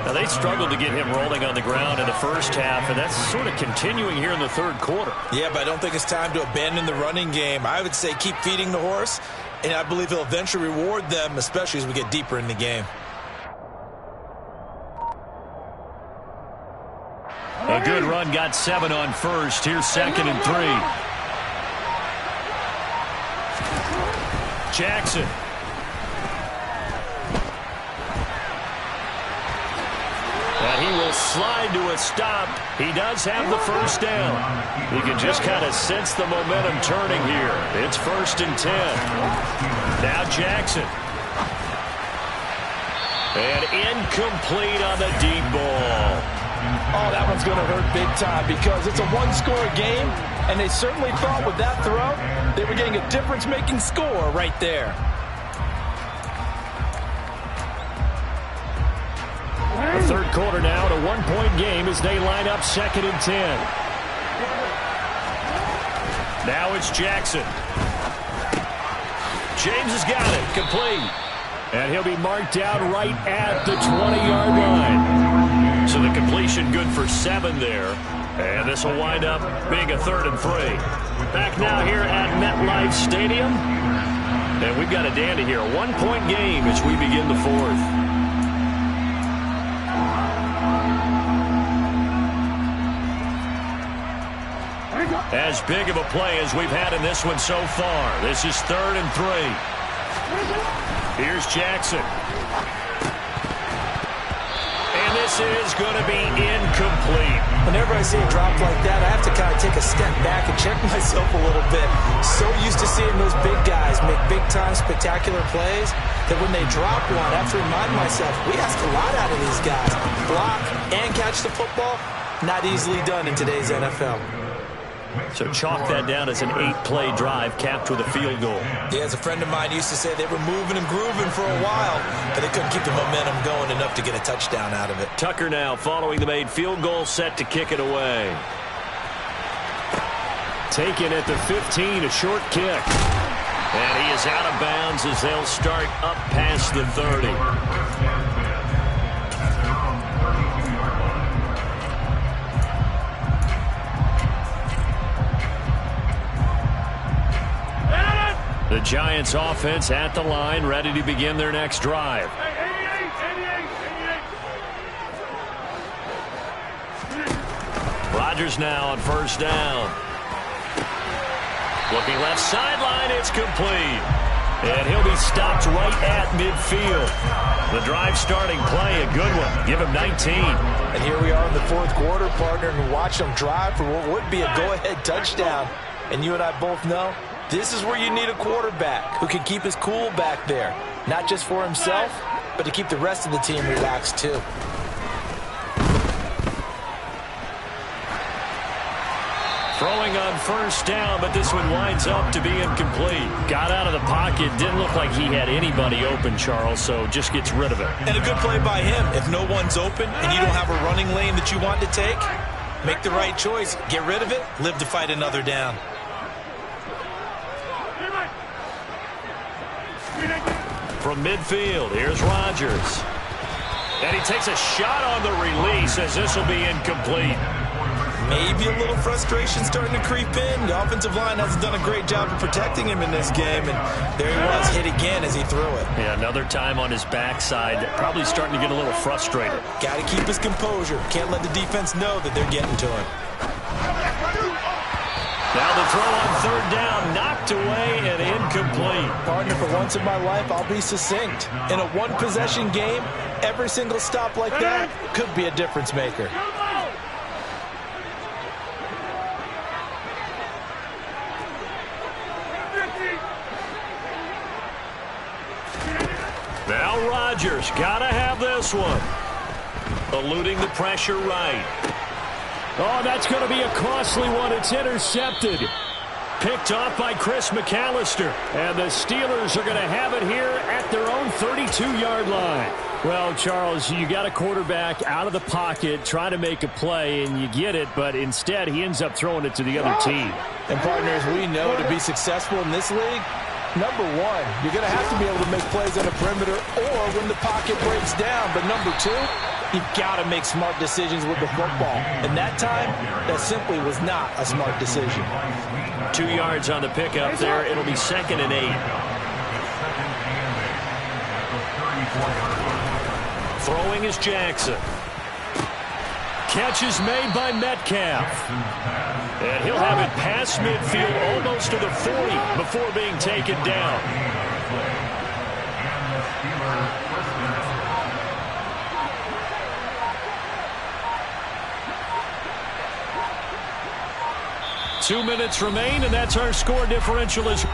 Now, they struggled to get him rolling on the ground in the first half, and that's sort of continuing here in the 3rd quarter. Yeah, but I don't think it's time to abandon the running game. I would say keep feeding the horse, and I believe he'll eventually reward them, especially as we get deeper in the game. A good run, got 7 on first. Here's 2nd and 3. Jackson And he will slide to a stop. He does have the first down. You can just kind of sense the momentum turning here. It's 1st and 10. Now Jackson. And incomplete on the deep ball. Oh, that one's going to hurt big time because it's a one-score game, and they certainly thought with that throw they were getting a difference-making score right there. The third quarter now at a one-point game as they line up 2nd and 10. Now it's Jackson. James has got it. Complete. And he'll be marked down right at the 20-yard line. So the completion good for 7 there. And this will wind up being a 3rd and 3. Back now here at MetLife Stadium. And we've got a dandy here. A 1-point game as we begin the 4th. As big of a play as we've had in this one so far. This is 3rd and 3. Here's Jackson. And this is going to be incomplete. Whenever I see a drop like that, I have to kind of take a step back and check myself a little bit. So used to seeing those big guys make big-time spectacular plays that when they drop one, I have to remind myself, we ask a lot out of these guys. Block and catch the football, not easily done in today's NFL. So chalk that down as an 8-play drive capped with a field goal. Yeah, as a friend of mine used to say, they were moving and grooving for a while, but they couldn't keep the momentum going enough to get a touchdown out of it. Tucker now following the made field goal, set to kick it away. Taken at the 15, a short kick. And he is out of bounds as they'll start up past the 30. The Giants offense at the line, ready to begin their next drive. Rodgers now on 1st down. Looking left sideline, it's complete. And he'll be stopped right at midfield. The drive starting play, a good one. Give him 19. And here we are in the 4th quarter, partner, and watch them drive for what would be a go-ahead touchdown. And you and I both know this is where you need a quarterback who can keep his cool back there. Not just for himself, but to keep the rest of the team relaxed too. Throwing on 1st down, but this one winds up to be incomplete. Got out of the pocket, didn't look like he had anybody open, Charles, so just gets rid of it. And a good play by him. If no one's open and you don't have a running lane that you want to take, make the right choice. Get rid of it, live to fight another down. From midfield, here's Rodgers. And he takes a shot on the release as this will be incomplete. Maybe a little frustration starting to creep in. The offensive line hasn't done a great job of protecting him in this game, and there he was, hit again as he threw it. Yeah, another time on his backside, probably starting to get a little frustrated. Got to keep his composure. Can't let the defense know that they're getting to him. Now the throw on 3rd down, knocked away and incomplete. Partner, for once in my life, I'll be succinct. In a one-possession game, every single stop like that could be a difference maker. Now Rodgers, gotta have this one. Eluding the pressure right. Oh, that's going to be a costly one. It's intercepted. Picked off by Chris McAllister. And the Steelers are going to have it here at their own 32-yard line. Well, Charles, you got a quarterback out of the pocket trying to make a play, and you get it, but instead he ends up throwing it to the other team. And partners, we know to be successful in this league, number one, you're going to have to be able to make plays on the perimeter or when the pocket breaks down. But number two, you've got to make smart decisions with the football. And that time, that simply was not a smart decision. 2 yards on the pickup there. It'll be 2nd and 8. Throwing is Jackson. Catch is made by Metcalf. And he'll have it past midfield almost to the 40 before being taken down. 2 minutes remain, and that's our score differential. Is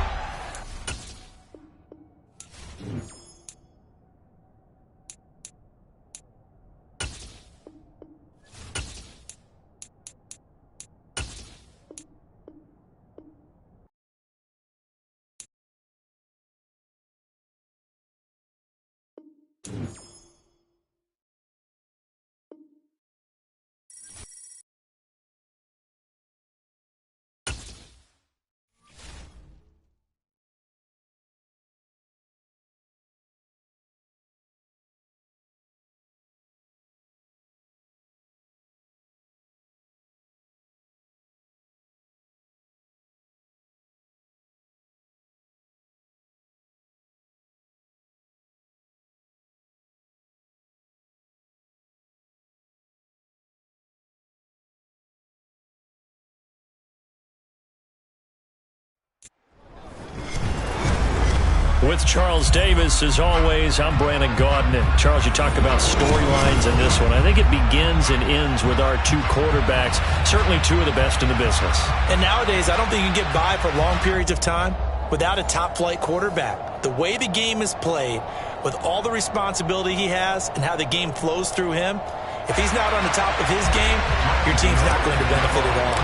with Charles Davis, as always, I'm Brandon Gaudin. And Charles, you talk about storylines in this one. I think it begins and ends with our two quarterbacks, certainly two of the best in the business. And nowadays, I don't think you can get by for long periods of time without a top-flight quarterback. The way the game is played, with all the responsibility he has and how the game flows through him, if he's not on the top of his game, your team's not going to benefit at all.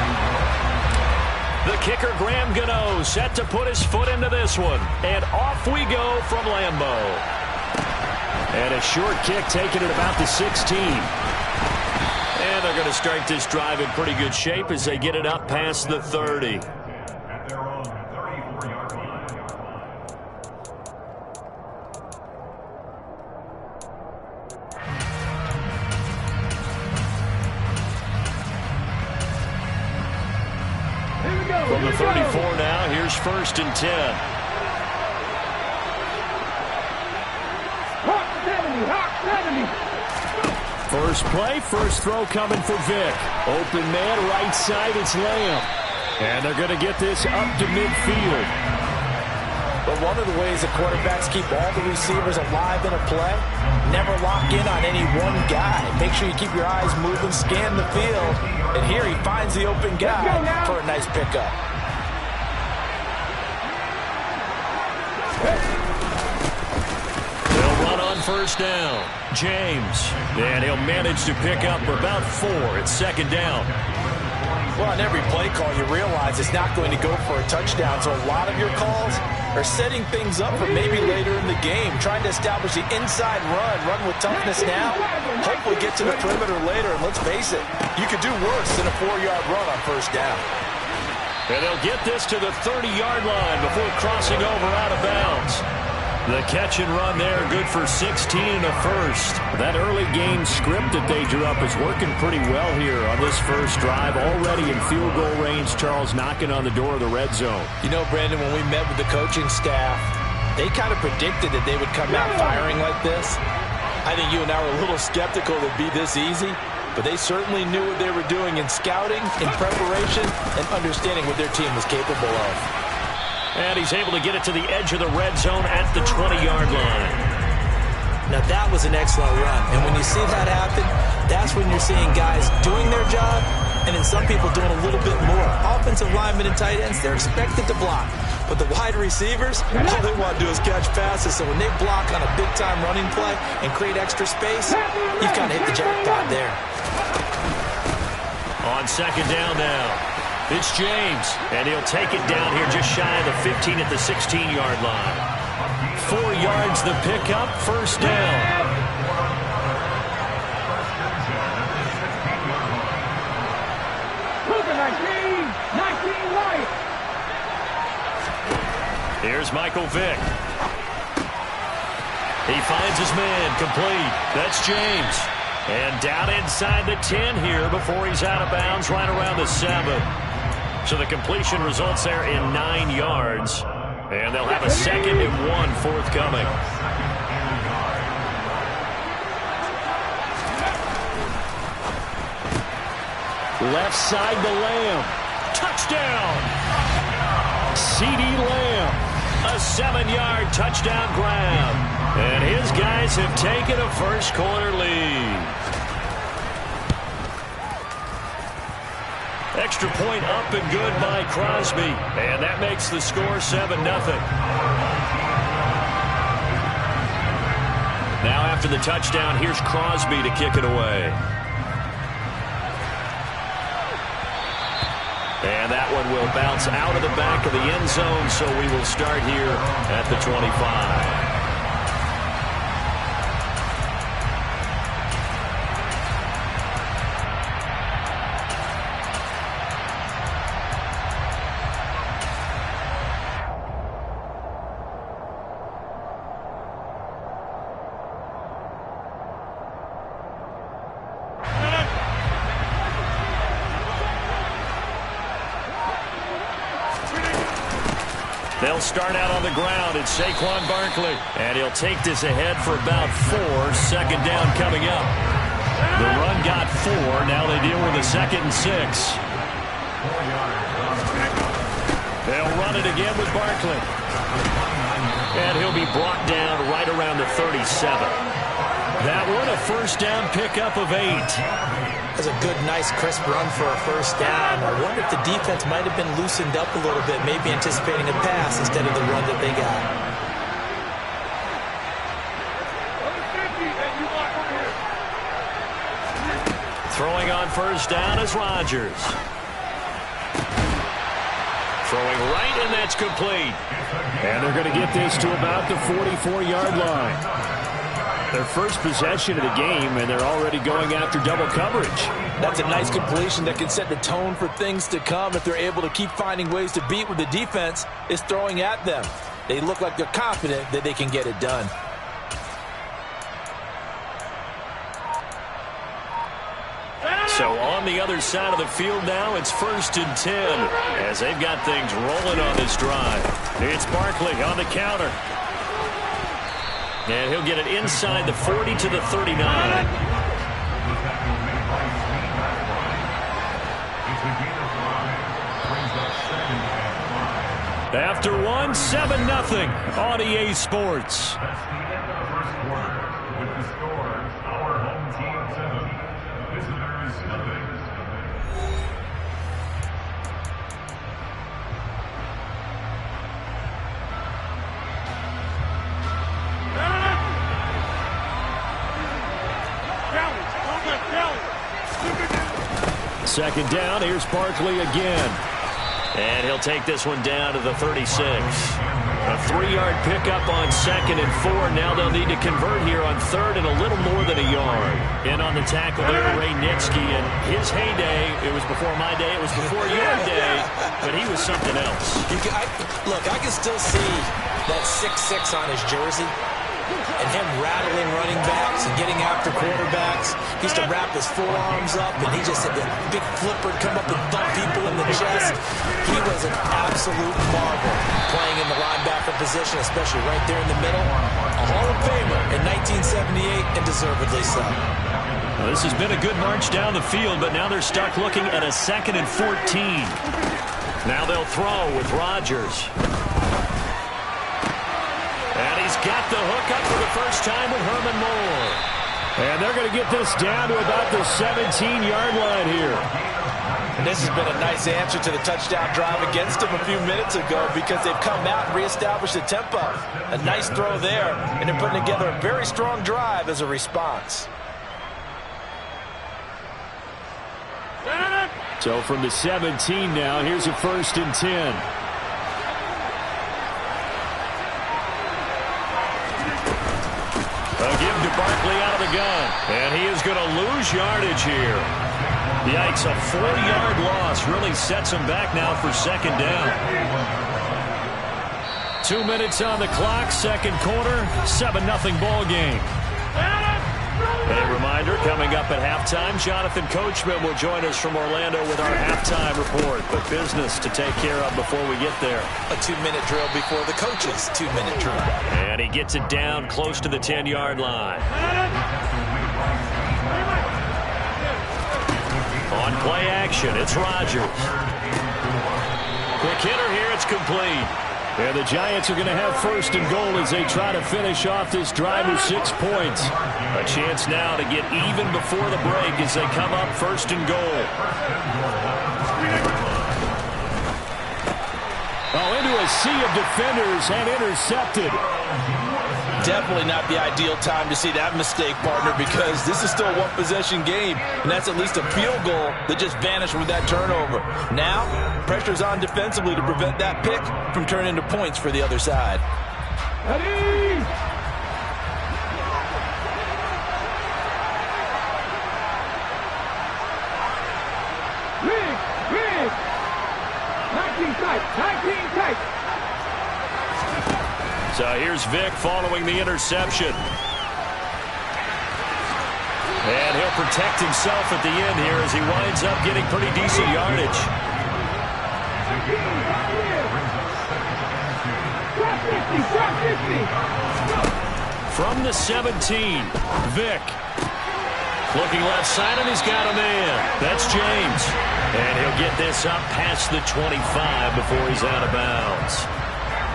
The kicker, Graham Gano, set to put his foot into this one. And off we go from Lambeau. And a short kick taken at about the 16. And they're going to start this drive in pretty good shape as they get it up past the 30. At their own 34-yard line. From the 34 now, here's 1st and 10. First play, first throw coming for Vick. Open man, right side, it's Lamb. And they're going to get this up to midfield. But one of the ways that quarterbacks keep all the receivers alive in a play, never lock in on any one guy. Make sure you keep your eyes moving, scan the field. And here he finds the open guy for a nice pickup. They'll run on 1st down. James. And he'll manage to pick up about 4 at 2nd down. Well, on every play call, you realize it's not going to go for a touchdown. So a lot of your calls are setting things up for maybe later in the game, trying to establish the inside run with toughness now, hopefully get to the perimeter later. And let's face it, you could do worse than a 4-yard run on 1st down. And they'll get this to the 30-yard line before crossing over out of bounds. The catch and run there, good for 16 and a first. That early game script that they drew up is working pretty well here on this first drive. Already in field goal range, Charles knocking on the door of the red zone. You know, Brandon, when we met with the coaching staff, they kind of predicted that they would come out firing like this. I think you and I were a little skeptical that it'd be this easy, but they certainly knew what they were doing in scouting, in preparation, and understanding what their team was capable of. And he's able to get it to the edge of the red zone at the 20-yard line. Now, that was an excellent run. And when you see that happen, that's when you're seeing guys doing their job and then some people doing a little bit more. Offensive linemen and tight ends, they're expected to block. But the wide receivers, all they want to do is catch passes. So when they block on a big-time running play and create extra space, you've kind of hit the jackpot there. On 2nd down now. It's James, and he'll take it down here just shy of the 15 at the 16-yard line. 4 yards the pickup, 1st down. Here's Michael Vick. He finds his man, complete. That's James. And down inside the 10 here before he's out of bounds right around the 7. So the completion results there in 9 yards. And they'll have a 2nd and 1 forthcoming. Left side to Lamb. Touchdown! CeeDee Lamb. A 7-yard touchdown grab. And his guys have taken a first-quarter lead. Extra point up and good by Crosby. And that makes the score 7-0. Now after the touchdown, here's Crosby to kick it away. And that one will bounce out of the back of the end zone, so we will start here at the 25. They'll start out on the ground. It's Saquon Barkley. And he'll take this ahead for about 4. Second down coming up. The run got 4. Now they deal with a 2nd and 6. They'll run it again with Barkley. And he'll be brought down right around the 37. That one a first down pickup of 8. That's a good, nice, crisp run for a first down. I wonder if the defense might have been loosened up a little bit, maybe anticipating a pass instead of the run that they got. Throwing on first down is Rodgers. Throwing right, and that's complete. And they're going to get this to about the 44-yard line. Their first possession of the game, and they're already going after double coverage. That's a nice completion that can set the tone for things to come if they're able to keep finding ways to beat what the defense is throwing at them. They look like they're confident that they can get it done. So on the other side of the field now, it's 1st and 10 as they've got things rolling on this drive. It's Barkley on the counter. And he'll get it inside the 40 to the 39. After 1, 7-0 on EA Sports. That's the end of the first quarter. With the score, our home team 7, visitors nothing. Second down, here's Barkley again. And he'll take this one down to the 36. A 3-yard pickup on 2nd and 4. Now they'll need to convert here on 3rd and a little more than a yard. And on the tackle there, Ray Nitsky. And his heyday, it was before my day, it was before your day, but he was something else. Look, I can still see that 6'6" on his jersey. And him rattling running backs and getting after quarterbacks. He used to wrap his forearms up, and he just had the big flipper come up and thump people in the chest. He was an absolute marvel playing in the linebacker position, especially right there in the middle. A Hall of Famer in 1978, and deservedly so. Well, this has been a good march down the field, but now they're stuck looking at a 2nd and 14. Now they'll throw with Rodgers. And he's got the hook up for the first time with Herman Moore. And they're going to get this down to about the 17-yard line here. And this has been a nice answer to the touchdown drive against them a few minutes ago because they've come out and reestablished the tempo. A nice throw there, and they're putting together a very strong drive as a response. So from the 17 now, here's a 1st and 10. They'll give to Barkley out of the gun. And he is going to lose yardage here. Yikes, a 4-yard loss really sets him back now for 2nd down. 2 minutes on the clock, 2nd quarter, 7-0 ball game. A reminder, coming up at halftime, Jonathan Coachman will join us from Orlando with our halftime report. But business to take care of before we get there. A 2-minute drill before the coach's 2-minute drill. And he gets it down close to the 10-yard line. On play action, it's Rodgers. Quick hitter here, it's complete. And the Giants are going to have first and goal as they try to finish off this drive with 6 points. A chance now to get even before the break as they come up first and goal. Oh, into a sea of defenders and intercepted. Definitely not the ideal time to see that mistake, partner, because this is still a one-possession game, and that's at least a field goal that just vanished with that turnover. Now, pressure's on defensively to prevent that pick from turning into points for the other side. Ready? Rig! 19 tight! So here's Vic following the interception. And he'll protect himself at the end here as he winds up getting pretty decent yardage. From the 17, Vic. Looking left side, and he's got a man. That's James. And he'll get this up past the 25 before he's out of bounds.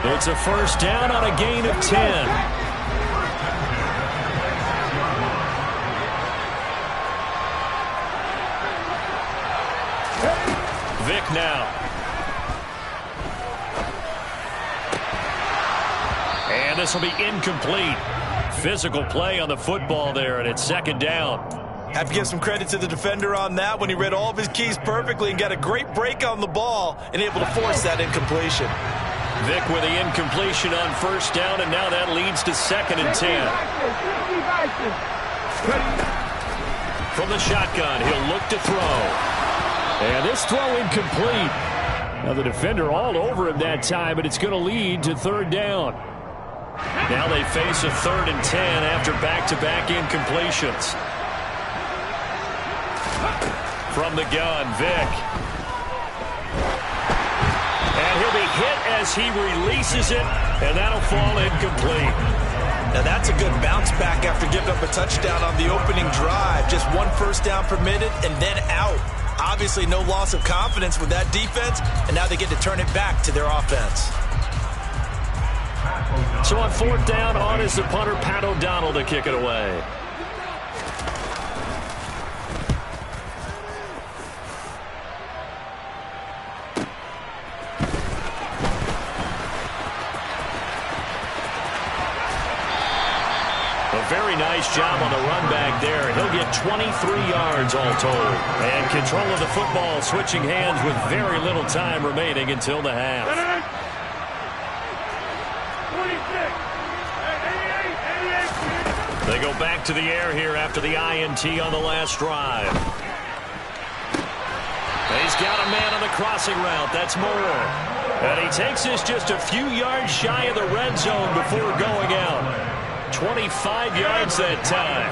It's a first down on a gain of 10. Vic now. And this will be incomplete. Physical play on the football there, and it's second down. Have to give some credit to the defender on that when he read all of his keys perfectly and got a great break on the ball and able to force that incompletion. Vic with the incompletion on first down, and now that leads to second and 10. From the shotgun, he'll look to throw. And this throw incomplete. Now the defender all over him that time, but it's going to lead to third down. Now they face a 3rd and 10 after back-to-back incompletions. From the gun, Vic. And he'll be hit as he releases it, and that'll fall incomplete. Now that's a good bounce back after giving up a touchdown on the opening drive. Just 1 first down permitted and then out. Obviously no loss of confidence with that defense, and now they get to turn it back to their offense. So on 4th down, on is the punter, Pat O'Donnell, to kick it away. Very nice job on the run back there. He'll get 23 yards all told. And control of the football switching hands with very little time remaining until the half. 26. They go back to the air here after the INT on the last drive. He's got a man on the crossing route. That's Moore. And he takes this just a few yards shy of the red zone before going out. 25 yards that time.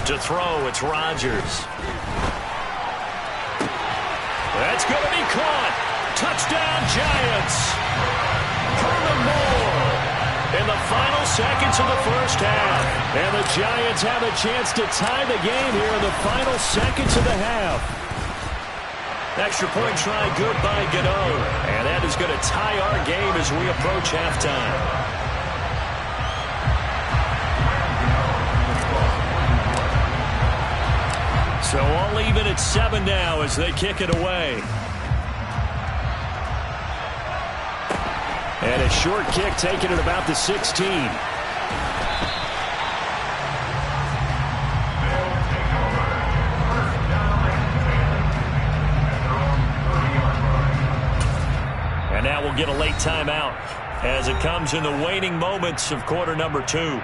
To throw, it's Rodgers. That's going to be caught. Touchdown, Giants. Herman Moore in the final seconds of the first half. And the Giants have a chance to tie the game here in the final seconds of the half. Extra point try good by Gano. And that is going to tie our game as we approach halftime. So all even at 7 now as they kick it away. And a short kick taken at about the 16. And now we'll get a late timeout as it comes in the waning moments of quarter number 2.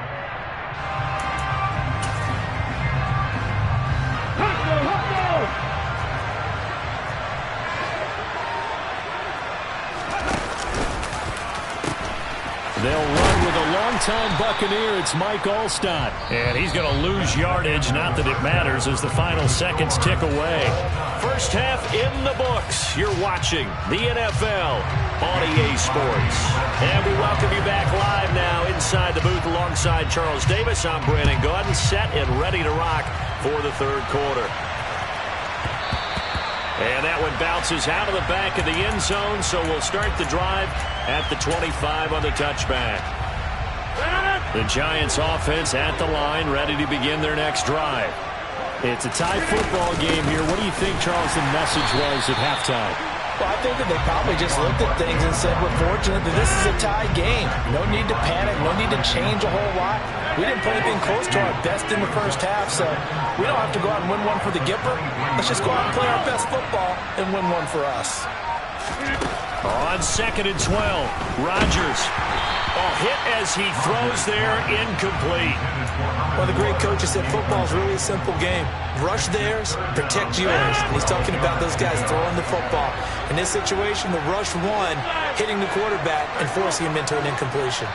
They'll run with a long Big-time Buccaneer, it's Mike Alstott. And he's going to lose yardage, not that it matters, as the final seconds tick away. First half in the books. You're watching the NFL on EA Sports. And we welcome you back live now inside the booth alongside Charles Davis. I'm Brandon Gaudin, set and ready to rock for the third quarter. And that one bounces out of the back of the end zone, so we'll start the drive at the 25 on the touchback. The Giants offense at the line, ready to begin their next drive. It's a tie football game here. What do you think, Charles, the message was at halftime? Well, I think that they probably just looked at things and said, we're fortunate that this is a tie game. No need to panic, no need to change a whole lot. We didn't play anything close to our best in the first half, so we don't have to go out and win one for the Gipper. Let's just go out and play our best football and win one for us. On 2nd and 12, Rodgers. Hit as he throws there, incomplete. Well, the great coach has said football is really a simple game. Rush theirs, protect yours. And he's talking about those guys throwing the football. In this situation, the rush one, hitting the quarterback and forcing him into an incompletion.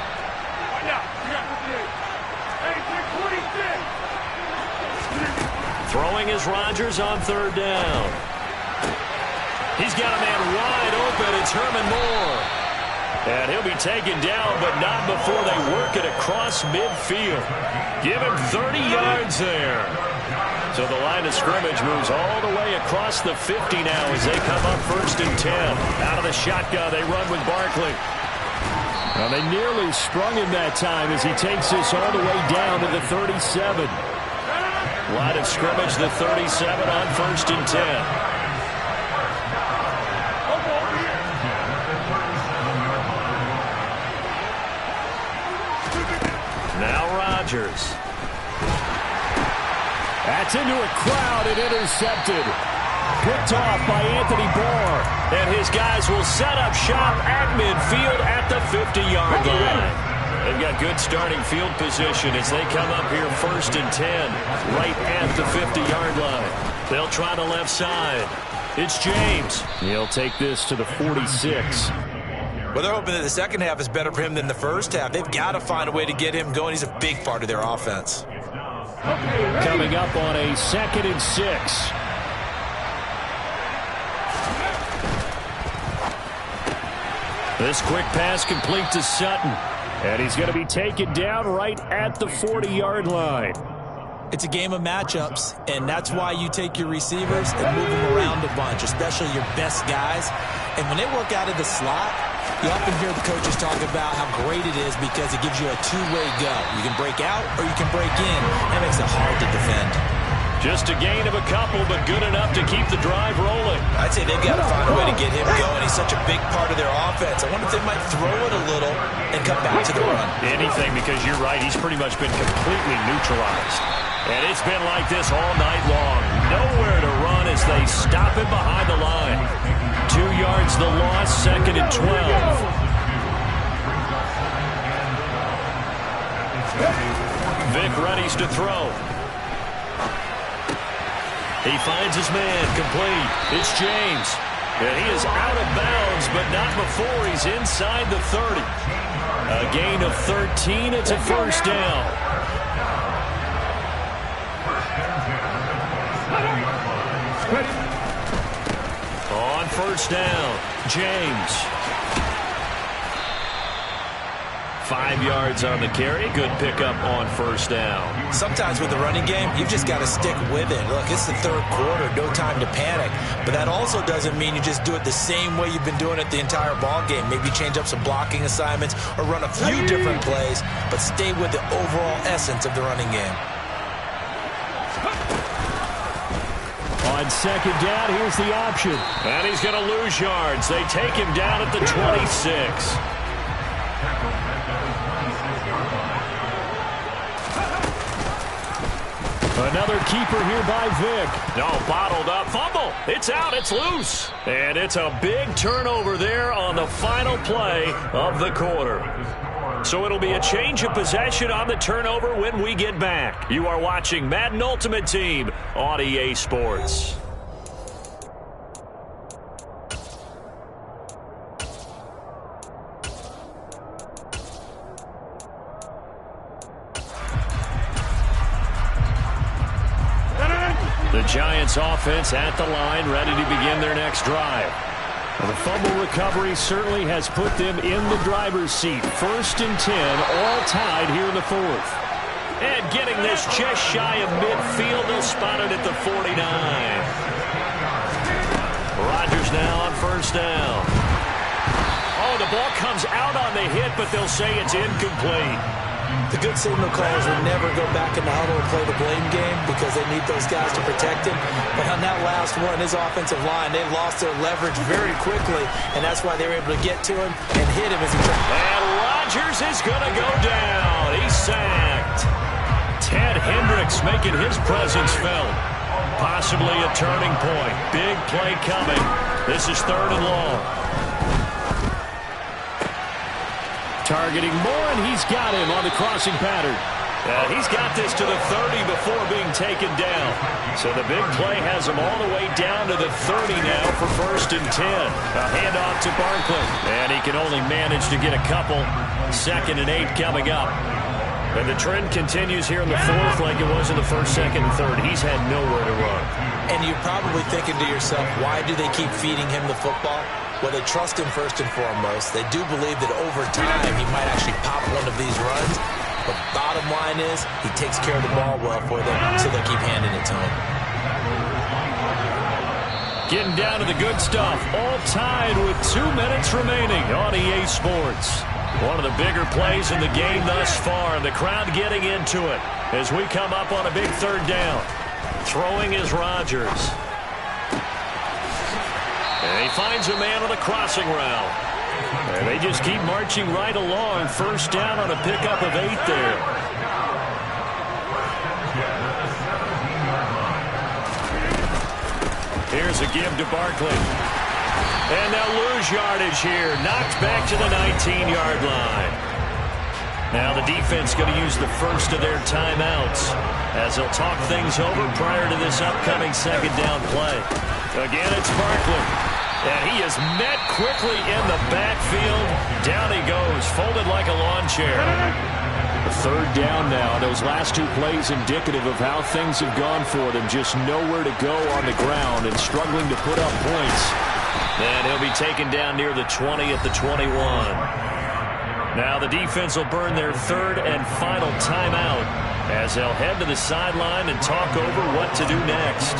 Throwing is Rodgers on 3rd down. He's got a man wide open. It's Herman Moore. And he'll be taken down, but not before they work it across midfield. Give him 30 yards there. So the line of scrimmage moves all the way across the 50 now as they come up 1st and 10. Out of the shotgun, they run with Barkley. Well, they nearly sprung him that time as he takes this all the way down to the 37. Line of scrimmage, the 37 on 1st and 10. Now Rodgers. That's into a crowd and intercepted. Picked off by Anthony Barr. And his guys will set up shop at midfield at the 50-yard line. They've got good starting field position as they come up here 1st and 10, right at the 50-yard line. They'll try the left side. It's James. He'll take this to the 46. Well, they're hoping that the second half is better for him than the first half. They've got to find a way to get him going. He's a big part of their offense. Coming up on a 2nd and 6. This quick pass complete to Sutton. And he's going to be taken down right at the 40-yard line. It's a game of matchups, and that's why you take your receivers and move them around a bunch, especially your best guys. And when they work out of the slot, you often hear the coaches talk about how great it is because it gives you a two-way go. You can break out or you can break in. That makes it hard to defend. Just a gain of a couple, but good enough to keep the drive rolling. I'd say they've got to find a way to get him going. He's such a big part of their offense. I wonder if they might throw it a little and come back to the run. Anything, because you're right. He's pretty much been completely neutralized. And it's been like this all night long. Nowhere to run as they stop him behind the line. 2 yards the loss, 2nd and 12. Vic readies to throw. He finds his man, complete. It's James. And he is out of bounds, but not before he's inside the 30. A gain of 13, it's a 1st down. On 1st down, James. 5 yards on the carry. Good pickup on 1st down. Sometimes with the running game, you've just got to stick with it. Look, it's the 3rd quarter. No time to panic. But that also doesn't mean you just do it the same way you've been doing it the entire ball game. Maybe change up some blocking assignments or run a few different plays, but stay with the overall essence of the running game. On 2nd down, here's the option. And he's going to lose yards. They take him down at the 26. Another keeper here by Vic. No, bottled up. Fumble. It's out. It's loose. And it's a big turnover there on the final play of the quarter. So it'll be a change of possession on the turnover when we get back. You are watching Madden Ultimate Team on EA Sports. Giants offense at the line, ready to begin their next drive. Well, the fumble recovery certainly has put them in the driver's seat. 1st and 10, all tied here in the 4th. And getting this just shy of midfield, they'll spot it at the 49. Rodgers now on 1st down. Oh, the ball comes out on the hit, but they'll say it's incomplete. The good signal callers will never go back in the huddle and play the blame game because they need those guys to protect him. But on that last one, his offensive line, they lost their leverage very quickly, and that's why they were able to get to him and hit him as he tried. And Rodgers is going to go down. He's sacked. Ted Hendricks making his presence felt. Possibly a turning point. Big play coming. This is 3rd and long. Targeting Moore, and he's got him on the crossing pattern. He's got this to the 30 before being taken down. So the big play has him all the way down to the 30 now for 1st and 10. A handoff to Barkley. And he can only manage to get a couple. 2nd and 8 coming up. And the trend continues here in the 4th like it was in the 1st, 2nd, and 3rd. He's had nowhere to run. And you're probably thinking to yourself, why do they keep feeding him the football? Well, they trust him first and foremost. They do believe that over time he might actually pop one of these runs. But bottom line is he takes care of the ball well for them, so they'll keep handing it to him. Getting down to the good stuff. All tied with 2 minutes remaining on EA Sports. One of the bigger plays in the game thus far. The crowd getting into it as we come up on a big 3rd down. Throwing is Rodgers. And he finds a man on the crossing route. And they just keep marching right along. 1st down on a pickup of 8 there. Here's a give to Barkley. And they'll lose yardage here. Knocked back to the 19-yard line. Now the defense going to use the first of their timeouts as they'll talk things over prior to this upcoming 2nd down play. Again, it's Barkley. And he is met quickly in the backfield. Down he goes, folded like a lawn chair. 3rd down now. Those last 2 plays indicative of how things have gone for them. Just nowhere to go on the ground and struggling to put up points. And he'll be taken down near the 20 at the 21. Now the defense will burn their 3rd and final timeout as they'll head to the sideline and talk over what to do next.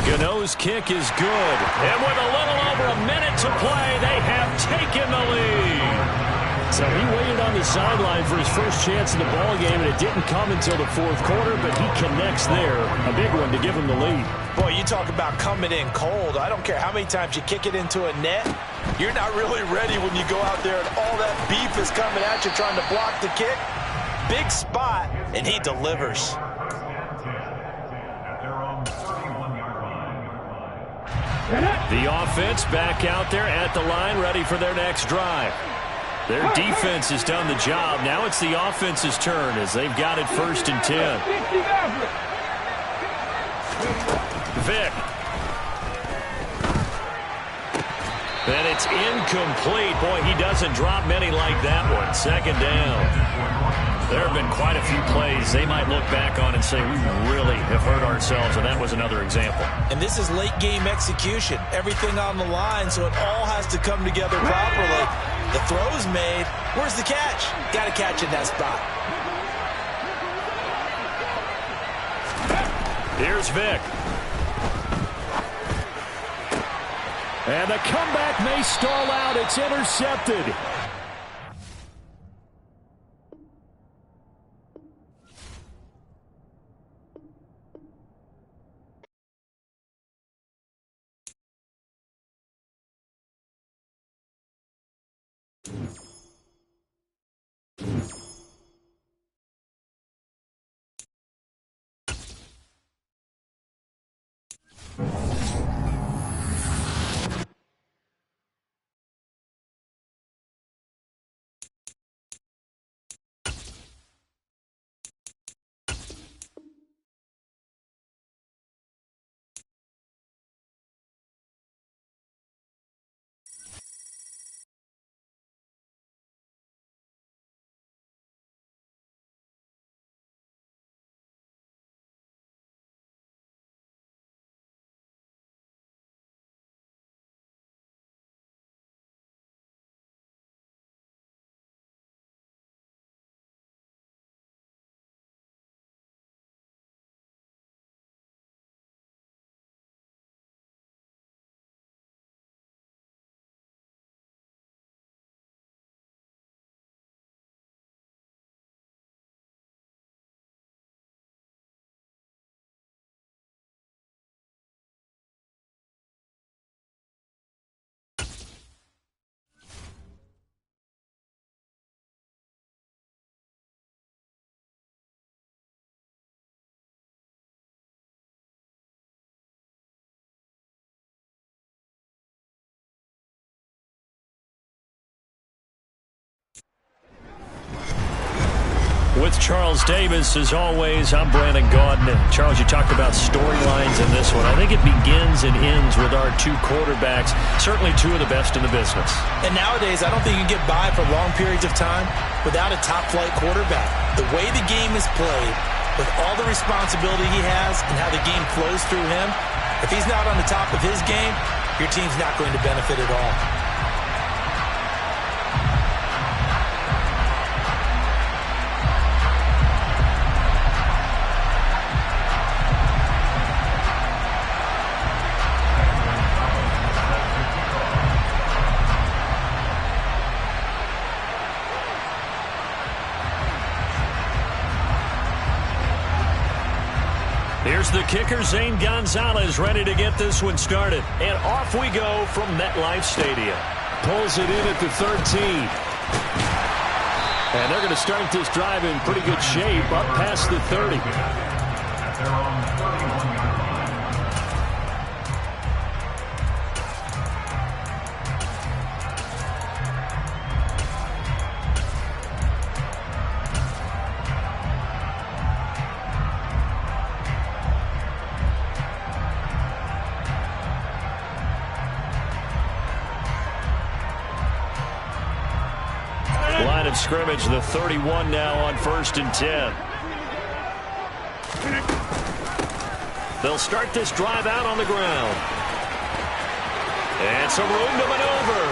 Gano's kick is good. And with a little over a minute to play, they have taken the lead. So he waited on the sideline for his first chance in the ballgame, and it didn't come until the 4th quarter, but he connects there. A big one to give him the lead. Boy, you talk about coming in cold. I don't care how many times you kick it into a net. You're not really ready when you go out there and all that beef is coming at you trying to block the kick. Big spot, and he delivers. The offense back out there at the line, ready for their next drive. Their defense has done the job. Now it's the offense's turn as they've got it 1st and 10. Vick. And it's incomplete. Boy, he doesn't drop many like that one. 2nd down. There have been quite a few plays they might look back on and say, we really have hurt ourselves, and that was another example. And this is late-game execution. Everything on the line, so it all has to come together properly. The throw's made. Where's the catch? Got to catch in that spot. Here's Vick. And the comeback may stall out. It's intercepted. With Charles Davis, as always, I'm Brandon Gaudin. Charles, you talked about storylines in this one. I think it begins and ends with our two quarterbacks, certainly two of the best in the business. And nowadays, I don't think you can get by for long periods of time without a top-flight quarterback. The way the game is played, with all the responsibility he has and how the game flows through him, if he's not on the top of his game, your team's not going to benefit at all. Here's the kicker, Zane Gonzalez, ready to get this one started. And off we go from MetLife Stadium. Pulls it in at the 13. And they're going to start this drive in pretty good shape, up past the 30. They're on 31-yard line. Line of scrimmage, the 31 now on 1st and 10. They'll start this drive out on the ground. And some room to maneuver.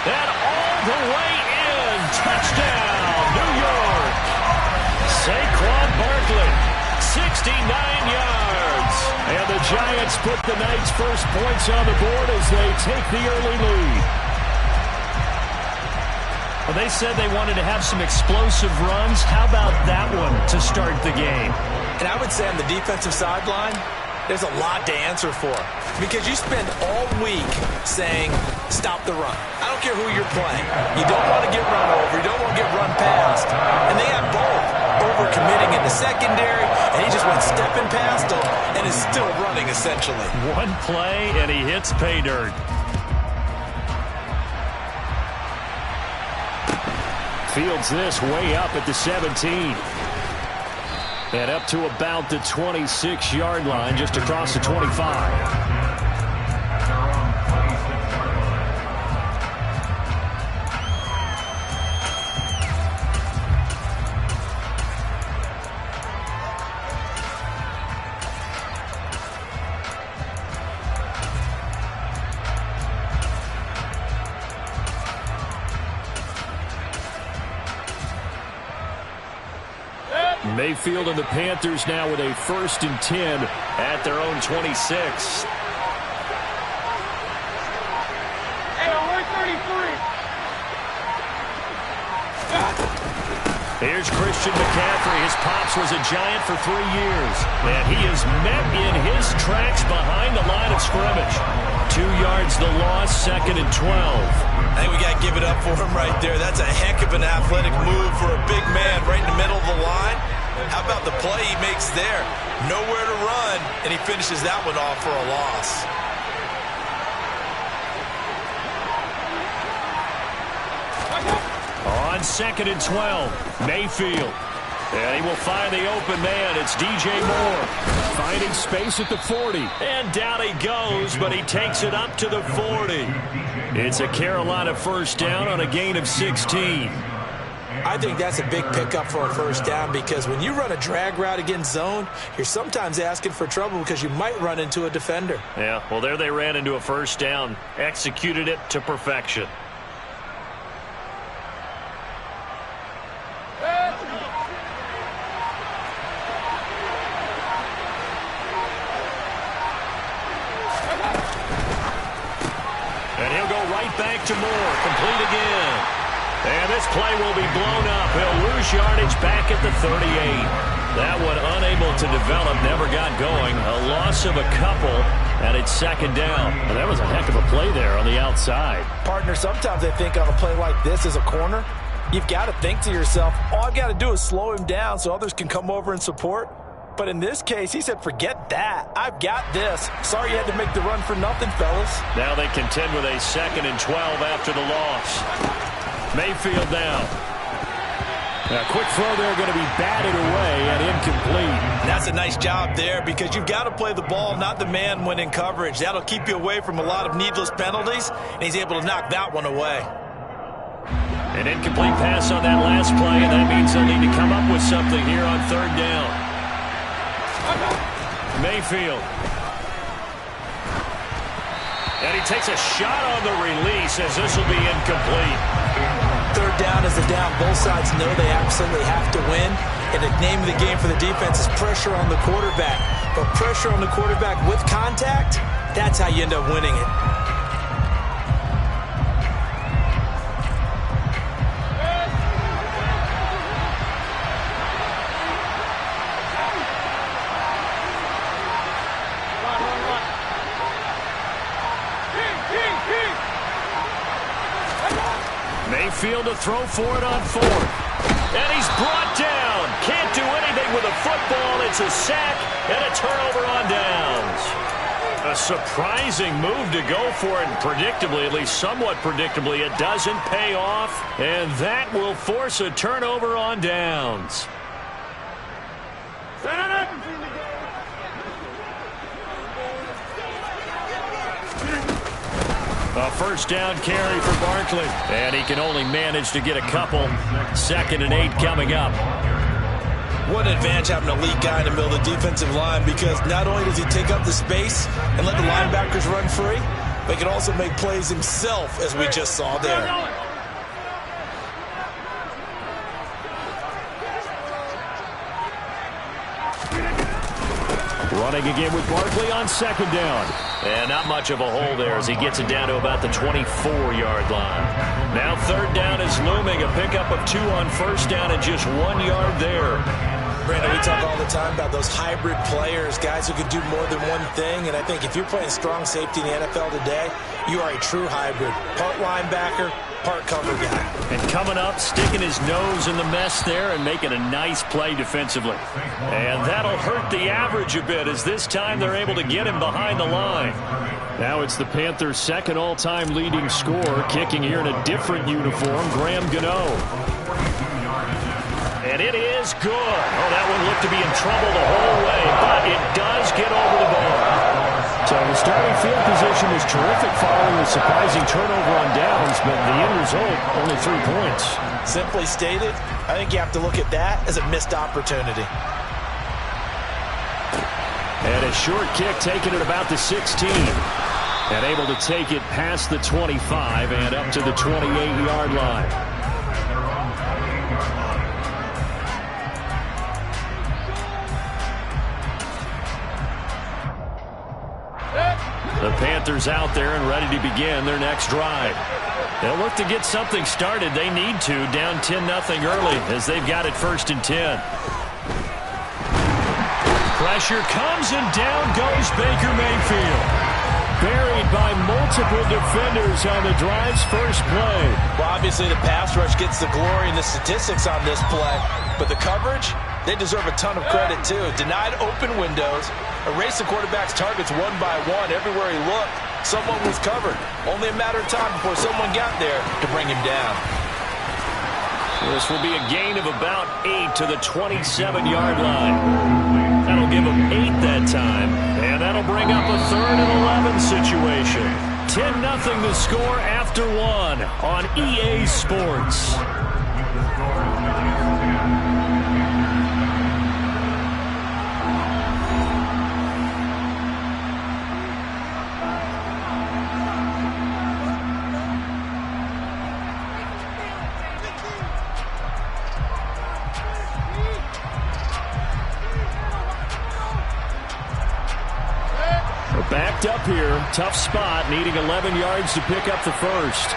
And all the way in. Touchdown, New York. Saquon Barkley, 69 yards. And the Giants put the night's first points on the board as they take the early lead. Well, they said they wanted to have some explosive runs. How about that one to start the game? And I would say on the defensive sideline, there's a lot to answer for. Because you spend all week saying, stop the run. I don't care who you're playing. You don't want to get run over. You don't want to get run past. And they have both. Over-committing in the secondary, and he just went stepping past him and is still running, essentially. One play, and he hits pay dirt. Fields this way up at the 17. And up to about the 26-yard line, just across the 25. Mayfield and the Panthers now with a 1st and 10 at their own 26. Here's Christian McCaffrey. His pops was a Giant for 3 years. And he is met in his tracks behind the line of scrimmage. 2 yards the loss, 2nd and 12. I think we got to give it up for him right there. That's a heck of an athletic move for a big man right in the middle of the line. How about the play he makes there? Nowhere to run, and he finishes that one off for a loss. On 2nd and 12, Mayfield. And he will find the open man. It's DJ Moore. Finding space at the 40. And down he goes, but he takes it up to the 40. It's a Carolina 1st down on a gain of 16. I think that's a big pickup for a 1st down because when you run a drag route against zone, you're sometimes asking for trouble because you might run into a defender. Yeah, well, there they ran into a 1st down. Executed it to perfection. And he'll go right back to Moore. Complete again. And this play will be blown up. He'll lose yardage back at the 38. That one unable to develop, never got going. A loss of a couple, and it's 2nd down. And that was a heck of a play there on the outside. Partner, sometimes I think on a play like this as a corner, you've got to think to yourself, all I've got to do is slow him down so others can come over and support. But in this case, he said, forget that. I've got this. Sorry you had to make the run for nothing, fellas. Now they contend with a 2nd and 12 after the loss. Mayfield now. A quick throw there, going to be batted away and incomplete. That's a nice job there because you've got to play the ball, not the man when in coverage. That'll keep you away from a lot of needless penalties, and he's able to knock that one away. An incomplete pass on that last play, and that means they'll need to come up with something here on 3rd down. Mayfield. And he takes a shot on the release as this will be incomplete. 3rd down is a down. Both sides know they absolutely have to win. And the name of the game for the defense is pressure on the quarterback. But pressure on the quarterback with contact, that's how you end up winning it. Mayfield to throw for it on 4th. And he's brought down. Can't do anything with a football. It's a sack and a turnover on downs. A surprising move to go for it. And predictably, at least somewhat predictably, it doesn't pay off. And that will force a turnover on downs. A 1st down carry for Barkley. And he can only manage to get a couple. 2nd and 8 coming up. What an advantage having an elite guy in the middle of the defensive line, because not only does he take up the space and let the linebackers run free, but he can also make plays himself, as we just saw there. Running again with Barkley on 2nd down. And not much of a hole there as he gets it down to about the 24-yard line. Now 3rd down is looming. A pickup of 2 on 1st down and just 1 yard there. Brandon, we talk all the time about those hybrid players, guys who can do more than one thing. And I think if you're playing strong safety in the NFL today, you are a true hybrid. Part linebacker, part cover guy. And coming up, sticking his nose in the mess there and making a nice play defensively. And that'll hurt the average a bit as this time they're able to get him behind the line. Now it's the Panthers' 2nd all-time leading scorer, kicking here in a different uniform, Graham Gano. And it is good. Oh, that one looked to be in trouble the whole way, but it does get over the bar. So the starting field position was terrific following a surprising turnover on downs, but the end result, only 3 points. Simply stated, I think you have to look at that as a missed opportunity. And a short kick taken at about the 16. And able to take it past the 25 and up to the 28-yard line. The Panthers out there and ready to begin their next drive. They'll look to get something started. They need to, down 10-0 early as they've got it 1st and 10. Pressure comes and down goes Baker Mayfield. Buried by multiple defenders on the drive's first play. Well, obviously the pass rush gets the glory and the statistics on this play, but the coverage, they deserve a ton of credit too. Denied open windows, erased the quarterback's targets one by one. Everywhere he looked, someone was covered. Only a matter of time before someone got there to bring him down. This will be a gain of about 8 to the 27-yard line. That'll give them 8 that time, and that'll bring up a 3rd and 11 situation. 10-0 the score after 1 on EA Sports. Backed up here, tough spot, needing 11 yards to pick up the first.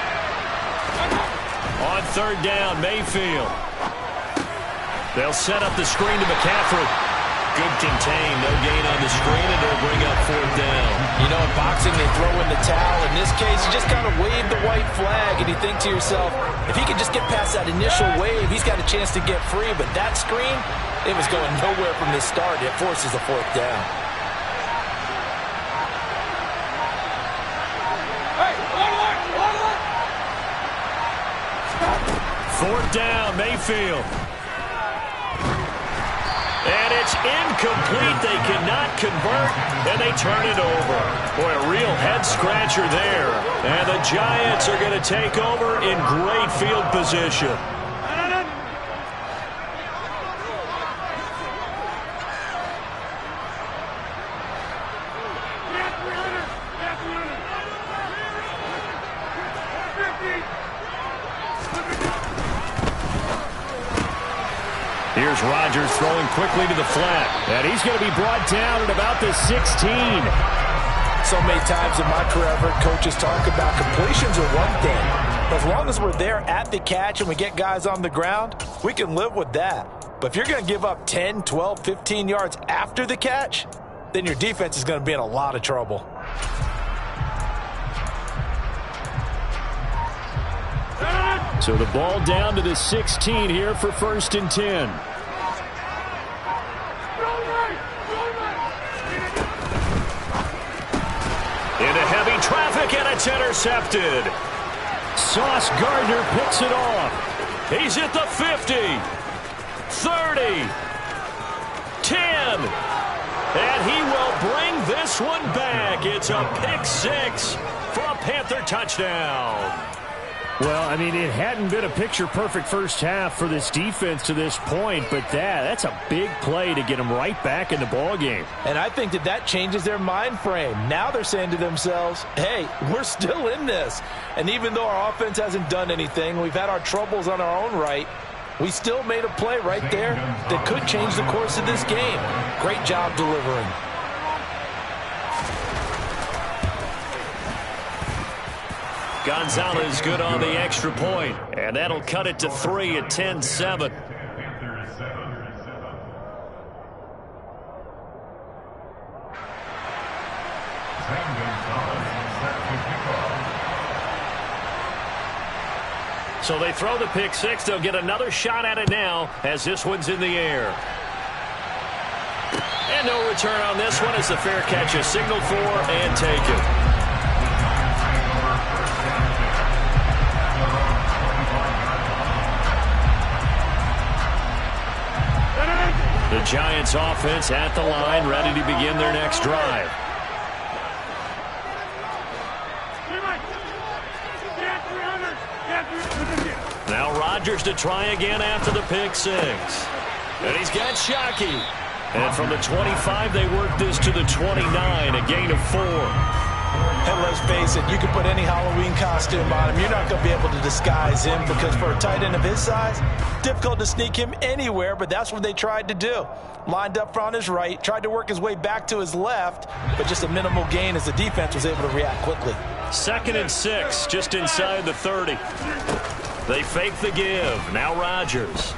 On 3rd down, Mayfield. They'll set up the screen to McCaffrey. Good contain. No gain on the screen, and it'll bring up 4th down. You know, in boxing, they throw in the towel. In this case, you just kind of wave the white flag, and you think to yourself, if he could just get past that initial wave, he's got a chance to get free. But that screen, it was going nowhere from the start. It forces a 4th down. Fourth down, Mayfield. And it's incomplete. They cannot convert, and they turn it over. Boy, a real head-scratcher there. And the Giants are going to take over in great field position. Here's Rodgers throwing quickly to the flat. And he's going to be brought down at about the 16. So many times in my career, I've heard coaches talk about completions are one thing. But as long as we're there at the catch and we get guys on the ground, we can live with that. But if you're going to give up 10, 12, 15 yards after the catch, then your defense is going to be in a lot of trouble. So the ball down to the 16 here for 1st and 10. Into heavy traffic, and it's intercepted. Sauce Gardner picks it off. He's at the 50, 30, 10. And he will bring this one back. It's a pick 6 for a Panther touchdown. Well, I mean, it hadn't been a picture-perfect first half for this defense to this point, but that's a big play to get them right back in the ballgame. And I think that changes their mind frame. Now they're saying to themselves, hey, we're still in this. And even though our offense hasn't done anything, we've had our troubles on our own right, we still made a play right there that could change the course of this game. Great job delivering. Gonzalez good on the extra point, and that'll cut it to 3 at 10-7. So they throw the pick 6. They'll get another shot at it now as this one's in the air. And no return on this one as the fair catch is signaled for and taken. The Giants offense at the line, ready to begin their next drive. Now Rodgers to try again after the pick 6. And he's got Shockey. And from the 25, they work this to the 29, a gain of 4. And let's face it, you can put any Halloween costume on him. You're not going to be able to disguise him because for a tight end of his size, difficult to sneak him anywhere, but that's what they tried to do. Lined up on his right, tried to work his way back to his left, but just a minimal gain as the defense was able to react quickly. 2nd and 6, just inside the 30. They fake the give. Now Rodgers.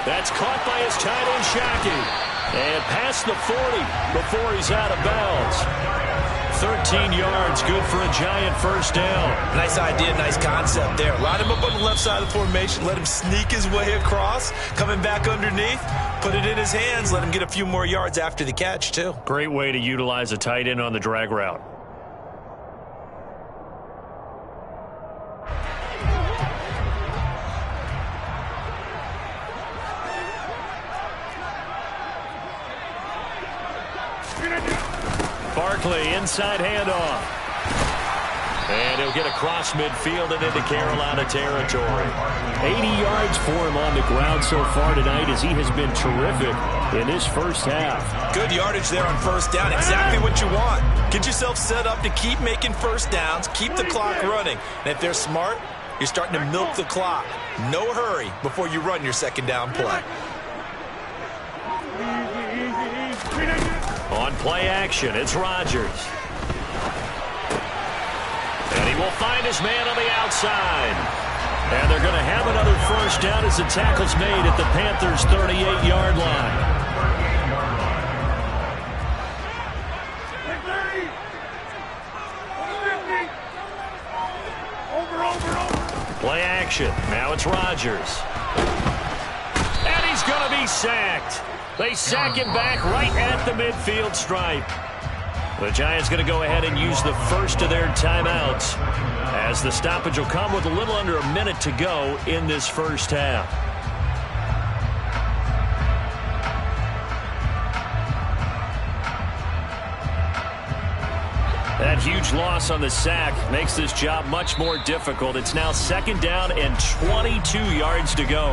That's caught by his tight end, Shockey. And past the 40 before he's out of bounds. 13 yards, good for a Giant first down. Nice idea, nice concept there. Line him up on the left side of the formation, let him sneak his way across, coming back underneath, put it in his hands, let him get a few more yards after the catch, too. Great way to utilize a tight end on the drag route. Barkley, inside handoff. And he'll get across midfield and into Carolina territory. 80 yards for him on the ground so far tonight as he has been terrific in this first half. Good yardage there on first down. Exactly what you want. Get yourself set up to keep making first downs, keep the clock running. And if they're smart, you're starting to milk the clock. No hurry before you run your second down play. On play action, it's Rodgers. And he will find his man on the outside. And they're going to have another first down as the tackle's made at the Panthers' 38-yard line. Play action. Now it's Rodgers. And he's going to be sacked. They sack him back right at the midfield stripe. The Giants going to go ahead and use the first of their timeouts, as the stoppage will come with a little under a minute to go in this first half. That huge loss on the sack makes this job much more difficult. It's now 2nd down and 22 yards to go.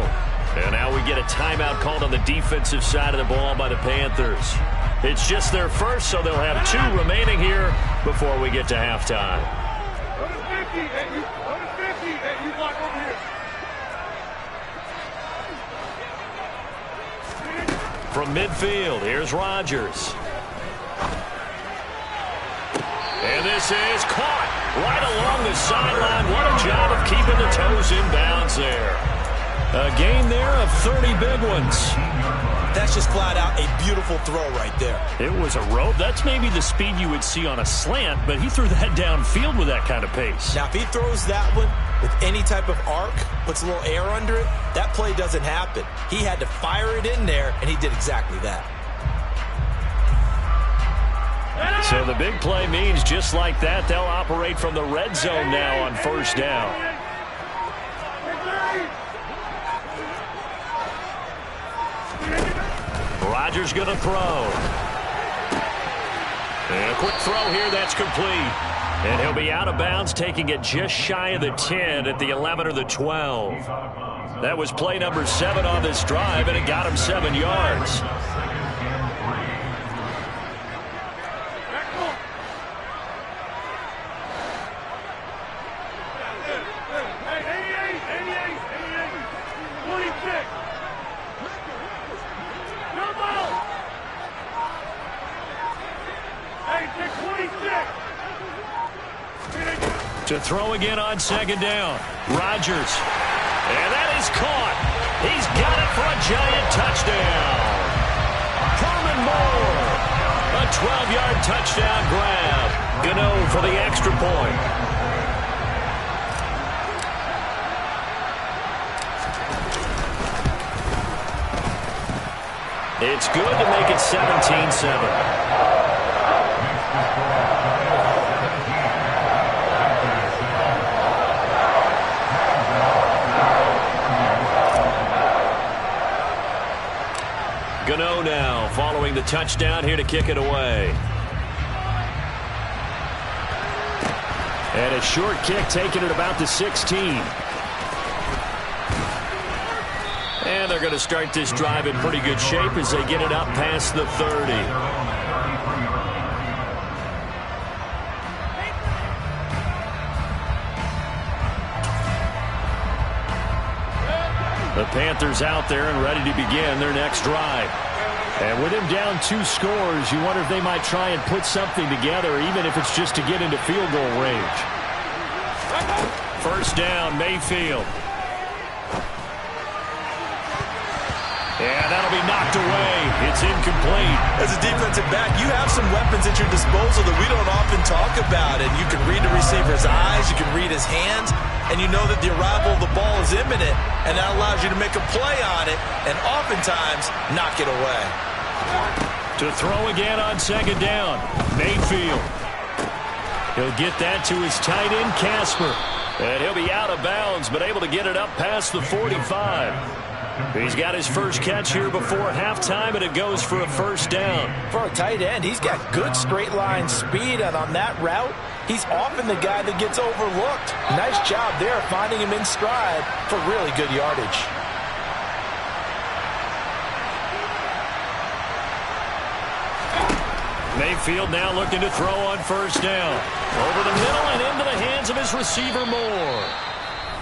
And now we get a timeout called on the defensive side of the ball by the Panthers. It's just their first, so they'll have 2 remaining here before we get to halftime. From midfield, here's Rodgers. And this is caught right along the sideline. What a job of keeping the toes in bounds there. A gain there of 30 big ones. That's just flat out a beautiful throw right there. It was a rope. That's maybe the speed you would see on a slant, but he threw that downfield with that kind of pace. Now, if he throws that one with any type of arc, puts a little air under it, that play doesn't happen. He had to fire it in there, and he did exactly that. So the big play means just like that, they'll operate from the red zone now on 1st down. Rodgers going to throw. And a quick throw here, that's complete. And he'll be out of bounds, taking it just shy of the 10 at the 11 or the 12. That was play number 7 on this drive, and it got him 7 yards. To throw again on 2nd down. Rodgers. And that is caught. He's got it for a giant touchdown. Herman Moore. A 12-yard touchdown grab. Gano for the extra point. It's good to make it 17-7. Gano now following the touchdown here to kick it away. And a short kick taken at about the 16. And they're going to start this drive in pretty good shape as they get it up past the 30. The Panthers out there and ready to begin their next drive. And with him down 2 scores, you wonder if they might try and put something together, even if it's just to get into field goal range. 1st down, Mayfield. Yeah, that'll be knocked away. It's incomplete. As a defensive back, you have some weapons at your disposal that we don't often talk about. And you can read the receiver's eyes, you can read his hands, and you know that the arrival of the ball is imminent, and that allows you to make a play on it and oftentimes knock it away. To throw again on 2nd down, Mayfield. He'll get that to his tight end, Casper. And he'll be out of bounds, but able to get it up past the 45. He's got his first catch here before halftime, and it goes for a 1st down. For a tight end, he's got good straight line speed, and on that route, he's often the guy that gets overlooked. Nice job there finding him in stride for really good yardage. Mayfield now looking to throw on 1st down. Over the middle and into the hands of his receiver, Moore.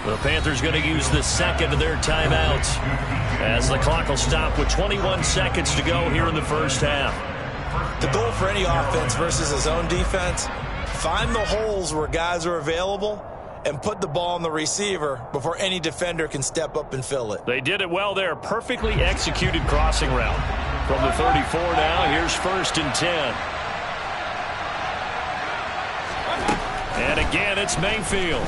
The Panthers going to use the 2nd of their timeouts as the clock will stop with 21 seconds to go here in the 1st half. The goal for any offense versus his own defense, find the holes where guys are available and put the ball on the receiver before any defender can step up and fill it. They did it well there. Perfectly executed crossing route. From the 34 now, here's 1st and 10. And again, it's Mayfield.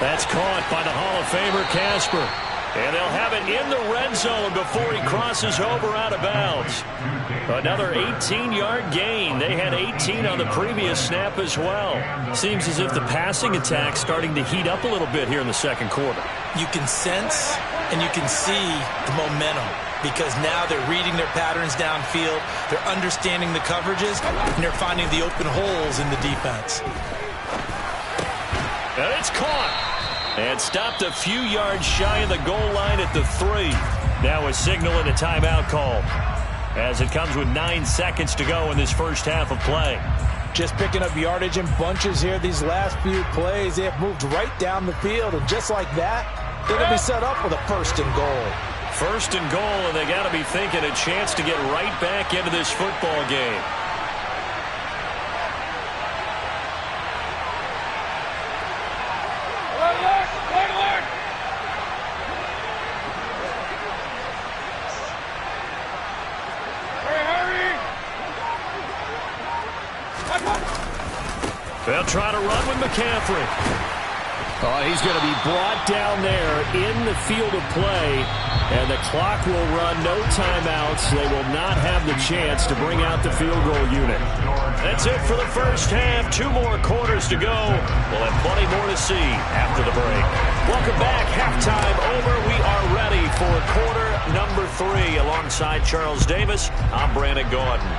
That's caught by the Hall of Famer Casper. And they'll have it in the red zone before he crosses over out of bounds. Another 18-yard gain. They had 18 on the previous snap as well. Seems as if the passing attack's starting to heat up a little bit here in the second quarter. You can sense and you can see the momentum because now they're reading their patterns downfield, they're understanding the coverages, and they're finding the open holes in the defense. And it's caught. And stopped a few yards shy of the goal line at the 3. Now a signal and a timeout call as it comes with 9 seconds to go in this first half of play. Just picking up yardage in bunches here these last few plays. They have moved right down the field, and just like that, they're going to be set up with a 1st and goal. 1st and goal, and they got to be thinking a chance to get right back into this football game. They'll try to run with McCaffrey. Oh, he's going to be brought down there in the field of play, and the clock will run, no timeouts. They will not have the chance to bring out the field goal unit. That's it for the first half. 2 more quarters to go. We'll have plenty more to see after the break. Welcome back. Halftime over. We are ready for quarter number 3. Alongside Charles Davis, I'm Brandon Gaudin.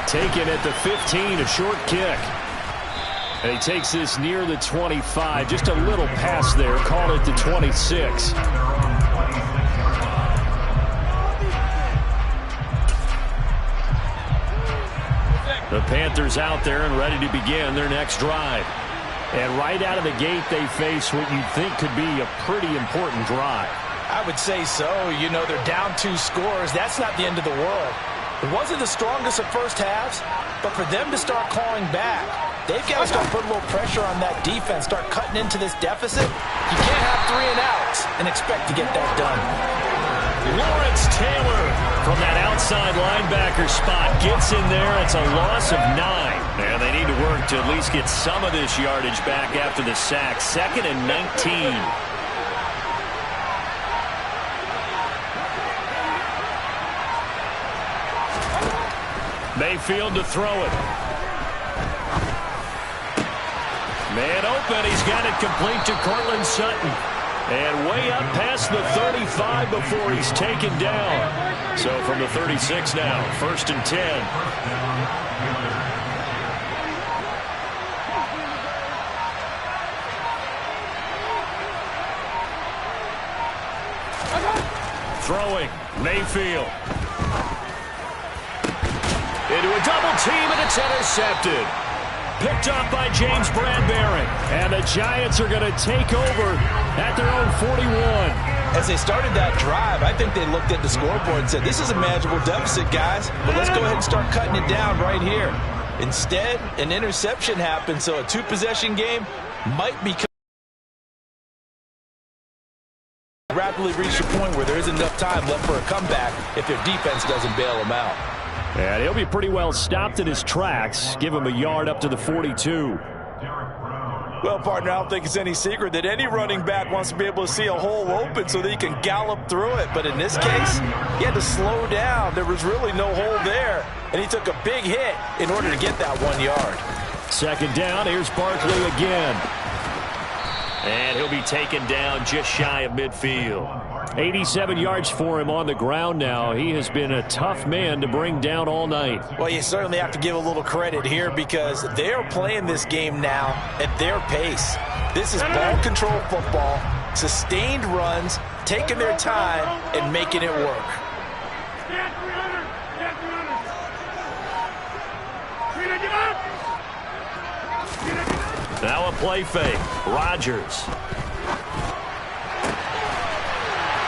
Taken at the 15, a short kick. And he takes this near the 25. Just a little pass there. Call it the 26. The Panthers out there and ready to begin their next drive. And right out of the gate, they face what you'd think could be a pretty important drive. I would say so. You know, they're down 2 scores. That's not the end of the world. It wasn't the strongest of first halves, but for them to start calling back, they've got to start putting a little pressure on that defense, start cutting into this deficit. You can't have 3 and outs and expect to get that done. Lawrence Taylor from that outside linebacker spot gets in there. It's a loss of 9. And they need to work to at least get some of this yardage back after the sack. 2nd and 19. Mayfield to throw it. Man open. He's got it complete to Cortland Sutton. And way up past the 35 before he's taken down. So from the 36 now, 1st and 10. Throwing. Mayfield. Into a double team, and it's intercepted. Picked up by James Bradbury. And the Giants are going to take over at their own 41. As they started that drive, I think they looked at the scoreboard and said, this is a manageable deficit, guys, but let's go ahead and start cutting it down right here. Instead, an interception happened, so a 2-possession game might be rapidly reach a point where there isn't enough time left for a comeback if their defense doesn't bail them out. And he'll be pretty well stopped in his tracks. Give him a yard up to the 42. Well, partner, I don't think it's any secret that any running back wants to be able to see a hole open so that he can gallop through it. But in this case, he had to slow down. There was really no hole there. And he took a big hit in order to get that 1 yard. 2nd down. Here's Barkley again. And he'll be taken down just shy of midfield. 87 yards for him on the ground now. He has been a tough man to bring down all night. Well, you certainly have to give a little credit here because they are playing this game now at their pace. This is ball control football, sustained runs, taking their time and making it work. Now a play fake. Rodgers.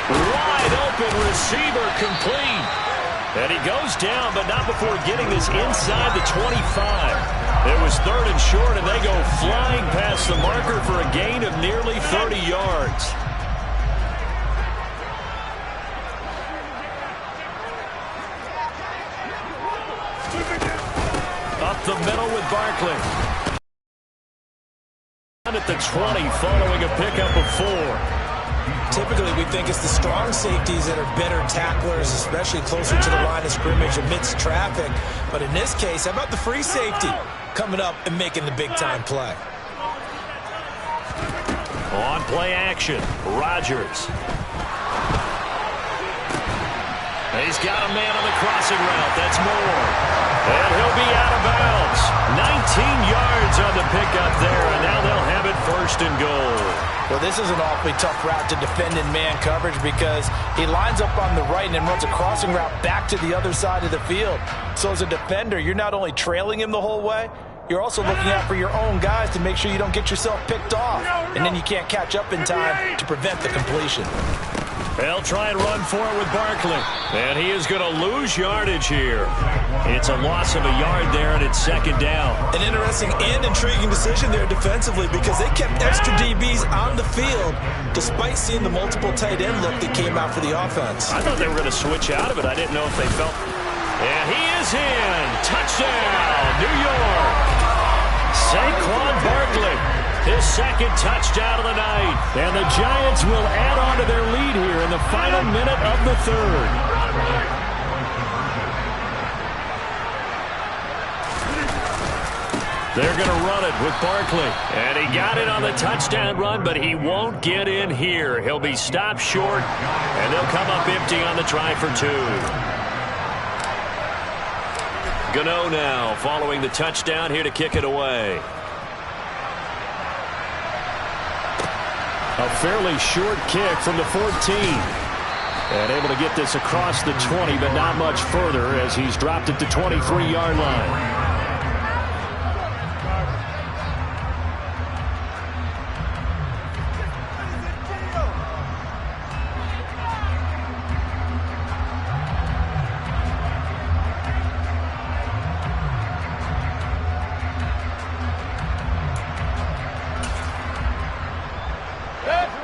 Wide open receiver complete. And he goes down, but not before getting this inside the 25. It was 3rd and short, and they go flying past the marker for a gain of nearly 30 yards. Barkley. At the 20 following a pickup of 4. Typically, we think it's the strong safeties that are better tacklers, especially closer to the line of scrimmage amidst traffic. But in this case, how about the free safety coming up and making the big-time play? On play action, Rodgers. He's got a man on the crossing route. That's Moore. And he'll be out of bounds. 19 yards on the pickup there, and now they'll have it 1st and goal. Well, this is an awfully tough route to defend in man coverage because he lines up on the right and then runs a crossing route back to the other side of the field. So as a defender, you're not only trailing him the whole way, you're also looking out for your own guys to make sure you don't get yourself picked off. And then you can't catch up in time to prevent the completion. They'll try and run for it with Barkley. And he is going to lose yardage here. It's a loss of a yard there, and it's 2nd down. An interesting and intriguing decision there defensively because they kept extra DBs on the field despite seeing the multiple tight end look that came out for the offense. I thought they were going to switch out of it. I didn't know if they felt... And he is in. Touchdown, New York. Saquon Barkley. His 2nd touchdown of the night. And the Giants will add on to their lead here in the final minute of the 3rd. They're going to run it with Barkley. And he got it on the touchdown run, but he won't get in here. He'll be stopped short, and they'll come up empty on the try for 2. Gano now following the touchdown here to kick it away. A fairly short kick from the 14. And able to get this across the 20, but not much further as he's dropped it to 23-yard line.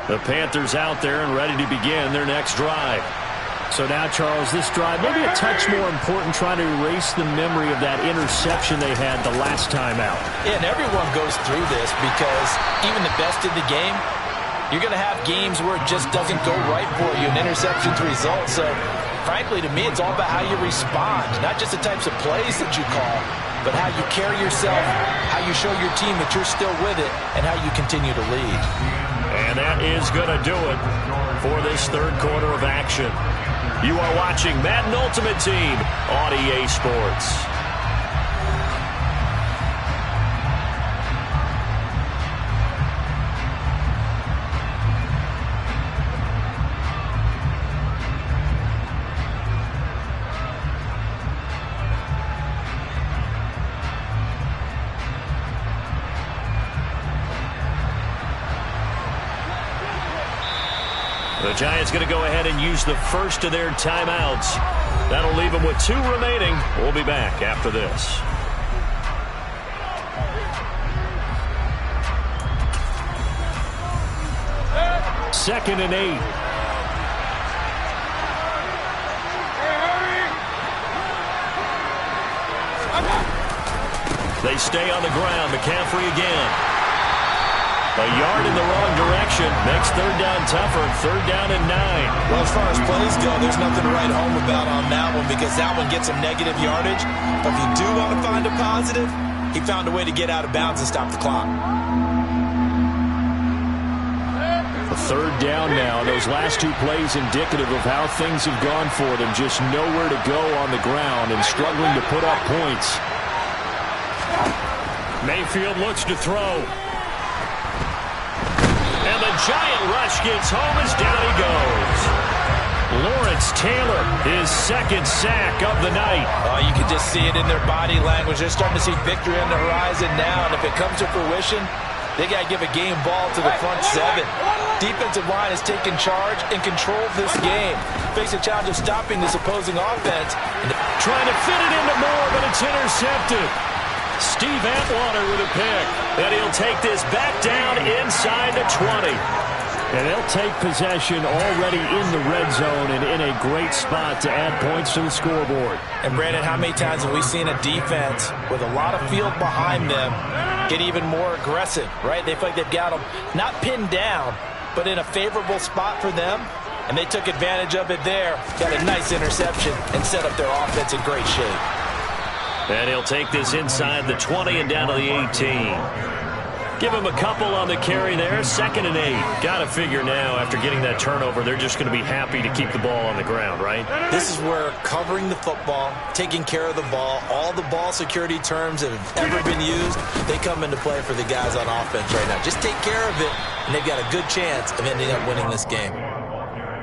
The Panthers out there and ready to begin their next drive. So now, Charles, this drive maybe a touch more important, trying to erase the memory of that interception they had the last time out. Yeah, and everyone goes through this because even the best in the game, you're going to have games where it just doesn't go right for you, and interceptions result. So, frankly, to me, it's all about how you respond, not just the types of plays that you call, but how you carry yourself, how you show your team that you're still with it, and how you continue to lead. And that is going to do it for this 3rd quarter of action. You are watching Madden Ultimate Team on EA Sports. The Giants going to go ahead and use the first of their timeouts. That'll leave them with 2 remaining. We'll be back after this. Second and 8. They stay on the ground. McCaffrey again. A yard in the wrong direction makes 3rd down tougher. 3rd down and 9. Well, as far as plays go, there's nothing to write home about on that one because that one gets some negative yardage. But if you do want to find a positive, he found a way to get out of bounds and stop the clock. A 3rd down now. Those last 2 plays indicative of how things have gone for them. Just nowhere to go on the ground and struggling to put up points. Mayfield looks to throw. And the giant rush gets home as down he goes. Lawrence Taylor, his 2nd sack of the night. You can just see it in their body language. They're starting to see victory on the horizon now. And if it comes to fruition, they got to give a game ball to the front 7. Defensive line has taken charge and controlled this game. Face a challenge of stopping this opposing offense. Trying to fit it into Moore, but it's intercepted. Steve Atwater with a pick. And he'll take this back down inside the 20. And they'll take possession already in the red zone and in a great spot to add points to the scoreboard. And, Brandon, how many times have we seen a defense with a lot of field behind them get even more aggressive, right? They feel like they've got them not pinned down, but in a favorable spot for them, and they took advantage of it there, got a nice interception, and set up their offense in great shape. And he'll take this inside the 20 and down to the 18. Give him a couple on the carry there, 2nd and 8. Got to figure now, after getting that turnover, they're just going to be happy to keep the ball on the ground, right? This is where covering the football, taking care of the ball, all the ball security terms that have ever been used, they come into play for the guys on offense right now. Just take care of it, and they've got a good chance of ending up winning this game.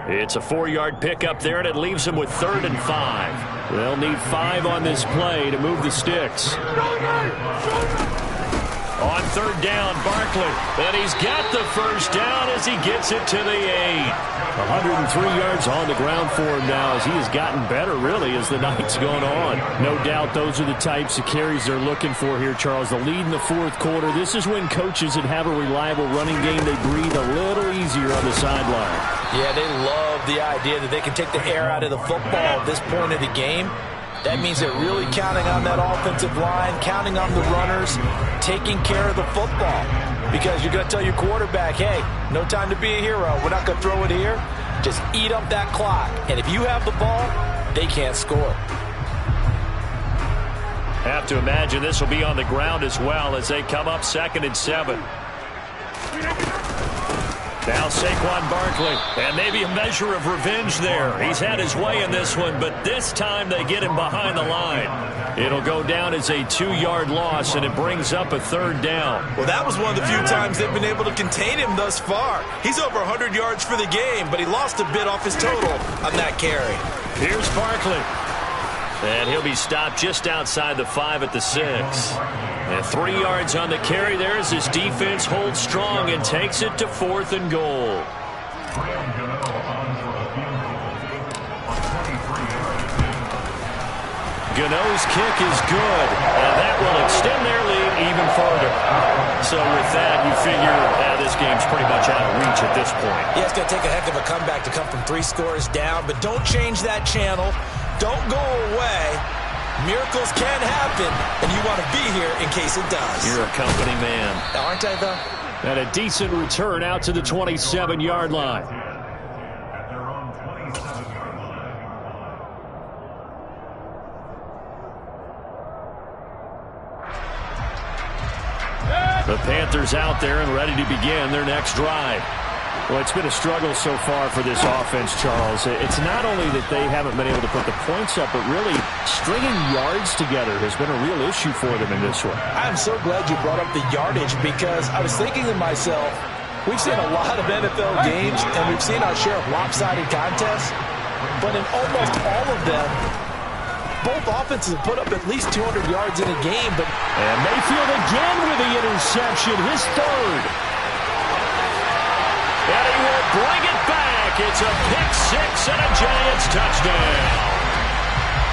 It's a 4-yard pickup there, and it leaves them with 3rd and 5. They'll need 5 on this play to move the sticks. On 3rd down, Barkley, and he's got the first down as he gets it to the 8. 103 yards on the ground for him now as he has gotten better, really, as the night's gone on. No doubt those are the types of carries they're looking for here, Charles. The lead in the 4th quarter. This is when coaches that have a reliable running game, they breathe a little easier on the sideline. Yeah, they love the idea that they can take the air out of the football at this point of the game. That means they're really counting on that offensive line, counting on the runners, taking care of the football. Because you're going to tell your quarterback, hey, no time to be a hero. We're not going to throw it here. Just eat up that clock. And if you have the ball, they can't score. Have to imagine this will be on the ground as well as they come up 2nd and 7. Now Saquon Barkley, and maybe a measure of revenge there. He's had his way in this one, but this time they get him behind the line. It'll go down as a 2-yard loss, and it brings up a 3rd down. Well, that was one of the few times they've been able to contain him thus far. He's over 100 yards for the game, but he lost a bit off his total on that carry. Here's Barkley. And he'll be stopped just outside the 5 at the 6. And 3 yards on the carry there as his defense holds strong and takes it to 4th and goal. Gano's kick is good, and that will extend their lead even further. So with that, you figure this game's pretty much out of reach at this point. Yeah, it's going to take a heck of a comeback to come from 3 scores down, but don't change that channel. Don't go away. Miracles can happen, and you want to be here in case it does. You're a company man. Aren't I, though? And a decent return out to the 27-yard line. The Panthers out there and ready to begin their next drive. Well, it's been a struggle so far for this offense, Charles. It's not only that they haven't been able to put the points up, but really stringing yards together has been a real issue for them in this one. I'm so glad you brought up the yardage because I was thinking to myself, we've seen a lot of NFL games and we've seen our share of lopsided contests, but in almost all of them, both offenses have put up at least 200 yards in a game. And Mayfield again with the interception, his 3rd. And he will bring it back. It's a pick-6 and a Giants touchdown.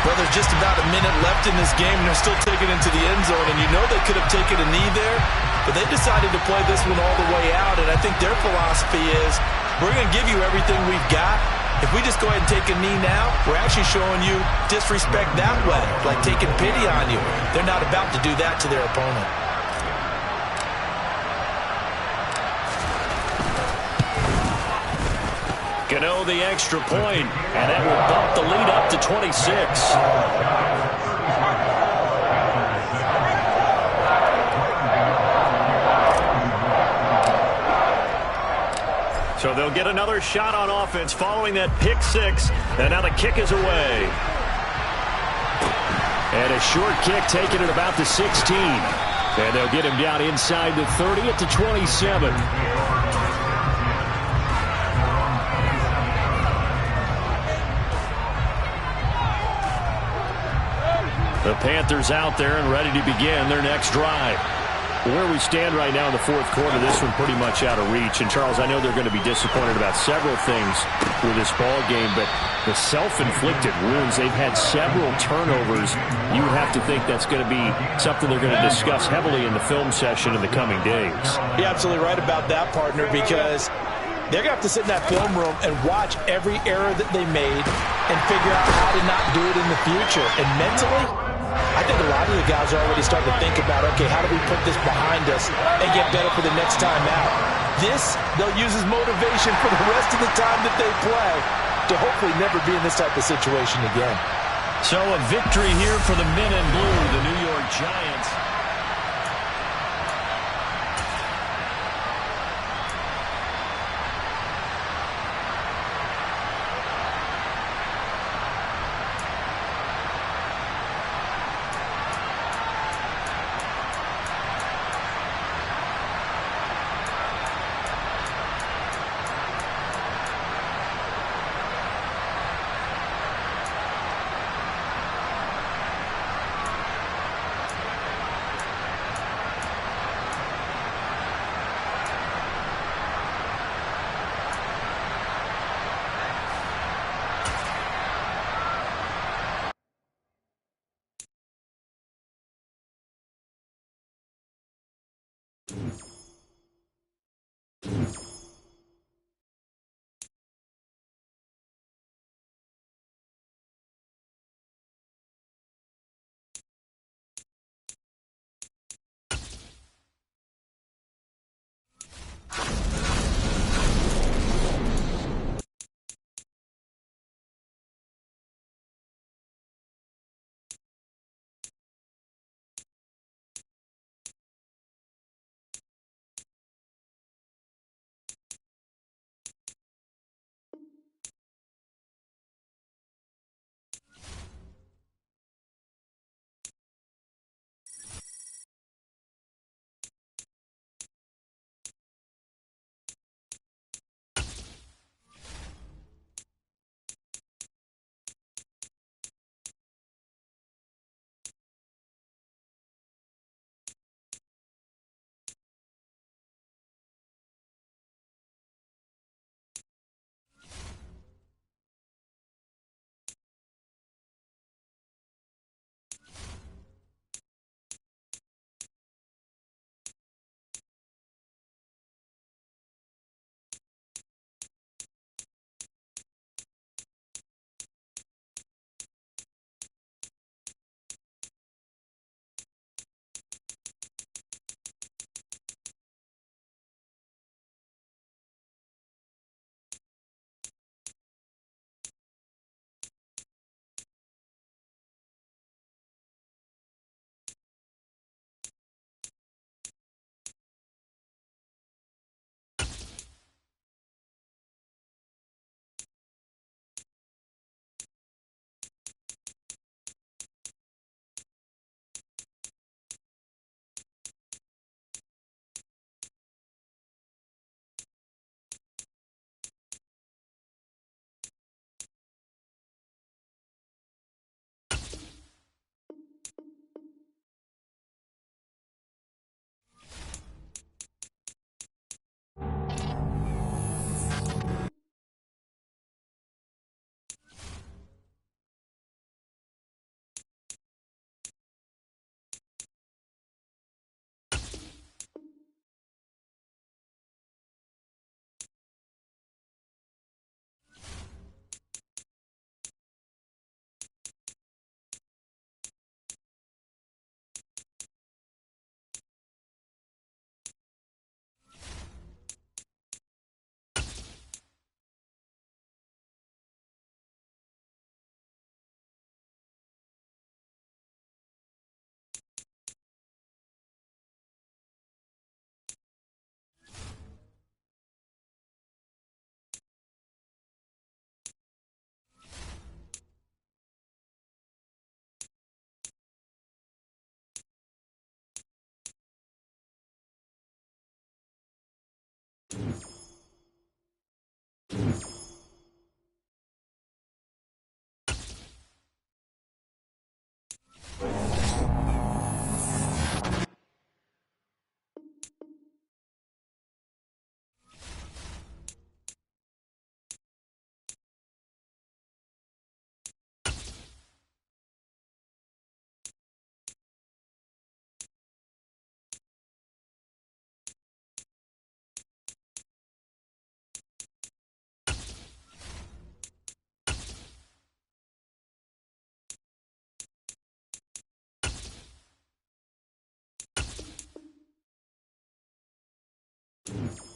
Well, there's just about a minute left in this game, and they're still taking it into the end zone. And you know they could have taken a knee there, but they decided to play this one all the way out. And I think their philosophy is, we're going to give you everything we've got. If we just go ahead and take a knee now, we're actually showing you disrespect that way, like taking pity on you. They're not about to do that to their opponent. Gano the extra point, and that will bump the lead up to 26. So they'll get another shot on offense following that pick-6, and now the kick is away. And a short kick taken at about the 16. And they'll get him down inside the 30 at the 27. The Panthers out there and ready to begin their next drive. Where we stand right now in the 4th quarter, this one pretty much out of reach. And, Charles, I know they're going to be disappointed about several things with this ball game, but the self-inflicted wounds, they've had several turnovers. You would have to think that's going to be something they're going to discuss heavily in the film session in the coming days. You're absolutely right about that, partner, because They're going to have to sit in that film room and watch every error that they made and figure out how to not do it in the future. And mentally, I think a lot of the guys are already starting to think about, okay, how do we put this behind us and get better for the next time out? This, they'll use as motivation for the rest of the time that they play to hopefully never be in this type of situation again. So a victory here for the men in blue, the New York Giants. game.